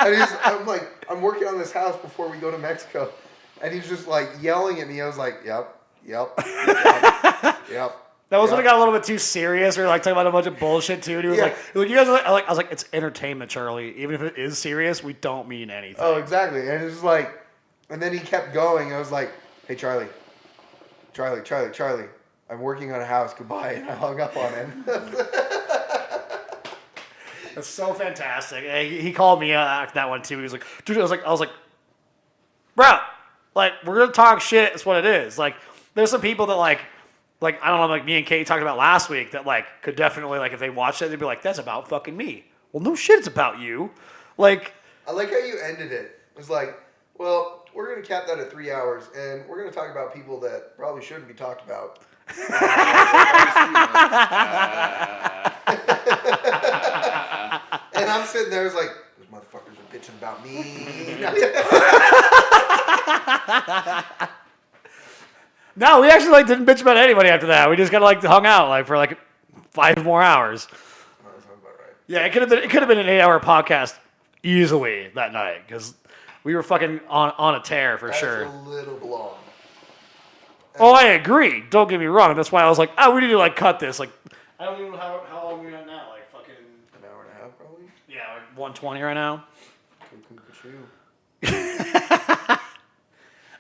Speaker 3: And I'm working on this house before we go to Mexico. And he's just like yelling at me. I was like, yep.
Speaker 1: That was when it got a little bit too serious. We were like talking about a bunch of bullshit too. And he was
Speaker 3: Yeah.
Speaker 1: like, "You guys," I was like, "It's entertainment, Charlie. Even if it is serious, we don't mean anything."
Speaker 3: Oh, exactly. And it was like, and then he kept going. I was like, hey, Charlie. I'm working on a house. Goodbye. And I hung up on him.
Speaker 1: That's so fantastic. He called me after that one too. He was like, "Dude," I was like, "Bro, like we're gonna talk shit. It's what it is." Like, there's some people that like I don't know, like me and Kate talked about last week that like could definitely like if they watched it, they'd be like, "That's about fucking me." Well, no shit, it's about you. Like,
Speaker 3: I like how you ended it. It was like, well, we're going to cap that at 3 hours, and we're going to talk about people that probably shouldn't be talked about. And I'm sitting there, I was like, those motherfuckers are bitching about me.
Speaker 1: no, we actually like didn't bitch about anybody after that. We just kind of like hung out like for like 5 more hours.
Speaker 3: Oh, that sounds about right.
Speaker 1: Yeah, it could have been an 8-hour podcast easily that night because we were fucking on a tear for
Speaker 3: That's
Speaker 1: sure.
Speaker 3: a little long.
Speaker 1: Oh, I agree. Don't get me wrong. That's why I was like, we need to like cut this. Like, I don't even know how long we're at now. Like fucking
Speaker 3: An hour and a half, probably.
Speaker 1: yeah, like 120 right now.
Speaker 3: Cuckoo.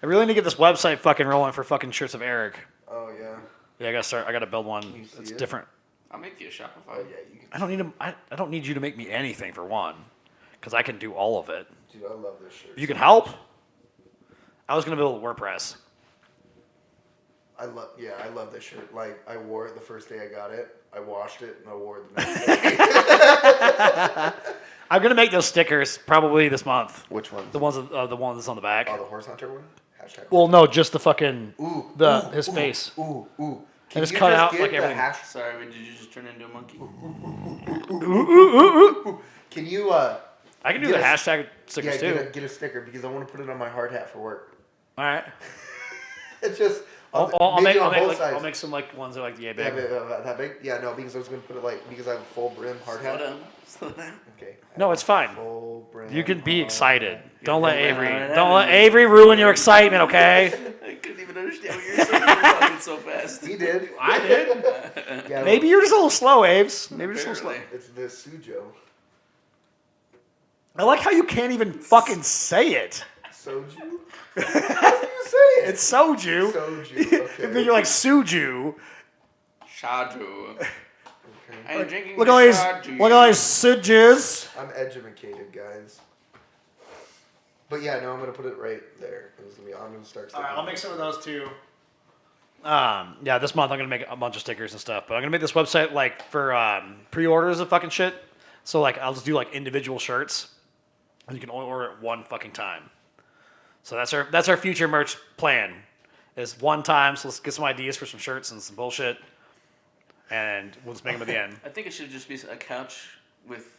Speaker 1: I really need to get this website fucking rolling for fucking Shirts of Eric.
Speaker 3: Oh, yeah.
Speaker 1: Yeah, I gotta build one.
Speaker 3: You see
Speaker 1: It's
Speaker 3: it?
Speaker 1: different.
Speaker 2: I'll make you a Shopify.
Speaker 3: Oh, yeah. You can,
Speaker 1: I don't need you to make me anything for one, because I can do all of it.
Speaker 3: dude, I love this shirt.
Speaker 1: You can help. I was gonna build WordPress.
Speaker 3: I love this shirt. Like, I wore it the first day I got it. I washed it, and I wore it the next day.
Speaker 1: I'm gonna make those stickers probably this month.
Speaker 3: Which one?
Speaker 1: The ones that's on the back.
Speaker 3: Oh, the horse hunter one? Hashtag.
Speaker 1: Well, no, just the fucking
Speaker 3: Ooh.
Speaker 1: his
Speaker 3: ooh,
Speaker 1: face.
Speaker 3: Ooh. Can
Speaker 1: it's
Speaker 3: you
Speaker 1: cut
Speaker 3: just
Speaker 1: out
Speaker 3: get
Speaker 1: like
Speaker 3: the
Speaker 1: everything.
Speaker 2: Sorry, did you just turn into a monkey?
Speaker 3: Can you
Speaker 1: I can do
Speaker 3: Get
Speaker 1: the
Speaker 3: a-
Speaker 1: hashtag stickers too.
Speaker 3: get a sticker because I want to put it on my hard hat for work.
Speaker 1: All right.
Speaker 3: It's just
Speaker 1: I'll
Speaker 3: maybe
Speaker 1: make
Speaker 3: on both
Speaker 1: like,
Speaker 3: sides.
Speaker 1: I'll make some like ones that are like
Speaker 3: Yeah,
Speaker 1: big.
Speaker 3: that big? Yeah, no, because I was gonna put it like because I have a full brim hard
Speaker 2: Slow
Speaker 3: hat.
Speaker 2: down. Slow down.
Speaker 3: Okay.
Speaker 1: No, it's fine.
Speaker 3: Full brim.
Speaker 1: You can be
Speaker 3: hard
Speaker 1: excited.
Speaker 3: hat.
Speaker 1: Don't let Avery.
Speaker 2: Yeah.
Speaker 1: Don't let Avery ruin your excitement, okay?
Speaker 2: I couldn't even understand what you were saying. You were talking so fast.
Speaker 3: He did.
Speaker 1: I did.
Speaker 3: Yeah,
Speaker 1: Maybe you're just a little slow, Aves. Maybe you're just a little slow.
Speaker 2: Apparently.
Speaker 3: it's the Sujo.
Speaker 1: I like how you can't even fucking say it.
Speaker 3: Soju? How do you say it?
Speaker 1: It's soju.
Speaker 3: Soju.
Speaker 1: And then
Speaker 3: Okay.
Speaker 1: you're like suju.
Speaker 2: Shaju. I'm drinking
Speaker 1: Look at all these.
Speaker 2: shaju.
Speaker 1: Look at all these sujus.
Speaker 3: I'm educated, guys. But yeah, no, I'm gonna put it right there. I'm gonna start.
Speaker 1: All right,
Speaker 3: sticking
Speaker 1: I'll make some of those too. Yeah, this month I'm gonna make a bunch of stickers and stuff. But I'm gonna make this website like for pre-orders of fucking shit. So like I'll just do like individual shirts, and you can only order it one fucking time. So that's our future merch plan. Is one time. So let's get some ideas for some shirts and some bullshit, and we'll just make them at the end.
Speaker 2: I think it should just be a couch with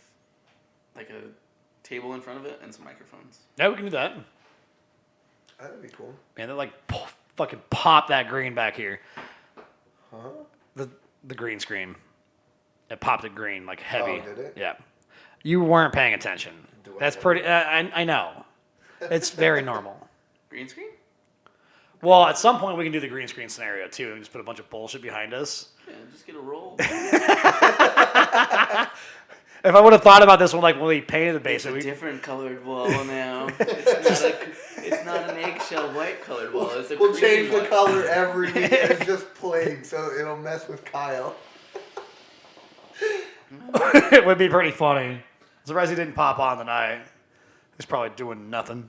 Speaker 2: like a table in front of it and some microphones.
Speaker 1: Yeah, we can do that.
Speaker 3: That'd be cool.
Speaker 1: Man, they like fucking pop that green back here.
Speaker 3: Huh?
Speaker 1: The green screen. It popped it green like heavy.
Speaker 3: Oh, did it?
Speaker 1: Yeah. You weren't paying attention.
Speaker 3: Do I
Speaker 1: That's
Speaker 3: ever?
Speaker 1: pretty. I know. It's very normal.
Speaker 2: Green screen?
Speaker 1: Well, at some point we can do the green screen scenario too, and just put a bunch of bullshit behind us.
Speaker 2: Yeah, just get a roll.
Speaker 1: If I would have thought about this when we painted the
Speaker 2: It's a
Speaker 1: basement,
Speaker 2: different colored wall now. It's not an eggshell white colored wall. It's a
Speaker 3: We'll
Speaker 2: cream
Speaker 3: change the
Speaker 2: one.
Speaker 3: color every week. It's just plain, so it'll mess with Kyle.
Speaker 1: it would be pretty funny. I'm surprised he didn't pop on tonight. He's probably doing nothing.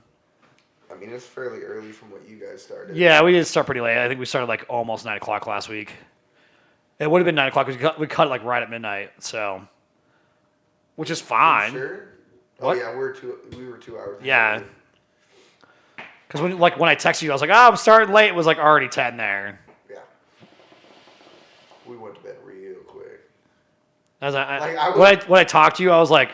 Speaker 3: I mean, it's fairly early from what you guys started.
Speaker 1: Yeah, we did start pretty late. I think we started like almost 9 o'clock last week. It would have been 9 o'clock. We cut it like right at midnight, so which is
Speaker 3: You
Speaker 1: fine.
Speaker 3: Sure.
Speaker 1: What?
Speaker 3: Oh yeah, we were 2 hours.
Speaker 1: Yeah.
Speaker 3: behind.
Speaker 1: Because when I texted you, I was like, I'm starting late. It was like already 10 there.
Speaker 3: Yeah. We went to bed real quick.
Speaker 1: As
Speaker 3: Like, I was-
Speaker 1: when I talked to you, I was like,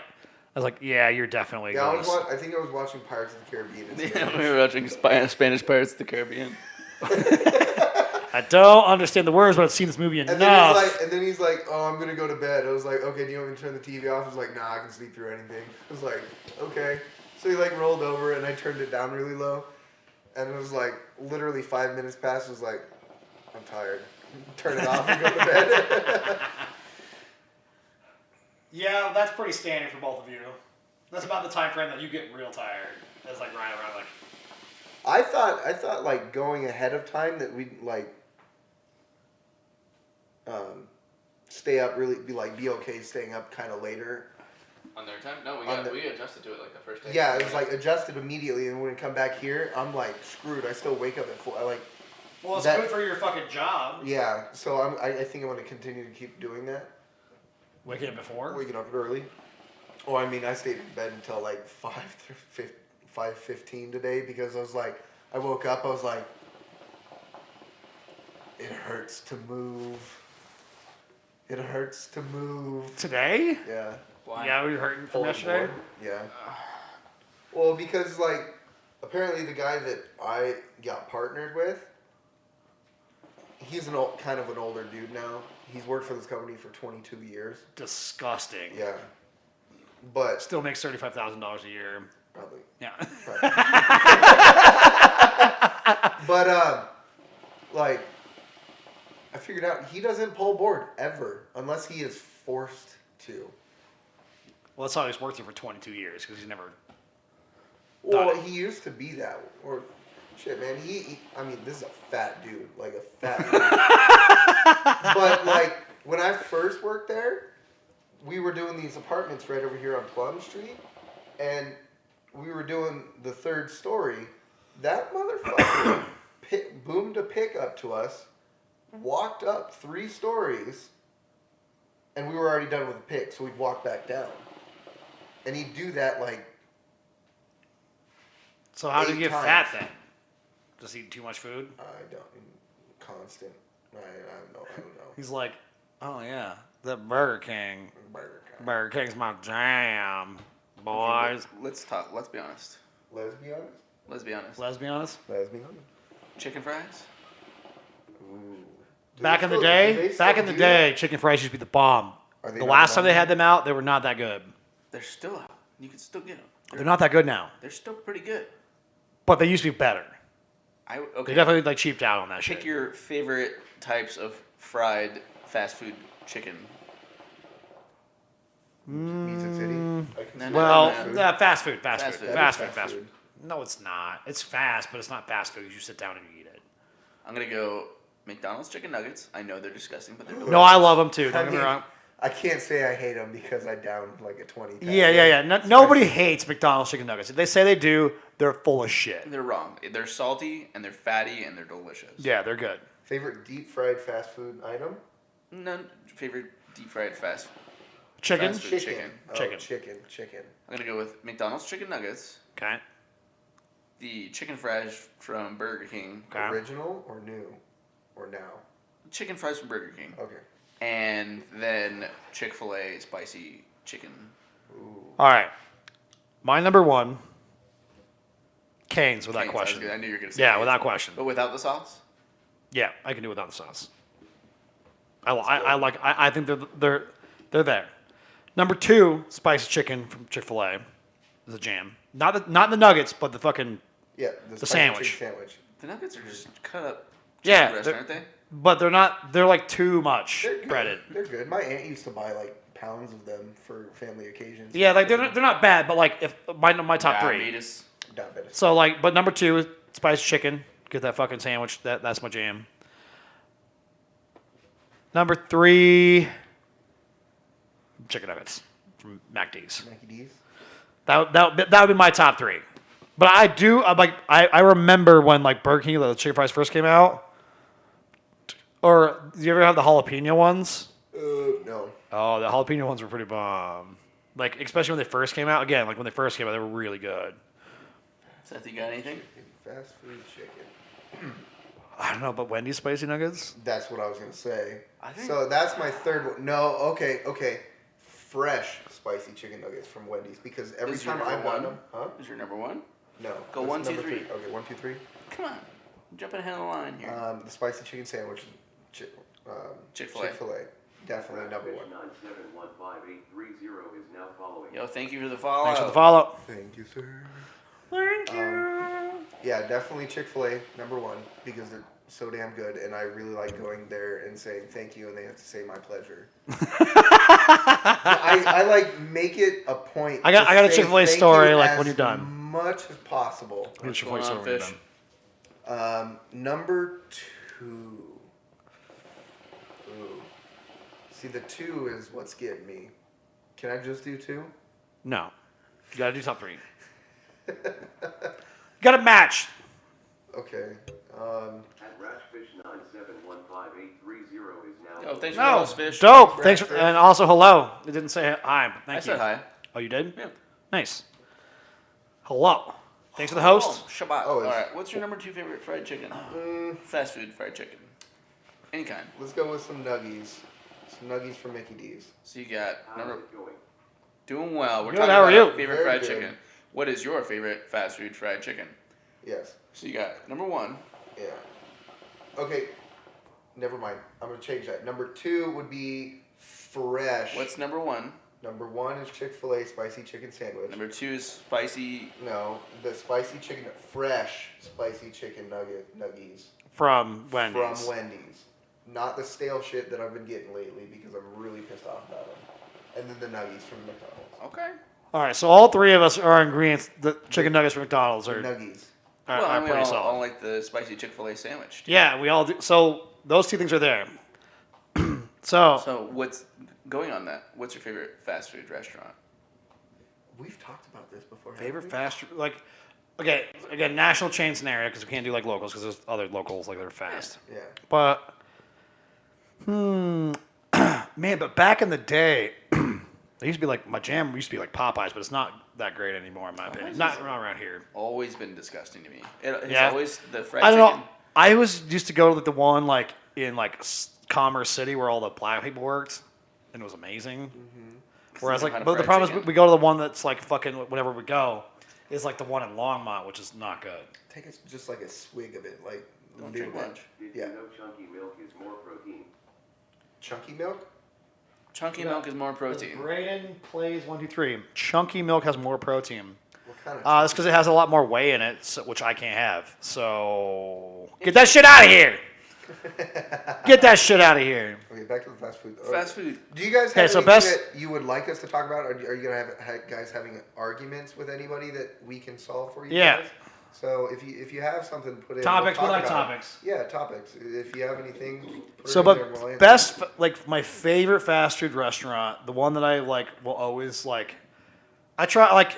Speaker 1: yeah, you're definitely
Speaker 3: Yeah,
Speaker 1: going.
Speaker 3: I think I was watching Pirates of the Caribbean. in
Speaker 2: Yeah,
Speaker 3: Spanish.
Speaker 2: we were watching Spanish Pirates of the Caribbean.
Speaker 1: I don't understand the words, but I've seen this movie enough.
Speaker 3: And then he's like, "Oh, I'm gonna go to bed." I was like, "Okay, do you want me to turn the TV off?" He's like, "Nah, I can sleep through anything." I was like, "Okay." So he like rolled over and I turned it down really low. And it was like literally 5 minutes past. It was like, I'm tired. Turn it off and go to bed.
Speaker 5: Yeah, that's pretty standard for both of you. That's about the time frame that you get real tired. That's like right around like.
Speaker 3: I thought like going ahead of time that we'd like stay up really be okay staying up kind of later.
Speaker 2: On their time? No, we adjusted to it like the first day.
Speaker 3: Yeah, it was like adjusted immediately, and when we come back here, I'm like screwed. I still wake up at 4.
Speaker 5: Well, it's
Speaker 3: That-
Speaker 5: good for your fucking job.
Speaker 3: Yeah, so I think I'm gonna continue to keep doing that.
Speaker 5: Waking up before.
Speaker 3: Waking up early. Oh, I mean, I stayed in bed until like 5:15 today because I woke up, I was like, it hurts to move. It hurts to move.
Speaker 1: Today?
Speaker 3: Yeah.
Speaker 2: Why?
Speaker 1: Yeah, we were hurting from yesterday.
Speaker 3: Yeah. Well, because like apparently the guy that I got partnered with, he's kind of an older dude now. He's worked for this company for 22 years.
Speaker 1: Disgusting.
Speaker 3: Yeah. But
Speaker 1: Still makes $35,000 a year.
Speaker 3: probably.
Speaker 1: Yeah.
Speaker 3: But like I figured out he doesn't pull board ever unless he is forced to.
Speaker 1: Well, that's how he's worked here for 22 years because he's never.
Speaker 3: Well,
Speaker 1: Done it.
Speaker 3: he used to be that, or shit, man. I mean, this is a fat dude, like a fat dude. But like when I first worked there, we were doing these apartments right over here on Plum Street, and we were doing the 3rd story. That motherfucker boomed a pickup to us, walked up 3 stories, and we were already done with the pick, so we'd walk back down. And he'd do that like.
Speaker 1: So how do
Speaker 3: 8
Speaker 1: you get
Speaker 3: times.
Speaker 1: fat then? Just eating too much food?
Speaker 3: I don't. Constant. I don't know.
Speaker 1: He's like, oh yeah, the Burger King.
Speaker 3: Burger King.
Speaker 1: Burger King's my jam, boys.
Speaker 2: Let's talk. Let's be honest.
Speaker 3: Let's be honest.
Speaker 2: Let's be honest.
Speaker 1: Let's be honest.
Speaker 3: Let's be honest.
Speaker 2: Chicken fries?
Speaker 3: Ooh. Do
Speaker 1: Back
Speaker 3: they
Speaker 1: in the
Speaker 3: still- do
Speaker 1: day,
Speaker 3: they
Speaker 1: back
Speaker 3: still
Speaker 1: in the
Speaker 3: do
Speaker 1: day, chicken fries used to be the bomb.
Speaker 3: Are they
Speaker 1: The
Speaker 3: not
Speaker 1: last time
Speaker 3: bomb
Speaker 1: they had
Speaker 3: now?
Speaker 1: them out, they were not that good.
Speaker 2: They're still out. You can still get them.
Speaker 1: They're not that good now,
Speaker 2: They're still pretty good.
Speaker 1: but they used to be better.
Speaker 2: Okay.
Speaker 1: They definitely like cheaped out on that
Speaker 2: Pick
Speaker 1: shit.
Speaker 2: your favorite types of fried fast food chicken.
Speaker 3: Music City. I can
Speaker 2: No,
Speaker 3: see
Speaker 2: no,
Speaker 1: Well,
Speaker 2: no, no.
Speaker 1: fast food, fast
Speaker 2: Fast
Speaker 1: food,
Speaker 2: food.
Speaker 1: fast
Speaker 3: That
Speaker 1: food,
Speaker 3: is
Speaker 1: fast food. No, it's not. It's fast, but it's not fast food. You sit down and you eat it.
Speaker 2: I'm gonna go McDonald's chicken nuggets. I know they're disgusting, but they're
Speaker 1: No,
Speaker 2: delicious.
Speaker 1: I love them too.
Speaker 3: I
Speaker 1: Don't get me
Speaker 3: mean,
Speaker 1: wrong.
Speaker 3: I can't say I hate them because I downed like a 20.
Speaker 1: Yeah. Nobody hates McDonald's chicken nuggets. If they say they do, they're full of shit.
Speaker 2: They're wrong. They're salty and they're fatty and they're delicious.
Speaker 1: Yeah, they're good.
Speaker 3: Favorite deep fried fast food item?
Speaker 2: None favorite deep fried fast.
Speaker 1: Chicken.
Speaker 2: Fast food. Chicken.
Speaker 3: Oh,
Speaker 1: Chicken.
Speaker 3: Chicken.
Speaker 2: I'm gonna go with McDonald's chicken nuggets,
Speaker 1: Okay.
Speaker 2: the chicken fries from Burger King,
Speaker 1: Okay.
Speaker 3: Original or new? Or now?
Speaker 2: chicken fries from Burger King,
Speaker 3: Okay.
Speaker 2: and then Chick-fil-A spicy chicken.
Speaker 3: Ooh.
Speaker 1: All right. My number one. Canes, without
Speaker 2: Cane's,
Speaker 1: question.
Speaker 2: I knew you were gonna say
Speaker 1: Yeah,
Speaker 2: Cane's.
Speaker 1: without question.
Speaker 2: But without the sauce.
Speaker 1: Yeah, I can do without the sauce. I think they're there. Number 2, spicy chicken from Chick-fil-A is a jam. Not the nuggets, but the fucking
Speaker 3: Yeah,
Speaker 1: The
Speaker 3: spicy
Speaker 1: sandwich.
Speaker 3: chicken sandwich.
Speaker 2: The nuggets are just cut up.
Speaker 1: Yeah,
Speaker 2: breast,
Speaker 1: they're-
Speaker 2: aren't they?
Speaker 1: but they're not. They're like too much
Speaker 3: They're good.
Speaker 1: breaded.
Speaker 3: They're good. My aunt used to buy like pounds of them for family occasions.
Speaker 1: Yeah, like they're not bad, but like if my top 3.
Speaker 2: Diabetes.
Speaker 3: Diabetes.
Speaker 1: So like, but number 2 is spicy chicken. Get that fucking sandwich. That's my jam. Number 3, chicken nuggets from McD's.
Speaker 3: Mackie D's.
Speaker 1: That would be my top 3. But I remember when like Burger King, the chicken fries first came out. Or do you ever have the jalapeno ones?
Speaker 3: No.
Speaker 1: Oh, the jalapeno ones were pretty bomb. Like especially when they first came out. Again, like when they first came out, they were really good.
Speaker 2: Seth, you got anything?
Speaker 3: Fast food chicken.
Speaker 1: I don't know, but Wendy's spicy nuggets.
Speaker 3: That's what I was gonna say.
Speaker 2: I think-
Speaker 3: So that's my third one. No, okay. Fresh spicy chicken nuggets from Wendy's because every
Speaker 2: Is your
Speaker 3: time
Speaker 2: number
Speaker 3: I've gotten
Speaker 2: one?
Speaker 3: them, huh?
Speaker 2: Is your number one?
Speaker 3: No.
Speaker 2: Go
Speaker 3: that's
Speaker 2: 1, 2,
Speaker 3: number
Speaker 2: 3.
Speaker 3: Okay, 1, 2, 3.
Speaker 2: Come on. I'm jumping ahead of the line here.
Speaker 3: The spicy chicken sandwich,
Speaker 2: Chick-fil-A.
Speaker 3: Chick-fil-A. definitely number one.
Speaker 4: 97158330 is now following.
Speaker 2: Yo, thank you for the follow.
Speaker 1: Thanks for the follow.
Speaker 3: Thank you, sir.
Speaker 1: Thank you.
Speaker 3: Yeah, definitely Chick-fil-A, number one, because they're so damn good, and I really like going there and saying thank you, and they have to say my pleasure. I like make it a point.
Speaker 1: I got a
Speaker 3: say
Speaker 1: Chick-fil-A
Speaker 3: thank
Speaker 1: story,
Speaker 3: you
Speaker 1: like,
Speaker 3: as
Speaker 1: when you're done.
Speaker 3: much as possible.
Speaker 1: I got a Chick-fil-A
Speaker 2: going
Speaker 1: story
Speaker 2: on,
Speaker 1: when you're
Speaker 2: Fish?
Speaker 1: done.
Speaker 3: Number 2. Ooh. See, the 2 is what's getting me. Can I just do 2?
Speaker 1: No. You gotta do top 3. You gotta match.
Speaker 3: Okay.
Speaker 4: At Ratchfish97158330 is now.
Speaker 2: Yo, thanks for
Speaker 1: No.
Speaker 2: those Fish.
Speaker 1: Dope. Thanks for, and also hello. It didn't say hi, but thank
Speaker 2: I
Speaker 1: you.
Speaker 2: said hi.
Speaker 1: Oh, you did?
Speaker 2: Yeah.
Speaker 1: Nice. Hello. Thanks for the host.
Speaker 2: Oh, Shabbat.
Speaker 3: Oh,
Speaker 2: All
Speaker 3: it's-
Speaker 2: right. What's your number 2 favorite fried chicken? Fast food fried chicken. Any kind.
Speaker 3: Let's go with some nuggies. Some nuggies from Mickey D's.
Speaker 2: So you got
Speaker 4: How's
Speaker 2: number
Speaker 4: it going?
Speaker 2: doing well. We're
Speaker 1: Good,
Speaker 2: talking
Speaker 1: how are
Speaker 2: about
Speaker 1: you?
Speaker 2: our favorite
Speaker 3: Very
Speaker 2: fried
Speaker 3: good.
Speaker 2: chicken. What is your favorite fast food fried chicken?
Speaker 3: Yes.
Speaker 2: So you got number 1.
Speaker 3: Yeah. Okay. Never mind. I'm gonna change that. Number 2 would be fresh.
Speaker 2: What's number 1?
Speaker 3: Number 1 is Chick-fil-A spicy chicken sandwich.
Speaker 2: Number 2 is spicy.
Speaker 3: No, the spicy chicken, fresh spicy chicken nuggies
Speaker 1: From Wendy's.
Speaker 3: from Wendy's. Not the stale shit that I've been getting lately because I'm really pissed off about them. And then the nuggies from McDonald's.
Speaker 2: Okay.
Speaker 1: All right, so all 3 of us are in agreement that chicken nuggets from McDonald's
Speaker 3: The
Speaker 1: are,
Speaker 3: nuggies.
Speaker 1: are,
Speaker 2: Well,
Speaker 1: are
Speaker 2: we
Speaker 1: pretty
Speaker 2: all
Speaker 1: solid.
Speaker 2: like the spicy Chick-fil-A sandwich.
Speaker 1: Yeah, we all do. So those 2 things are there. So
Speaker 2: So what's going on that? What's your favorite fast food restaurant?
Speaker 3: We've talked about this before. haven't
Speaker 1: favorite
Speaker 3: we?
Speaker 1: fast like, okay, again, national chain scenario because we can't do like locals because there's other locals like they're fast.
Speaker 3: Yeah.
Speaker 1: But man, but back in the day, they used to be like my jam used to be like Popeyes, but it's not that great anymore in my opinion. Not around here.
Speaker 2: Always been disgusting to me. It's
Speaker 1: Yeah.
Speaker 2: always the fried
Speaker 1: I don't
Speaker 2: chicken.
Speaker 1: know. I was used to go to the one like in like Commerce City where all the black people worked, and it was amazing. Whereas
Speaker 2: they know how
Speaker 1: like,
Speaker 2: to
Speaker 1: but the
Speaker 2: fry
Speaker 1: problem is
Speaker 2: chicken.
Speaker 1: we go to the one that's like fucking whenever we go, is like the one in Longmont, which is not good.
Speaker 3: Take just like a swig of it, like
Speaker 2: Don't
Speaker 3: do
Speaker 2: drink
Speaker 3: that.
Speaker 2: much.
Speaker 4: Did
Speaker 3: Yeah.
Speaker 4: you know chunky milk is more protein?
Speaker 3: Chunky milk?
Speaker 2: Chunky milk is more protein.
Speaker 1: Braden plays 1, 2, 3. Chunky milk has more protein.
Speaker 3: What kind of
Speaker 1: That's because it has a lot more whey in it, so, which I can't have. So get that shit out of here. Get that shit out of here.
Speaker 3: Okay, back to the fast food.
Speaker 2: Fast food.
Speaker 3: Do you guys
Speaker 1: Okay,
Speaker 3: have
Speaker 1: so
Speaker 3: anything
Speaker 1: best-
Speaker 3: that you would like us to talk about? Are you gonna have guys having arguments with anybody that we can solve for you
Speaker 1: Yeah.
Speaker 3: guys? So if you have something, put in.
Speaker 1: Topics,
Speaker 3: we'll
Speaker 1: we
Speaker 3: talk
Speaker 1: like
Speaker 3: about it.
Speaker 1: topics.
Speaker 3: Yeah, topics. If you have anything. Put
Speaker 1: So,
Speaker 3: it in there,
Speaker 1: but
Speaker 3: we'll answer.
Speaker 1: best, like my favorite fast food restaurant, the one that I like will always like. I try like,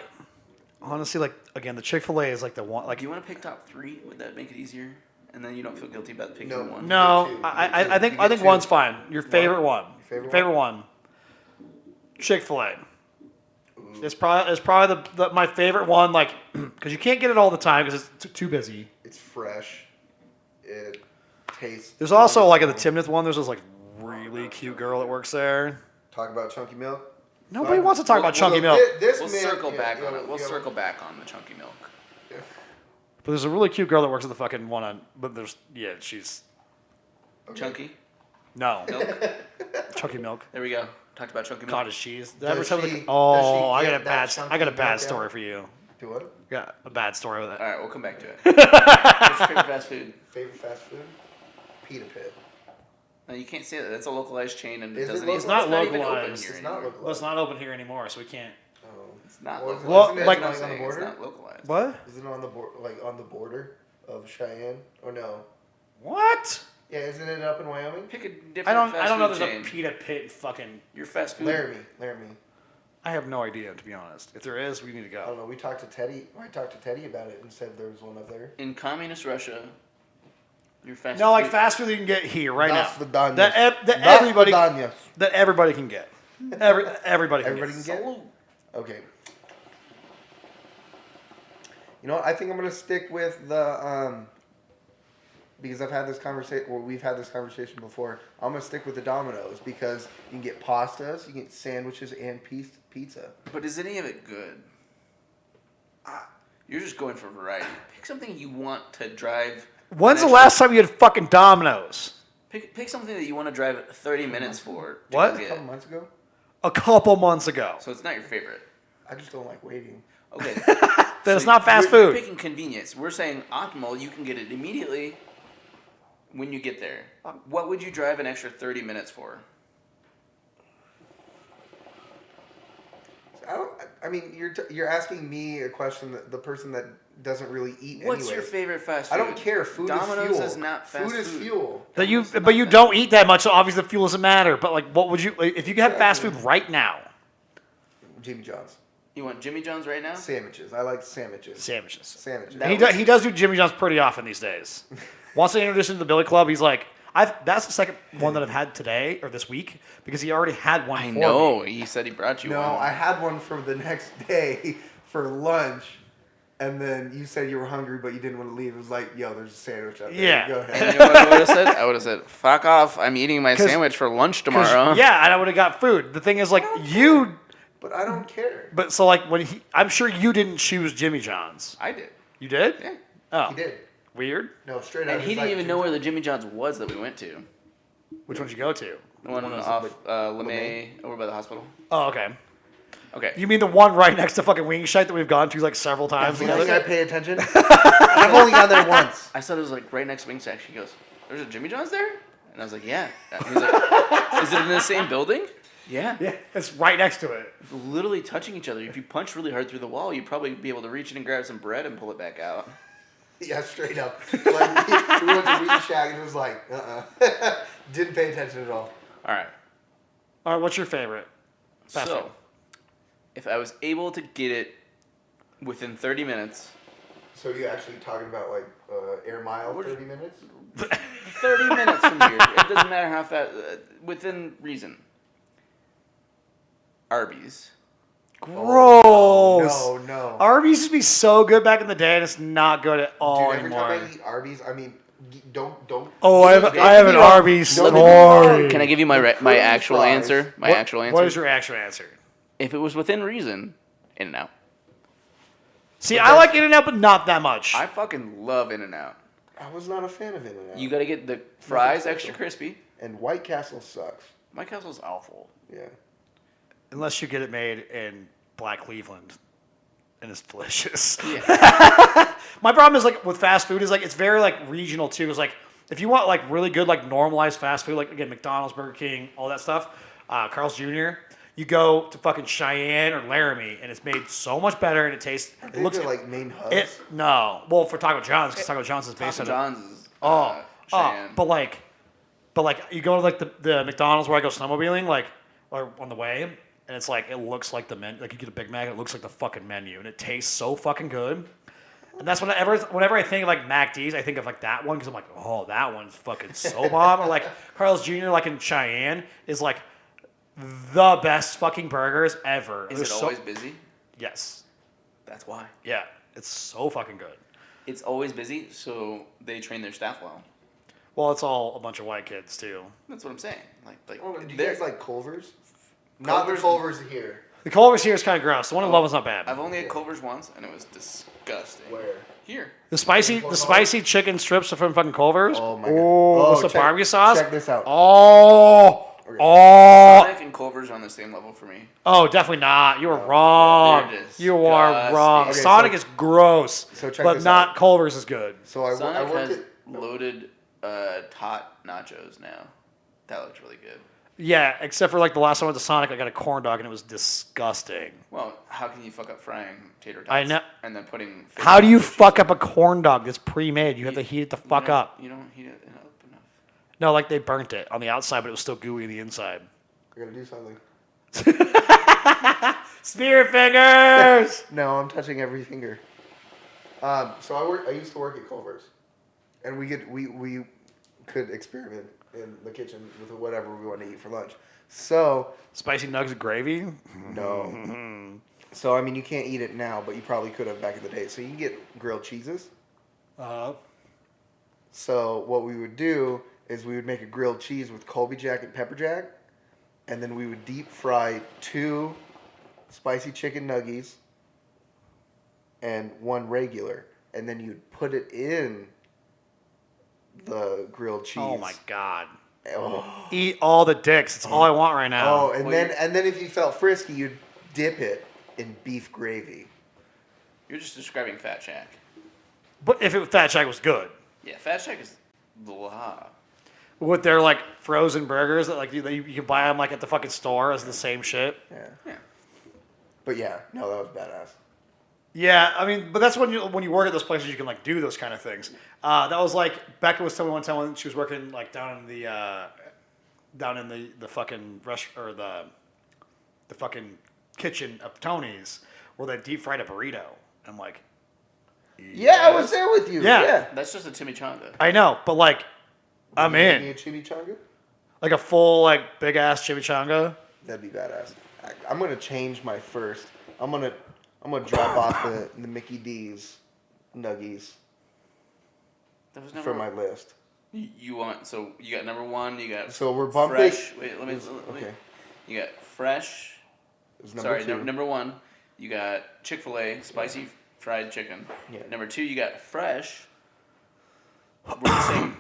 Speaker 1: honestly, like again, the Chick-fil-A is like the one. Like
Speaker 2: Do you want to pick top 3? Would that make it easier? And then you don't feel guilty about picking
Speaker 3: No.
Speaker 2: one.
Speaker 1: no,
Speaker 3: You get two.
Speaker 1: I
Speaker 3: You
Speaker 1: think
Speaker 3: get two.
Speaker 1: one's fine. Your favorite one.
Speaker 3: Your favorite
Speaker 1: Favorite one. Chick-fil-A. It's probably the my favorite one, like because you can't get it all the time because it's too busy.
Speaker 3: It's fresh. It tastes.
Speaker 1: There's also like at the
Speaker 3: wonderful.
Speaker 1: Timnath one. There's this like really cute girl that works there.
Speaker 3: Talk about chunky milk.
Speaker 1: Nobody
Speaker 3: Fine.
Speaker 1: wants to talk about chunky milk.
Speaker 3: This
Speaker 2: We'll
Speaker 3: man-
Speaker 2: circle
Speaker 3: yeah,
Speaker 2: back
Speaker 3: yeah,
Speaker 2: on it. We'll
Speaker 3: yeah.
Speaker 2: circle back on the chunky milk.
Speaker 1: But there's a really cute girl that works at the fucking one on. But there's she's
Speaker 3: Okay.
Speaker 2: Chunky
Speaker 1: no
Speaker 2: milk.
Speaker 1: chunky milk,
Speaker 2: There we go. Talked about chunky milk.
Speaker 1: cottage cheese. Did I
Speaker 3: Does
Speaker 1: ever tell
Speaker 3: she-
Speaker 1: the?
Speaker 3: does
Speaker 1: Oh,
Speaker 3: she
Speaker 1: I got
Speaker 3: get
Speaker 1: a
Speaker 3: that
Speaker 1: bad.
Speaker 3: chunky
Speaker 1: I got a bad
Speaker 3: milk
Speaker 1: story
Speaker 3: out?
Speaker 1: for you.
Speaker 3: Do what?
Speaker 1: Got a bad story with it.
Speaker 2: All right, we'll come back to it. What's your favorite fast food?
Speaker 3: Favorite fast food? Pita Pit.
Speaker 2: No, you can't say that. That's a localized chain, and
Speaker 3: Is it
Speaker 2: doesn't.
Speaker 3: localized?
Speaker 1: It's not
Speaker 2: even open
Speaker 1: localized.
Speaker 2: here
Speaker 3: It's not
Speaker 2: anymore.
Speaker 3: localized.
Speaker 1: Well, it's not open here anymore, so we can't.
Speaker 3: Oh.
Speaker 2: It's not
Speaker 3: Well,
Speaker 2: localized.
Speaker 1: Well,
Speaker 3: isn't it
Speaker 1: like-
Speaker 3: like on the
Speaker 2: Saying
Speaker 3: border?
Speaker 2: It's not localized.
Speaker 1: What?
Speaker 3: Is it on the border of Cheyenne or no?
Speaker 1: What?
Speaker 3: Yeah, isn't it up in Wyoming?
Speaker 2: Pick a different
Speaker 1: I don't
Speaker 2: fast
Speaker 1: know.
Speaker 2: food
Speaker 1: There's
Speaker 2: chain.
Speaker 1: a pita pit. Fucking.
Speaker 2: Your fast food.
Speaker 3: Laramie.
Speaker 1: I have no idea to be honest. If there is, we need to
Speaker 3: I don't
Speaker 1: go.
Speaker 3: know. We talked to Teddy. I talked to Teddy about it and said there was one up there.
Speaker 2: In communist Russia, your fast
Speaker 1: No, like
Speaker 2: food.
Speaker 1: fast food you can get here right now.
Speaker 3: Nasvidanyas.
Speaker 1: That everybody
Speaker 3: Nasvidanyas.
Speaker 1: that everybody can get. Everybody can
Speaker 3: Everybody
Speaker 1: get.
Speaker 3: can get. Okay. You know what? I think I'm gonna stick with the because I've had this conversation. Well, we've had this conversation before. I'm gonna stick with the Domino's because you can get pastas, you can get sandwiches, and pizza.
Speaker 2: But is any of it good? You're just going for variety. Pick something you want to drive.
Speaker 1: When's the
Speaker 2: an
Speaker 1: last time you had fucking Domino's?
Speaker 2: Pick something that you want to drive 30 minutes for. To
Speaker 1: What?
Speaker 2: go
Speaker 3: A
Speaker 2: get.
Speaker 3: couple months ago.
Speaker 1: A couple months ago.
Speaker 2: So it's not your favorite.
Speaker 3: I just don't like waiting.
Speaker 2: Okay.
Speaker 1: Then it's not fast
Speaker 2: You're
Speaker 1: food.
Speaker 2: picking convenience. We're saying optimal. You can get it immediately when you get there. What would you drive an extra 30 minutes for?
Speaker 3: I mean, you're asking me a question that the person that doesn't really eat.
Speaker 2: What's your
Speaker 3: anyways.
Speaker 2: favorite fast food?
Speaker 3: I don't care. Food
Speaker 2: Domino's
Speaker 3: is fuel.
Speaker 2: is not fast
Speaker 3: food is
Speaker 2: food.
Speaker 3: fuel.
Speaker 1: But you,
Speaker 2: Almost
Speaker 1: but you
Speaker 2: nothing.
Speaker 1: don't eat that much, so obviously the fuel doesn't matter. But like, what would you if you could have fast food right now?
Speaker 3: Jimmy John's
Speaker 2: You want Jimmy John's right now?
Speaker 3: sandwiches. I like sandwiches.
Speaker 1: Sandwiches.
Speaker 3: Sandwiches.
Speaker 2: That
Speaker 1: He does do Jimmy John's pretty often these days. Once they introduced him to the Billy Club, he's like, that's the second one that I've had today or this week because he already had one.
Speaker 2: I
Speaker 1: for
Speaker 2: know.
Speaker 1: me.
Speaker 2: He said he brought you
Speaker 3: No,
Speaker 2: one.
Speaker 3: I had one for the next day for lunch, and then you said you were hungry, but you didn't want to leave. It was like, yo, there's a sandwich out there.
Speaker 1: Yeah.
Speaker 3: Go
Speaker 2: And
Speaker 3: ahead.
Speaker 2: you know what I would have said? I would have said, "Fuck off! I'm eating my
Speaker 1: 'Cause-
Speaker 2: sandwich for lunch
Speaker 1: 'Cause,
Speaker 2: tomorrow."
Speaker 1: Yeah, and I would have got food. The thing is, like, you,
Speaker 3: But I don't care.
Speaker 1: but so like I'm sure you didn't choose Jimmy John's.
Speaker 2: I did.
Speaker 1: You did?
Speaker 2: Yeah.
Speaker 1: Oh,
Speaker 3: He did.
Speaker 1: weird.
Speaker 3: No, straight up.
Speaker 2: And he
Speaker 3: He's
Speaker 2: didn't
Speaker 3: like,
Speaker 2: even know where the Jimmy John's was that we went to.
Speaker 1: Which one did you go to?
Speaker 2: The one
Speaker 3: One was
Speaker 2: off
Speaker 3: LeMay.
Speaker 2: LeMay, over by the hospital.
Speaker 1: Oh, okay.
Speaker 2: Okay.
Speaker 1: You mean the one right next to fucking Wing Shite that we've gone to like several times
Speaker 3: You think
Speaker 1: together?
Speaker 3: I pay attention? I've only gone there once.
Speaker 2: I said it was like right next to Wingstop. She goes, "There's a Jimmy John's there?" And I was like, "Yeah." He was like, "Is it in the same building?" Yeah.
Speaker 1: Yeah, it's right next to it.
Speaker 2: Literally touching each other. If you punch really hard through the wall, you'd probably be able to reach in and grab some bread and pull it back out.
Speaker 3: Yeah, straight up. Like, we went to Wheaton Shack and it was like, didn't pay attention at all.
Speaker 2: All right.
Speaker 1: All right, what's your favorite? Fast
Speaker 2: So,
Speaker 1: food.
Speaker 2: if I was able to get it within 30 minutes,
Speaker 3: So you actually talking about like air mile,
Speaker 2: What-
Speaker 3: 30 minutes?
Speaker 2: 30 minutes from here, it doesn't matter how fast, within reason. Arby's.
Speaker 1: Gross.
Speaker 3: Oh, no.
Speaker 1: Arby's used to be so good back in the day, and it's not good at all
Speaker 3: Dude, every
Speaker 1: anymore.
Speaker 3: time I eat Arby's, I mean, don't.
Speaker 1: Oh, I have an
Speaker 3: don't-
Speaker 1: Arby's
Speaker 3: don't-
Speaker 1: story.
Speaker 2: Can I give you my
Speaker 3: The
Speaker 2: my
Speaker 3: french
Speaker 2: actual
Speaker 3: fries.
Speaker 2: answer? My
Speaker 1: What-
Speaker 2: actual answer.
Speaker 1: What is your actual answer?
Speaker 2: If it was within reason, In-N-Out.
Speaker 1: See, I like In-N-Out, but not that much.
Speaker 2: I fucking love In-N-Out.
Speaker 3: I was not a fan of In-N-Out.
Speaker 2: You gotta get the fries
Speaker 3: special.
Speaker 2: extra crispy.
Speaker 3: And White Castle sucks.
Speaker 2: My Castle's awful.
Speaker 3: Yeah.
Speaker 1: Unless you get it made in Black Cleveland, and it's delicious.
Speaker 2: Yeah.
Speaker 1: My problem is like with fast food is like it's very like regional too. It's like if you want like really good like normalized fast food, like again McDonald's, Burger King, all that stuff, Carl's Jr. You go to fucking Cheyenne or Laramie, and it's made so much better, and it tastes.
Speaker 3: Aren't
Speaker 1: It
Speaker 3: they
Speaker 1: looks
Speaker 3: the, like main hubs?
Speaker 1: it no. Well, for Taco John's, because Taco John's is based
Speaker 2: Papa
Speaker 1: on
Speaker 2: John's is
Speaker 1: oh,
Speaker 2: Cheyenne.
Speaker 1: but like you go to like the McDonald's where I go snowmobiling, like or on the way, and it's like it looks like the menu. Like you get a Big Mac, and it looks like the fucking menu, and it tastes so fucking good. And that's whenever I think of like MacD's, I think of like that one because I'm like, oh, that one's fucking so bomb. Or like Carl's Jr. like in Cheyenne is like the best fucking burgers ever.
Speaker 2: Is
Speaker 1: They're
Speaker 2: it
Speaker 1: so-
Speaker 2: always busy?
Speaker 1: Yes.
Speaker 2: That's why.
Speaker 1: Yeah. It's so fucking good.
Speaker 2: It's always busy, so they train their staff well.
Speaker 1: Well, it's all a bunch of white kids too.
Speaker 2: That's what I'm saying. Like
Speaker 3: Oh, do you
Speaker 2: they're-
Speaker 3: guys like Culver's? Not the Culver's here.
Speaker 1: The Culver's here is kind of gross. The one in Loveland's not bad.
Speaker 2: I've only had Culver's once, and it was disgusting.
Speaker 3: Where?
Speaker 2: Here.
Speaker 1: The spicy chicken strips are from fucking Culver's.
Speaker 3: Oh my god.
Speaker 1: Oh, with some
Speaker 3: check-
Speaker 1: barbecue sauce.
Speaker 3: Check this out.
Speaker 1: Oh,
Speaker 3: Okay.
Speaker 1: oh,
Speaker 2: Sonic and Culver's are on the same level for me.
Speaker 1: oh, definitely not. You were wrong.
Speaker 2: They're
Speaker 1: You are
Speaker 2: disgusting.
Speaker 1: wrong.
Speaker 3: Okay,
Speaker 1: Sonic
Speaker 3: so-
Speaker 1: is gross,
Speaker 3: so check
Speaker 1: but
Speaker 3: this
Speaker 1: not
Speaker 3: out.
Speaker 1: Culver's is good.
Speaker 3: So I
Speaker 2: Sonic
Speaker 3: worked
Speaker 2: has
Speaker 3: at.
Speaker 2: loaded tot nachos now. That looks really good.
Speaker 1: Yeah, except for like the last time I went to Sonic, I got a corn dog and it was disgusting.
Speaker 2: Well, how can you fuck up frying tater tots?
Speaker 1: I know.
Speaker 2: And then putting. fish
Speaker 1: How do you
Speaker 2: fish
Speaker 1: fuck
Speaker 2: in
Speaker 1: up a corn dog that's pre-made? You have to heat it the
Speaker 2: You
Speaker 1: fuck
Speaker 2: don't-
Speaker 1: up.
Speaker 2: You don't heat it up enough.
Speaker 1: No, like they burnt it on the outside, but it was still gooey on the inside.
Speaker 3: I gotta do something.
Speaker 1: Spear fingers.
Speaker 3: No, I'm touching every finger. So I used to work at Culver's, and we could experiment in the kitchen with whatever we want to eat for lunch. So
Speaker 1: Spicy nuggets and gravy.
Speaker 3: no. So I mean, you can't eat it now, but you probably could have back in the day. So you can get grilled cheeses. So what we would do is we would make a grilled cheese with Colby Jack and pepper jack, and then we would deep fry 2 spicy chicken nuggies and 1 regular, and then you'd put it in the grilled cheese.
Speaker 1: Oh my god.
Speaker 3: Oh,
Speaker 1: Eat all the dicks. It's all I want right now.
Speaker 3: oh and
Speaker 2: Well,
Speaker 3: then if you felt frisky, you'd dip it in beef gravy.
Speaker 2: You're just describing Fat Shack.
Speaker 1: But if Fat Shack was good.
Speaker 2: Yeah, Fat Shack is blah.
Speaker 1: With their like frozen burgers that like you can buy them like at the fucking store as the same shit.
Speaker 3: Yeah.
Speaker 2: Yeah.
Speaker 3: But yeah, no, that was badass.
Speaker 1: Yeah, I mean, but that's when you work at those places you can like do those kind of things. That was like Becca was telling me one time when she was working like down in the fucking or the fucking kitchen of Tony's where they deep fried a burrito. I'm like,
Speaker 3: Yeah, I was there with you.
Speaker 1: Yeah.
Speaker 3: Yeah.
Speaker 2: That's just a chimichanga.
Speaker 1: I know, but like I'm
Speaker 3: You
Speaker 1: in.
Speaker 3: need a chimichanga?
Speaker 1: Like a full like big ass chimichanga.
Speaker 3: That'd be badass. I'm gonna change my first. I'm gonna drop off the Mickey D's nuggies
Speaker 2: That was
Speaker 3: for my list.
Speaker 2: You want, so you got number one, you got
Speaker 3: So we're bumping.
Speaker 2: fresh. Wait, let me.
Speaker 3: Okay.
Speaker 2: You got fresh.
Speaker 3: It's number
Speaker 2: Sorry,
Speaker 3: two.
Speaker 2: number one, you got Chick-fil-A spicy fried chicken.
Speaker 3: Yeah.
Speaker 2: Number two, you got fresh. We're just saying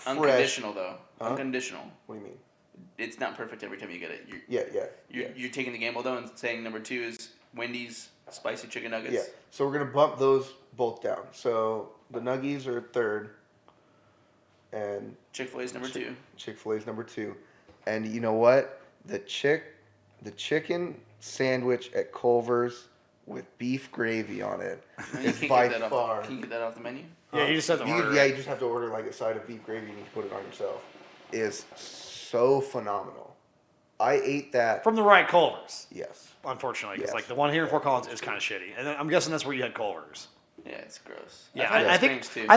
Speaker 2: unconditional though.
Speaker 3: Huh?
Speaker 2: Unconditional.
Speaker 3: What do you mean?
Speaker 2: It's not perfect every time you get it. You're taking the gamble though and saying number two is Wendy's spicy chicken nuggets.
Speaker 3: Yeah. So we're gonna bump those both down. So the nuggies are third, and
Speaker 2: Chick-fil-A's number two.
Speaker 3: Chick-fil-A's number two. And you know what? The chicken sandwich at Culver's with beef gravy on it
Speaker 2: No, you
Speaker 3: is
Speaker 2: can't
Speaker 3: by
Speaker 2: get that
Speaker 3: far.
Speaker 2: Off, can you get that off the menu?
Speaker 1: Yeah, you just have to order.
Speaker 3: Yeah, you just have to order like a side of beef gravy and you can put it on yourself. Is so phenomenal. I ate that.
Speaker 1: From the right Culver's,
Speaker 3: Yes.
Speaker 1: unfortunately, because
Speaker 3: Yes.
Speaker 1: like the one here in Fort Collins is kind of shitty, and I'm guessing that's where you had Culver's.
Speaker 2: Yeah, it's gross.
Speaker 1: Yeah,
Speaker 2: I've had it in
Speaker 1: I
Speaker 2: the
Speaker 1: think
Speaker 2: Springs too.
Speaker 1: I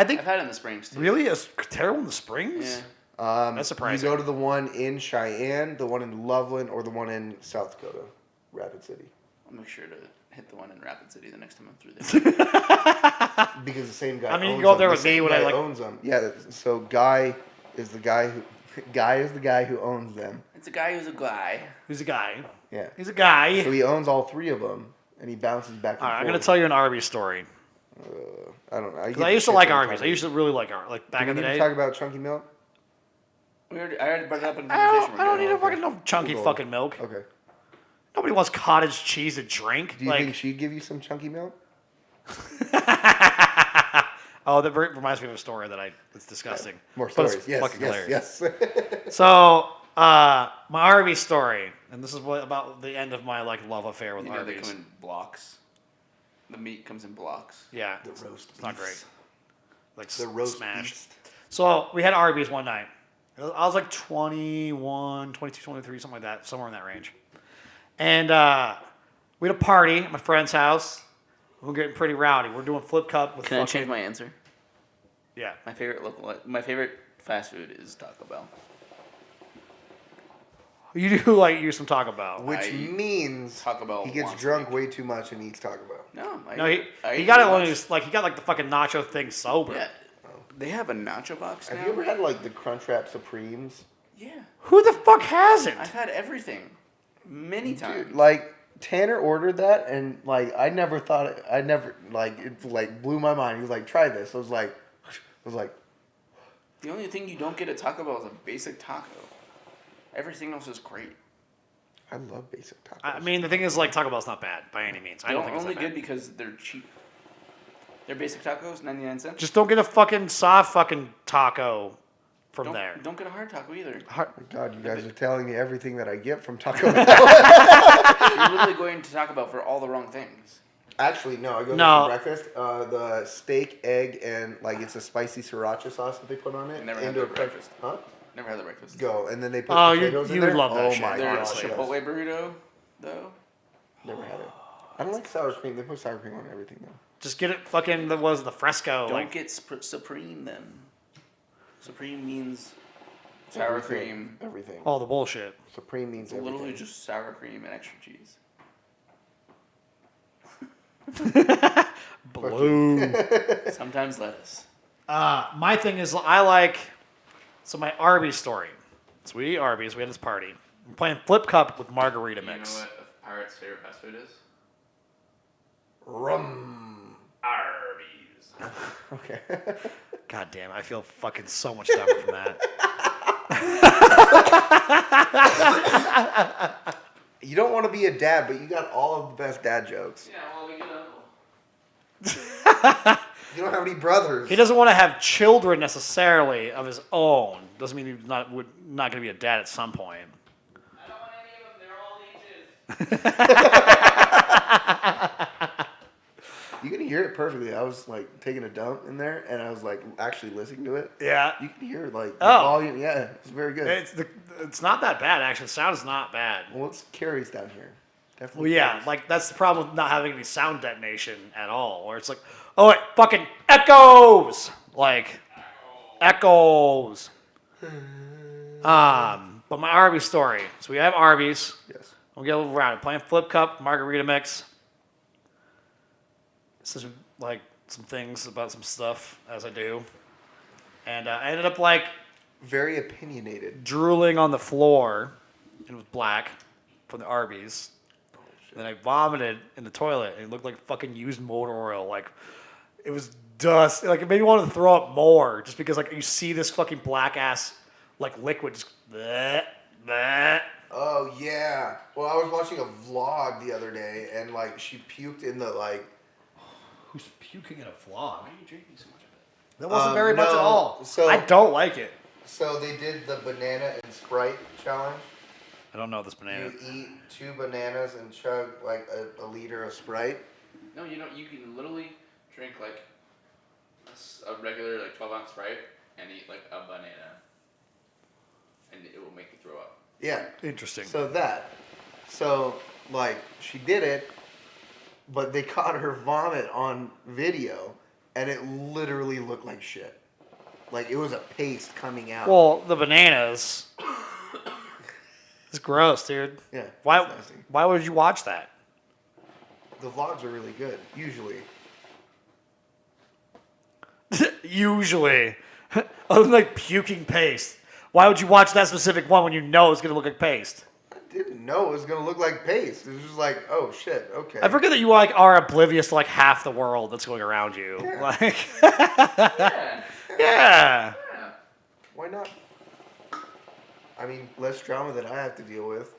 Speaker 1: think
Speaker 2: I've had it in the Springs too.
Speaker 1: really it's terrible in the Springs.
Speaker 2: Yeah.
Speaker 1: That's surprising.
Speaker 3: You go to the one in Cheyenne, the one in Loveland, or the one in South Dakota, Rapid City.
Speaker 2: I'll make sure to hit the one in Rapid City the next time I'm through there.
Speaker 3: Because the same guy.
Speaker 1: I mean, you
Speaker 3: owns
Speaker 1: can go up
Speaker 3: them.
Speaker 1: there
Speaker 3: The
Speaker 1: with me
Speaker 3: same
Speaker 1: when I,
Speaker 3: guy
Speaker 1: like-
Speaker 3: owns them. Yeah. So Guy is the guy who owns them.
Speaker 2: It's a guy who's a guy.
Speaker 1: He's a guy.
Speaker 3: Yeah.
Speaker 1: He's a guy.
Speaker 3: So he owns all three of them, and he bounces back and
Speaker 1: All right, I'm
Speaker 3: forth.
Speaker 1: gonna tell you an Arby's story.
Speaker 3: I don't know.
Speaker 1: Because I used to like Arby's. I used to really like Arby's. Like back
Speaker 3: Do
Speaker 1: in
Speaker 3: we
Speaker 1: the
Speaker 3: need
Speaker 1: day.
Speaker 3: to talk about chunky milk?
Speaker 2: I already brought it up in the
Speaker 1: I
Speaker 2: conversation.
Speaker 1: don't need
Speaker 2: We're
Speaker 1: a
Speaker 2: doing.
Speaker 1: fucking no chunky
Speaker 3: We'll go.
Speaker 1: fucking milk.
Speaker 3: Okay.
Speaker 1: Nobody wants cottage cheese to drink.
Speaker 3: Do you
Speaker 1: like,
Speaker 3: think she'd give you some chunky milk?
Speaker 1: oh, that reminds me of a story that it's disgusting.
Speaker 3: More
Speaker 1: But
Speaker 3: stories.
Speaker 1: it's
Speaker 3: Yes.
Speaker 1: fucking hilarious.
Speaker 3: Yes.
Speaker 1: So, my Arby's story, and this is about the end of my like love affair with
Speaker 2: You know they
Speaker 1: Arby's.
Speaker 2: come in blocks. The meat comes in blocks.
Speaker 1: Yeah,
Speaker 3: The roast.
Speaker 1: it's not great.
Speaker 3: beast.
Speaker 1: Like
Speaker 3: The roast
Speaker 1: smashed.
Speaker 3: beast.
Speaker 1: So we had Arby's one night. I was like 21, 22, 23, something like that, somewhere in that range. And we had a party at my friend's house. We were getting pretty rowdy. We're doing flip cup with
Speaker 2: Can I
Speaker 1: fucking...
Speaker 2: change my answer?
Speaker 1: Yeah.
Speaker 2: My favorite fast food is Taco Bell.
Speaker 1: You do like use some Taco Bell.
Speaker 3: Which
Speaker 2: I-
Speaker 3: means
Speaker 2: Taco Bell
Speaker 3: he gets
Speaker 2: once a
Speaker 3: drunk
Speaker 2: week.
Speaker 3: way too much and eats Taco Bell.
Speaker 2: No,
Speaker 1: No, he
Speaker 2: eat
Speaker 1: got it when
Speaker 2: lunch.
Speaker 1: he was like he got like the fucking nacho thing sober.
Speaker 2: Yeah, they have a nacho box now.
Speaker 3: Have you ever had like the Crunchwrap Supremes?
Speaker 2: Yeah,
Speaker 1: Who the fuck hasn't?
Speaker 2: I've had everything many times.
Speaker 3: Dude, like Tanner ordered that and like I never thought it like blew my mind. He was like, "Try this." I was like,
Speaker 2: The only thing you don't get at Taco Bell is a basic taco. Everything else is great.
Speaker 3: I love basic tacos.
Speaker 1: I mean, the thing is, like Taco Bell's not bad by any means. I
Speaker 2: They're
Speaker 1: don't think it's
Speaker 2: only
Speaker 1: that
Speaker 2: good
Speaker 1: bad.
Speaker 2: because they're cheap. They're basic tacos, 99 cents.
Speaker 1: Just don't get a fucking soft fucking taco from
Speaker 2: don't,
Speaker 1: there.
Speaker 2: Don't get a hard taco either.
Speaker 3: Oh my God, you guys are telling me everything that I get from Taco Bell.
Speaker 2: You're literally going to Taco Bell for all the wrong things.
Speaker 3: Actually, no. I go
Speaker 1: No.
Speaker 3: there for breakfast. The steak, egg, and like it's a spicy sriracha sauce that they put on it.
Speaker 2: Never had
Speaker 3: into
Speaker 2: that
Speaker 3: a
Speaker 2: for
Speaker 3: crunch-
Speaker 2: breakfast.
Speaker 3: Huh?
Speaker 2: Never had the breakfast.
Speaker 3: Go and then they put
Speaker 1: Oh,
Speaker 3: potatoes in
Speaker 1: you
Speaker 3: there.
Speaker 1: would love that
Speaker 3: oh
Speaker 1: shit.
Speaker 3: my
Speaker 2: Their
Speaker 1: honestly.
Speaker 3: God.
Speaker 2: Chipotle burrito, though.
Speaker 3: Never had it. I don't like sour cream. They put sour cream on everything though.
Speaker 1: Just get it fucking the fresco.
Speaker 2: Don't
Speaker 1: like
Speaker 2: get Supreme then. Supreme means sour
Speaker 3: Everything.
Speaker 2: cream.
Speaker 3: Everything.
Speaker 1: all the bullshit.
Speaker 3: Supreme means
Speaker 2: It's
Speaker 3: everything.
Speaker 2: literally just sour cream and extra cheese.
Speaker 1: Blue.
Speaker 2: Sometimes lettuce.
Speaker 1: My thing is, I like. So my Arby's story. So we eat Arby's. We had this party. We're playing flip cup with margarita mix.
Speaker 2: a pirate's favorite fast food is?
Speaker 3: Rum.
Speaker 2: Arby's.
Speaker 3: Okay.
Speaker 1: God damn, I feel fucking so much dumber from that.
Speaker 3: You don't want to be a dad, but you got all of the best dad jokes.
Speaker 2: Yeah, well, we get uncle.
Speaker 3: You don't have any brothers.
Speaker 1: He doesn't want to have children necessarily of his own. Doesn't mean he's not going to be a dad at some point.
Speaker 2: I don't want any of them. They're all ages.
Speaker 3: You can hear it perfectly. I was like taking a dump in there, and I was like actually listening to it.
Speaker 1: Yeah.
Speaker 3: You can hear like the
Speaker 1: Oh.
Speaker 3: volume. Yeah, it's very good.
Speaker 1: It's not that bad actually. The sound is not bad.
Speaker 3: Well, it's carries down here.
Speaker 1: Well,
Speaker 3: Definitely.
Speaker 1: yeah,
Speaker 3: carries.
Speaker 1: like that's the problem with not having any sound detonation at all. Where it's like, oh, it fucking echoes, like echoes. But my Arby's story. So we have Arby's.
Speaker 3: Yes.
Speaker 1: We'll get a little round. Playing flip cup, margarita mix. This is like some things about some stuff as I do, and I ended up like
Speaker 3: Very opinionated.
Speaker 1: drooling on the floor, and it was black from the Arby's. Then I vomited in the toilet, and it looked like fucking used motor oil. Like, it was dust. Like, it made me want to throw up more, just because, like, you see this fucking black-ass, like, liquid just bleh, bleh.
Speaker 3: Oh yeah. Well, I was watching a vlog the other day, and like she puked in the like.
Speaker 1: Who's puking in a vlog?
Speaker 2: Why are you drinking so much of it?
Speaker 1: That wasn't very much at
Speaker 3: no,
Speaker 1: all.
Speaker 3: so-
Speaker 1: I don't like it.
Speaker 3: So they did the banana and Sprite challenge.
Speaker 1: I don't know this banana.
Speaker 3: You eat 2 bananas and chug like a liter of Sprite.
Speaker 2: No, you don't. You can literally drink like a regular like 12-ounce Sprite and eat like a banana, and it will make you throw up.
Speaker 3: Yeah.
Speaker 1: Interesting.
Speaker 3: So like she did it, but they caught her vomit on video, and it literally looked like shit. Like it was a paste coming out.
Speaker 1: Well, the bananas. It's gross, dude.
Speaker 3: Yeah.
Speaker 1: Why?
Speaker 3: it's nasty.
Speaker 1: Why would you watch that?
Speaker 3: The vlogs are really good, usually.
Speaker 1: Usually, other than like puking paste. Why would you watch that specific one when you know it's gonna look like paste?
Speaker 3: I didn't know it was gonna look like paste. It was just like, oh shit, okay.
Speaker 1: I forget that you like are oblivious to like half the world that's going around you.
Speaker 3: Yeah.
Speaker 1: Like,
Speaker 2: Yeah.
Speaker 1: yeah.
Speaker 2: Yeah.
Speaker 3: Why not? I mean, less drama that I have to deal with.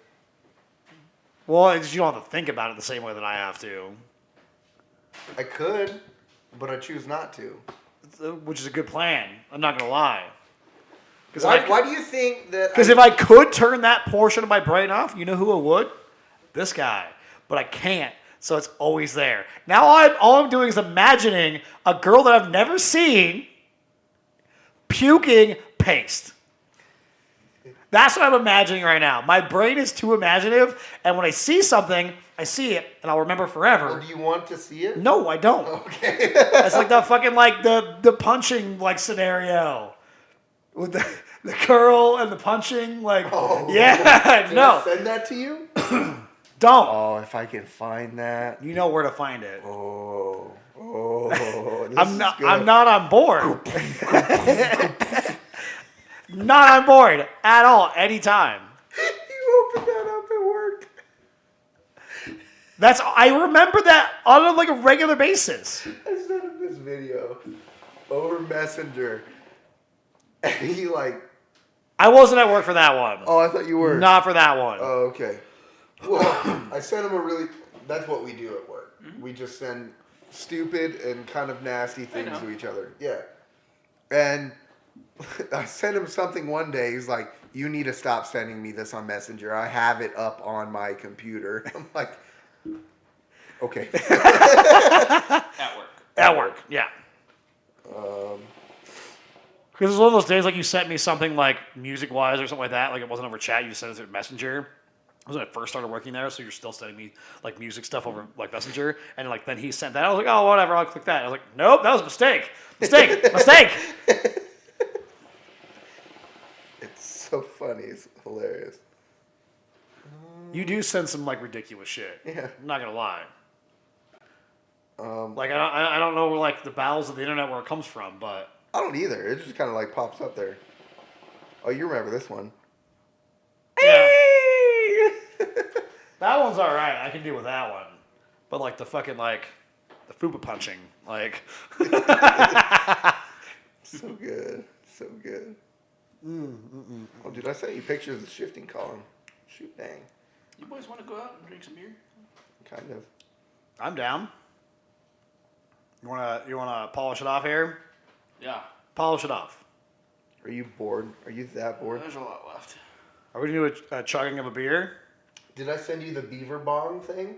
Speaker 1: Well, it's, you don't have to think about it the same way that I have to,
Speaker 3: I could, but I choose not to.
Speaker 1: which is a good plan. I'm not gonna lie.
Speaker 3: Why do you think that?
Speaker 1: Because if I could turn that portion of my brain off, you know who I would? This guy. But I can't, so it's always there. Now all I'm doing is imagining a girl that I've never seen puking paste. That's what I'm imagining right now. My brain is too imaginative, and when I see something, I see it, and I'll remember forever.
Speaker 3: Well, do you want to see it?
Speaker 1: No, I don't.
Speaker 3: Okay.
Speaker 1: It's like the fucking like the punching like scenario with the curl and the punching like
Speaker 3: Oh.
Speaker 1: yeah
Speaker 3: Did
Speaker 1: no
Speaker 3: I send that to you?
Speaker 1: don't
Speaker 3: Oh, if I can find that.
Speaker 1: you know where to find it.
Speaker 3: Oh. This
Speaker 1: I'm
Speaker 3: is
Speaker 1: not
Speaker 3: good.
Speaker 1: I'm not on board. Not on board at all anytime.
Speaker 3: You opened that up at work.
Speaker 1: I remember that on like a regular basis.
Speaker 3: I sent him this video over Messenger, and he like,
Speaker 1: I wasn't at work for that one.
Speaker 3: oh, I thought you were.
Speaker 1: Not for that one.
Speaker 3: Oh, okay. Well, I sent him a really. That's what we do at work. We just send stupid and kind of nasty things
Speaker 2: know.
Speaker 3: to each other. Yeah. And I sent him something one day. He's like, "You need to stop sending me this on Messenger. I have it up on my computer." I'm like, "Okay."
Speaker 2: At work.
Speaker 1: At work, yeah.
Speaker 3: um,
Speaker 1: Because it's one of those days like you sent me something like music-wise or something like that. Like it wasn't over chat. You sent it through Messenger. It was when I first started working there, so you're still sending me like music stuff over like Messenger. And like then he sent that. I was like, oh, whatever. I'll click that. I was like, nope, that was a mistake. Mistake. Mistake.
Speaker 3: it's so funny. It's hilarious.
Speaker 1: You do send some like ridiculous shit.
Speaker 3: Yeah.
Speaker 1: I'm not gonna lie.
Speaker 3: Um,
Speaker 1: Like I don't know where like the bowels of the internet where it comes from, but
Speaker 3: I don't either. It just kind of like pops up there. Oh, you remember this one?
Speaker 1: yeah. That one's all right. I can deal with that one. But like the fucking like the fupa punching, like
Speaker 3: So good. So good. Oh, dude, I sent you pictures of the shifting column. Shoot, dang.
Speaker 2: You boys want to go out and drink some beer?
Speaker 3: Kind of.
Speaker 1: I'm down. You wanna polish it off here?
Speaker 2: Yeah.
Speaker 1: Polish it off.
Speaker 3: Are you bored? Are you that bored?
Speaker 2: There's a lot left.
Speaker 1: Are we gonna do a chugging of a beer?
Speaker 3: Did I send you the beaver bong thing?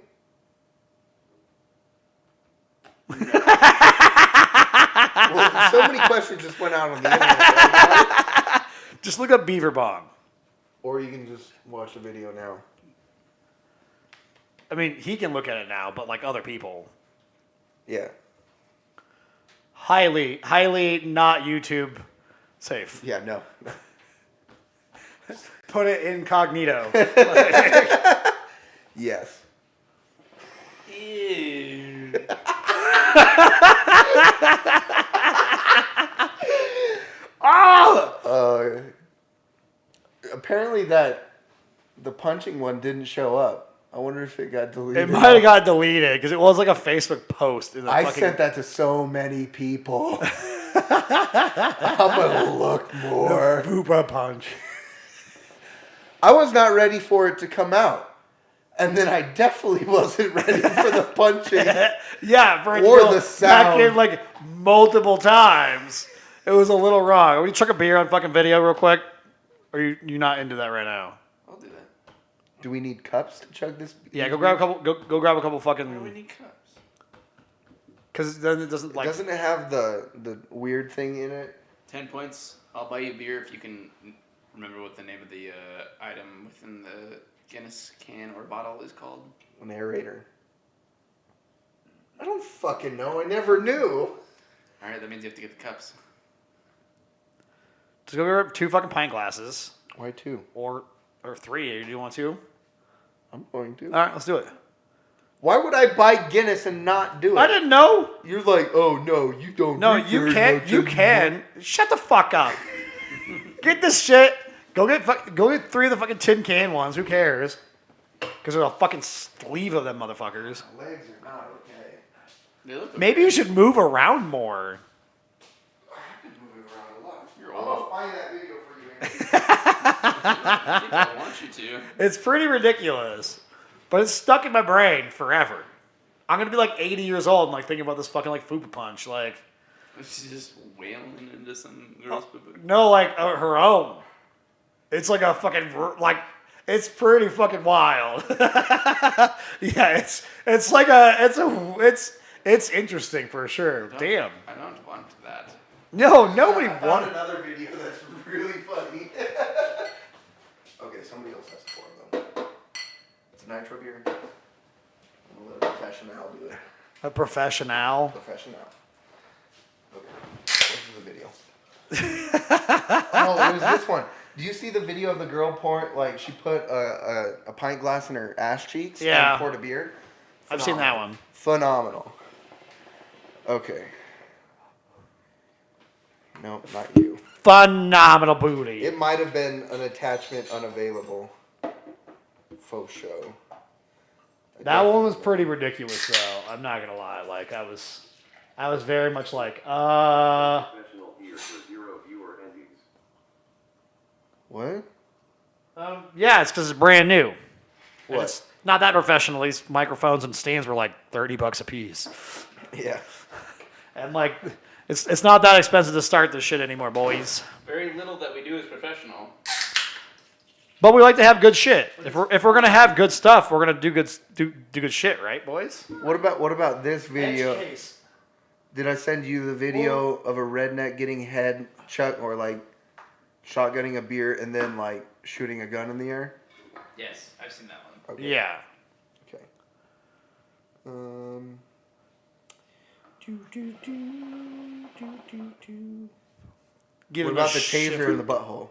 Speaker 3: Well, so many questions just went out on the internet. Right?
Speaker 1: Just look up beaver bong.
Speaker 3: Or you can just watch the video now.
Speaker 1: I mean, he can look at it now, but like other people,
Speaker 3: Yeah.
Speaker 1: highly not YouTube safe.
Speaker 3: Yeah, no.
Speaker 1: Put it incognito.
Speaker 3: Yes.
Speaker 2: Ew.
Speaker 3: Apparently that the punching one didn't show up. I wonder if it got deleted.
Speaker 1: It might have got deleted because it was like a Facebook post. In the
Speaker 3: I
Speaker 1: fucking...
Speaker 3: sent that to so many people. I'm gonna look more.
Speaker 1: Fupa punch.
Speaker 3: I was not ready for it to come out. And then I definitely wasn't ready for the punching.
Speaker 1: Yeah, for it to
Speaker 3: Or
Speaker 1: go
Speaker 3: the
Speaker 1: back
Speaker 3: sound.
Speaker 1: in like multiple times. It was a little wrong. Are we chuck a beer on fucking video real quick? Or you not into that right now?
Speaker 2: I'll do that.
Speaker 3: Do we need cups to chug this?
Speaker 1: Yeah, go grab a couple. Go grab a couple
Speaker 2: Why do we
Speaker 1: fucking.
Speaker 2: need cups?
Speaker 1: Because then it doesn't like.
Speaker 3: Doesn't it have the weird thing in it?
Speaker 2: 10 points. I'll buy you a beer if you can remember what the name of the item within the Guinness can or bottle is called.
Speaker 3: An aerator. I don't fucking know. I never knew.
Speaker 2: Alright, that means you have to get the cups.
Speaker 1: Just go grab 2 fucking pint glasses
Speaker 3: Why two?
Speaker 1: or 3. Do you want 2?
Speaker 3: I'm going to.
Speaker 1: All right, let's do it.
Speaker 3: Why would I buy Guinness and not do it?
Speaker 1: I didn't know.
Speaker 3: You're like, oh no, you don't.
Speaker 1: No,
Speaker 3: drink
Speaker 1: you
Speaker 3: very
Speaker 1: can.
Speaker 3: much
Speaker 1: You
Speaker 3: anymore."
Speaker 1: can. Shut the fuck up. Get this shit. Go get 3 of the fucking tin can ones. Who cares? Because there's a fucking sleeve of them motherfuckers.
Speaker 3: My legs are not okay.
Speaker 2: They look
Speaker 1: Maybe you should move around more.
Speaker 3: I've been moving around a lot.
Speaker 2: You're
Speaker 3: I'll
Speaker 2: old.
Speaker 3: find that video for you.
Speaker 2: I think I want you to.
Speaker 1: It's pretty ridiculous, but it's stuck in my brain forever. I'm gonna be like 80 years old and like thinking about this fucking like fupa punch. Like,
Speaker 2: She's just wailing into some girl's poo-poo.
Speaker 1: no, like her own. It's like a fucking like. It's pretty fucking wild. Yeah, it's like it's interesting for sure. Damn.
Speaker 2: I don't want that.
Speaker 1: No, nobody
Speaker 3: I found
Speaker 1: wanted.
Speaker 3: another video that's really funny. Okay, somebody else has to pour them. It's a nitro beer. I'm gonna let a professional do it.
Speaker 1: A professional.
Speaker 3: Professional. Okay, this is the video. Oh, it was this one. Do you see the video of the girl pouring? Like she put a pint glass in her ass cheeks
Speaker 1: Yeah.
Speaker 3: and poured a beer.
Speaker 1: I've seen that one.
Speaker 3: Phenomenal. Okay. Nope, not you.
Speaker 1: Phenomenal booty.
Speaker 3: It might have been an attachment unavailable. Faux show.
Speaker 1: That one was pretty ridiculous, though. I'm not gonna lie. Like I was very much like,
Speaker 4: Professional beer for 0 viewer endings.
Speaker 3: What?
Speaker 1: yeah, it's because it's brand new. And
Speaker 3: What?
Speaker 1: It's not that professional. These microphones and stands were like $30 a piece,
Speaker 3: Yeah.
Speaker 1: and like, it's not that expensive to start this shit anymore, boys.
Speaker 2: Very little that we do is professional.
Speaker 1: But we like to have good shit. If we're gonna have good stuff, we're gonna do good shit, right, boys?
Speaker 3: What about this video? Did I send you the video of a redneck getting head chuck or like shotgunning a beer and then like shooting a gun in the air?
Speaker 2: Yes, I've seen that one.
Speaker 3: Okay.
Speaker 1: Yeah.
Speaker 3: Okay.
Speaker 1: Give
Speaker 3: What
Speaker 1: him
Speaker 3: about
Speaker 1: a
Speaker 3: the taser
Speaker 1: shiver.
Speaker 3: in the butthole?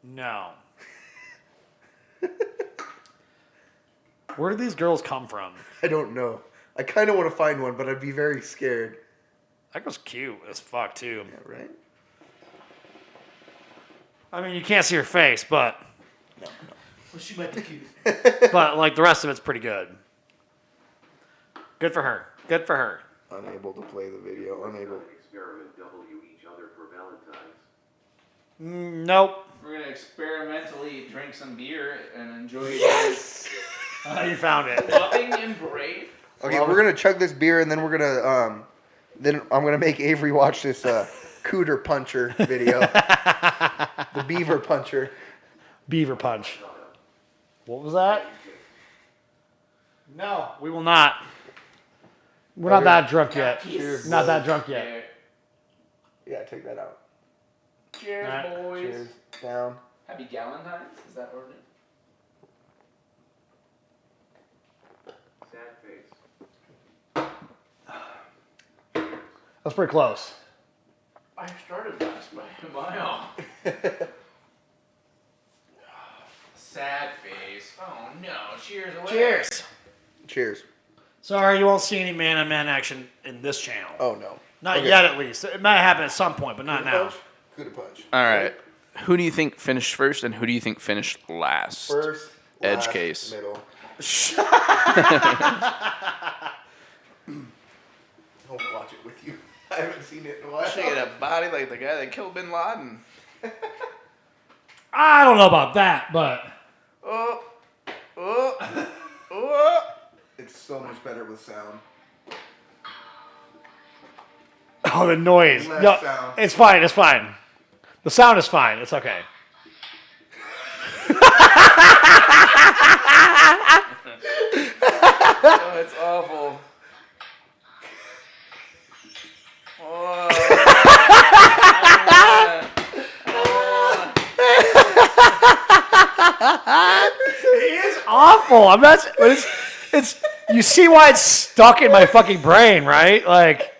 Speaker 1: No. Where do these girls come from?
Speaker 3: I don't know. I kind of want to find one, but I'd be very scared.
Speaker 1: That girl's cute as fuck too.
Speaker 3: Yeah, right?
Speaker 1: I mean, you can't see her face, but
Speaker 3: No.
Speaker 5: Well, she might be cute.
Speaker 1: but like the rest of it's pretty good. Good for her. Good for her.
Speaker 3: Unable to play the video. Unable.
Speaker 4: Experiment W each other for Valentine's.
Speaker 1: Nope.
Speaker 2: We're gonna experimentally drink some beer and enjoy
Speaker 3: Yes.
Speaker 1: You found it.
Speaker 2: loving and brave.
Speaker 3: Okay, we're gonna chug this beer, and then we're gonna then I'm gonna make Avery watch this Cooter Puncher video, the Beaver Puncher.
Speaker 1: Beaver punch. What was that? No, we will not. We're not that drunk yet.
Speaker 3: Cheers,
Speaker 1: Not
Speaker 3: boys.
Speaker 1: that drunk yet.
Speaker 3: Yeah, take that out.
Speaker 2: Cheers,
Speaker 1: Alright,
Speaker 2: boys.
Speaker 3: Cheers. Down.
Speaker 2: Happy Galentine's? Is that what it is?
Speaker 4: Sad face.
Speaker 1: That's pretty close.
Speaker 2: I started last by a mile. Sad face. Oh no. Cheers away.
Speaker 1: Cheers.
Speaker 3: Cheers.
Speaker 1: Sorry, you won't see any man-on-man action in this channel.
Speaker 3: Oh no.
Speaker 1: Not
Speaker 3: Okay.
Speaker 1: yet, at least. It might happen at some point, but not now.
Speaker 3: Cooter Punch.
Speaker 2: All right. Who do you think finished first and who do you think finished last?
Speaker 3: First.
Speaker 2: Edge
Speaker 3: last,
Speaker 2: case.
Speaker 3: Middle. I'll watch it with you. I haven't seen it in a while.
Speaker 2: Should get a body like the guy that killed Bin Laden.
Speaker 5: I don't know about that, but
Speaker 2: Oh. Oh. Oh.
Speaker 3: It's so much better with sound.
Speaker 1: Oh, the noise.
Speaker 3: Less
Speaker 1: No,
Speaker 3: sound.
Speaker 1: it's fine. It's fine. The sound is fine. It's okay.
Speaker 2: Oh, it's awful. Oh.
Speaker 1: It is awful. I'm not. But it's. You see why it's stuck in my fucking brain, right? Like,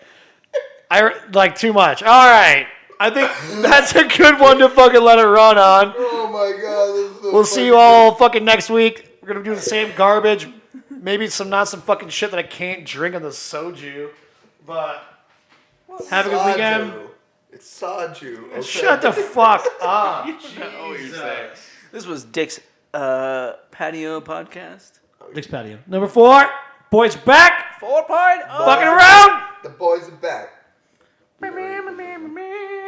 Speaker 1: like too much. All right. I think that's a good one to fucking let it run on.
Speaker 3: Oh my god. This is so
Speaker 1: We'll see you all fucking next week. We're gonna do the same garbage. Maybe some fucking shit that I can't drink on the soju. But have a good weekend.
Speaker 3: It's Saju. Okay.
Speaker 1: Shut the fuck up.
Speaker 2: This was Dick's patio podcast.
Speaker 1: Dick's Patio. Number 4. Boys back.
Speaker 2: 4 part.
Speaker 1: Fucking around.
Speaker 3: The boys are back.
Speaker 1: Meow, meow, meow, meow.